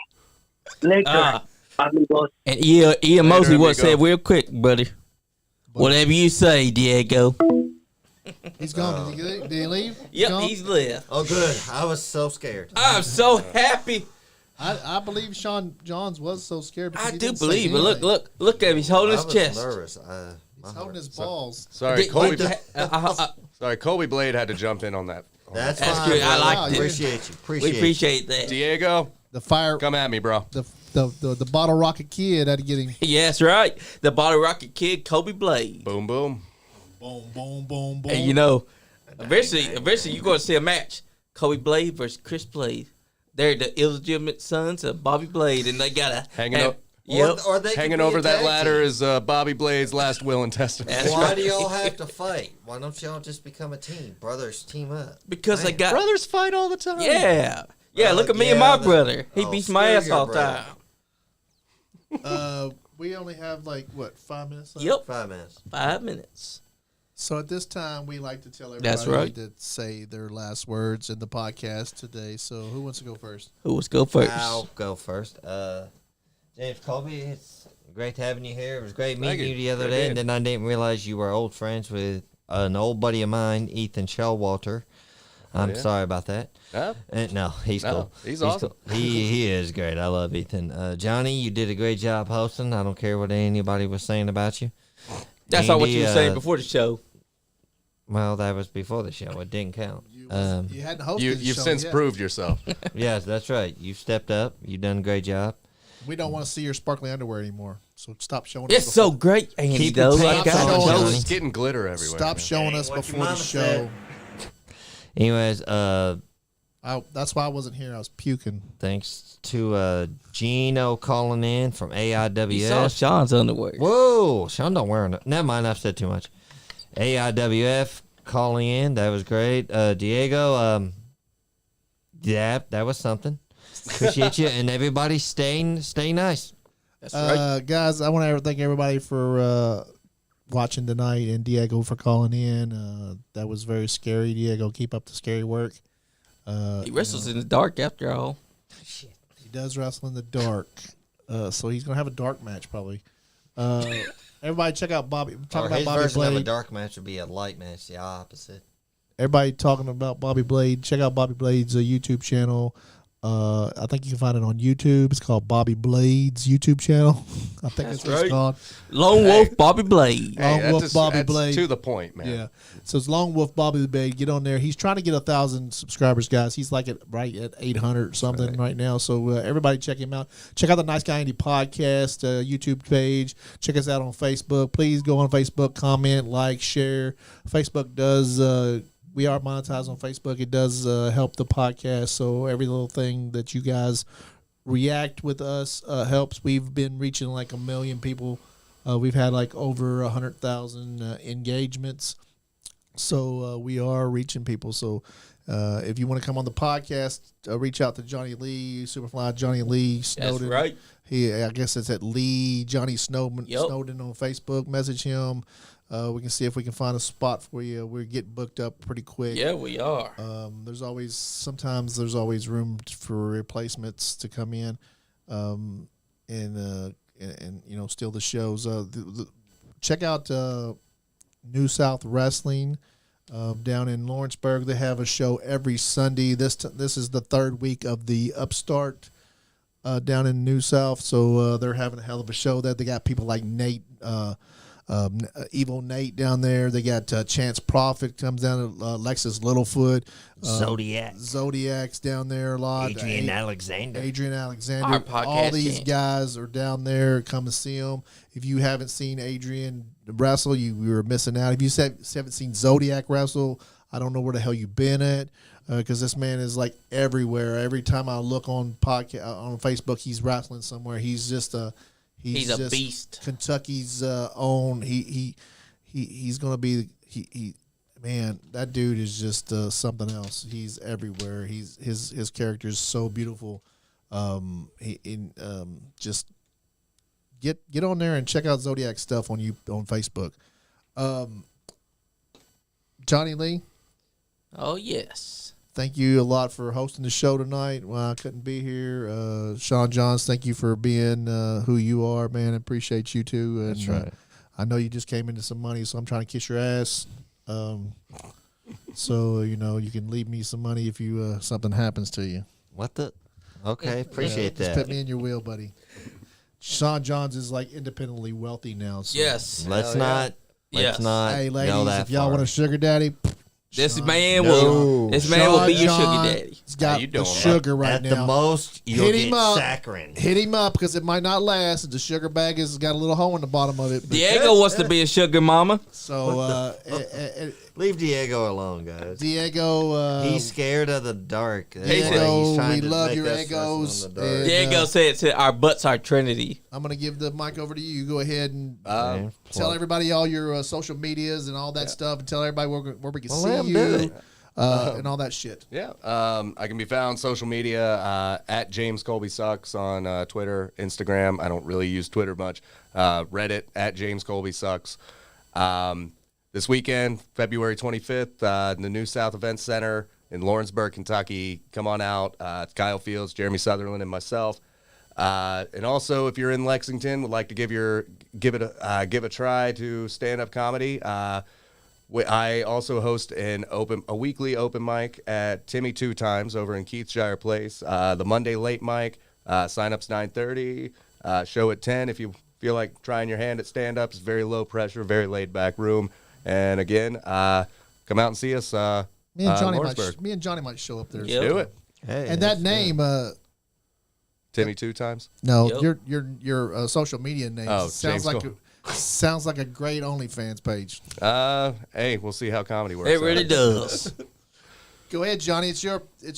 Later, amigos. And Ian Mosley amigo. what said real quick, buddy. Whatever you say, Diego. He's gone. Did he leave? Yep, gone? he's left. Oh, good. I was so scared. I'm so happy. I believe Sean Johns was so scared. Because I he do didn't say believe it. anything. Look at him. He's holding I his was chest. nervous. He's holding his balls. Sorry, Colby. Sorry, Sorry, Colby Blade had to jump in on that. That's That's fine. good. I brother. like it. Appreciate you. we appreciate that. Diego, The fire, come at me, bro. the bottle rocket kid had to get him. Yeah, that's right. The Bottle Rocket Kid, Kobe Blade. Boom, boom. Boom, boom, boom, boom. And you know, eventually you're going to see a match. Kobe Blade versus Chris Blade. They're the illegitimate sons of Bobby Blade, and they got to Hanging up. Yep. Or they could Hanging be over a that tag ladder team. is Bobby Blade's last will and testament. That's Why right. do y'all have to fight? Why don't y'all just become a team? Brothers team up. Because they Man. got Brothers fight all the time. yeah. Look at me and yeah, my brother. He oh, beats my screw ass your all the brother. time. We only have like what 5 minutes left? Yep. 5 minutes. 5 minutes. So at this time, we like to tell everybody That's right. to say their last words in the podcast today. So who wants to go first? Who wants to go first? I'll go first. James Colby, it's great having you here. It was great meeting Thank you you. the other Great day, meeting. and then I didn't realize you were old friends with an old buddy of mine, Ethan Shellwalter. I'm yeah? sorry about that. Huh? No, he's No, cool. he's awesome. Cool. He is great. I love Ethan. Johnny, you did a great job hosting. I don't care what anybody was saying about you. That's not what Andy, you were saying before the show. Well, that was before the show. It didn't count. You hadn't hosted the You've show since yet. proved yourself. Yes, that's right. You stepped up. You done a great job. We don't want to see your sparkly underwear anymore. So stop showing It's us. so great, Andy. Keep your Though, pants like I on, told you. Johnny. It's getting glitter everywhere. Stop man. showing us What your before the mama show. said. Anyways, That's why I wasn't here. I was puking. thanks to Gino calling in from You saw AIWF. Sean's underwear. Whoa, Sean don't wear it. Never mind, I've said too much. AIWF calling in. That was great. Diego, yeah, that was something. Appreciate you. And everybody stay nice. That's right. Guys, I want to thank everybody for watching tonight and Diego for calling in. That was very scary. Diego, keep up the scary work. He wrestles in the dark after all. He does wrestle in the dark, so he's gonna have a dark match probably. Everybody, check out Bobby. Talk Or about his Bobby version of a Blade. dark match would be a light match, the opposite. Everybody talking about Bobby Blade. Check out Bobby Blade's YouTube channel. I think you can find it on YouTube. It's called Bobby Blade's YouTube channel. I think that's what right. it's called. Lone Wolf Bobby Blade. Long Hey, Wolf Bobby that's Blade. to the point, man. Yeah. So it's Long Wolf Bobby the Blade. Get on there. He's trying to get 1,000 subscribers, guys. He's like at 800 or something right now. So everybody check him out. Check out the Nice Guy Andy podcast YouTube page. Check us out on Facebook. Please go on Facebook, comment, like, share. Facebook does. We are monetized on Facebook. It does help the podcast. So every little thing that you guys react with us helps. We've been reaching like 1 million people. We've had like over 100,000 engagements. So we are reaching people. So if you want to come on the podcast, reach out to Johnny Lee, Superfly Johnny Lee Snowden. That's right. I guess it's at Lee Johnny Snowden Yep. Snowden on Facebook. Message him. We can see if we can find a spot for you. We're getting booked up pretty quick. Yeah, we are. Sometimes there's always room for replacements to come in, and steal the shows. Check out New South Wrestling down in Lawrenceburg. They have a show every Sunday. This is the third week of the Upstart down in New South, so they're having a hell of a show there. They got people like Nate. Evil Nate down there. They got Chance Prophet comes down. Lexus Littlefoot, Zodiac's down there a lot. Adrian Alexander. Our podcast All these champ. guys are down there. Come and see them. If you haven't seen Adrian wrestle, you were missing out. If you haven't seen Zodiac wrestle, I don't know where the hell you've been at. Because this man is like everywhere. Every time I look on Facebook, he's wrestling somewhere. He's just a He's a just beast. Kentucky's own. He's gonna be man. That dude is just something else. He's everywhere. His character is so beautiful. Just get on there and check out Zodiac stuff on Facebook. Johnny Lee. Oh, yes. thank you a lot for hosting the show tonight. Well, I couldn't be here. Sean Johns, thank you for being who you are, man. I appreciate you too. And, That's right. I know you just came into some money, so I'm trying to kiss your ass. So you know you can leave me some money if you something happens to you. What the? Okay, appreciate Just that. put me in your wheel, buddy. Sean Johns is like independently wealthy now. So. Yes. Let's Hell yeah. not. Let's Yes. not. Hey, go ladies, that if y'all far. want a sugar daddy, This Sean- man No. will. This man will be your sugar John daddy. He's got How you the doing, sugar right At now. the most, you'll Hit him get up. saccharin. Hit him up because it might not last. The sugar bag has got a little hole in the bottom of it. But- Diego wants to be a sugar mama. So Leave Diego alone, guys. Diego, He's scared of the dark. That's Diego, why he's trying we to love make your us wrestle egos, in the dark. and- Diego said our butts are Trinity. I'm gonna give the mic over to you. Go ahead and Man, tell everybody all your social medias and all that stuff, and tell everybody where we can Well, let see 'em do you it. and all that shit. Yeah, I can be found social media at James Colby Sucks on Twitter, Instagram. I don't really use Twitter much. Reddit at James Colby Sucks. This weekend, February 25th, in the New South Events Center in Lawrenceburgh, Kentucky. Come on out. It's Kyle Fields, Jeremy Sutherland, and myself. And also, if you're in Lexington, would like to give a try to stand-up comedy. I also host a weekly open mic at Timmy 2 Times over in Keithshire Place. The Monday late mic, sign-up's 9:30, show at 10 if you feel like trying your hand at stand-up. It's very low pressure, very laid-back room. And again, come out and see us. Me and Johnny Lawrenceburg. might show up there. Yep. Do it. Hey, And that name, Timmy 2 Times. no, Yep. your social media name Oh, sounds James like sounds like a great OnlyFans page. Hey, we'll see how comedy works. It really out. does. Go ahead, Johnny. It's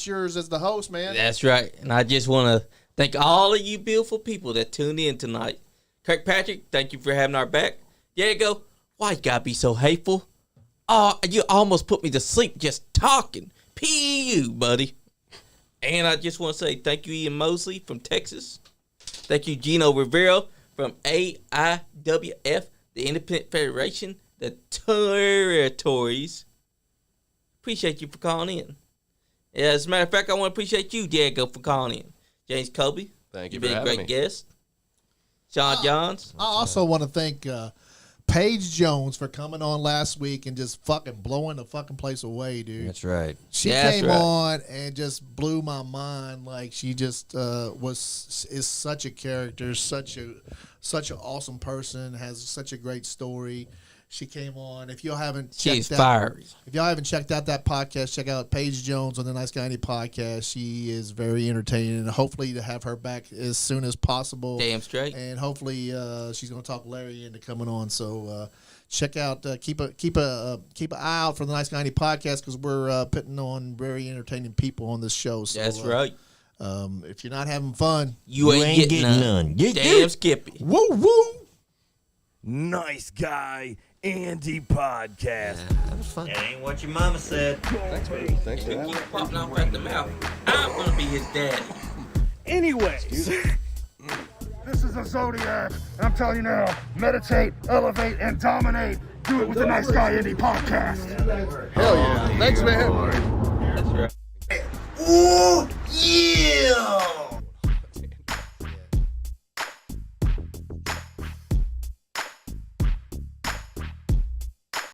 yours as the host, man. That's right. And I just want to thank all of you beautiful people that tuned in tonight. Kirkpatrick, thank you for having our back. Diego, why you gotta be so hateful? Oh, you almost put me to sleep just talking. P.U., buddy. And I just want to say thank you, Ian Mosley from Texas. Thank you, Gino Rivera from AIWF, the Independent Federation, the Territories. Appreciate you for calling in. As a matter of fact, I want to appreciate you, Diego, for calling in. James Colby, Thank you you've for been a having great me. guest. Sean Johns, I also want to thank Paige Jones for coming on last week and just fucking blowing the fucking place away, dude. That's right. She That's came right. on and just blew my mind. Like she just is such a character, such an awesome person, has such a great story. She came on. If y'all haven't she's checked fiery. if y'all haven't checked out that podcast, check out Paige Jones on the Nice Guy Indie podcast. She is very entertaining, and hopefully to have her back as soon as possible. Damn straight. And hopefully she's going to talk Larry into coming on. So check out, keep an eye out for the Nice Guy Indie podcast because we're putting on very entertaining people on this show. So, That's right. If you're not having fun, You ain't getting none. Damn Skippy. woo woo. Nice Guy Andy podcast. That was fun. That ain't what your mama said. Thanks for If having he me. keeps popping off at the mouth, I'm gonna be his daddy. Anyways, this is a Zodiac. I'm telling you now, meditate, elevate, and dominate. Do it with the Nice Guy Indie podcast. Hell yeah. Thanks, man. That's right. Ooh, yeah!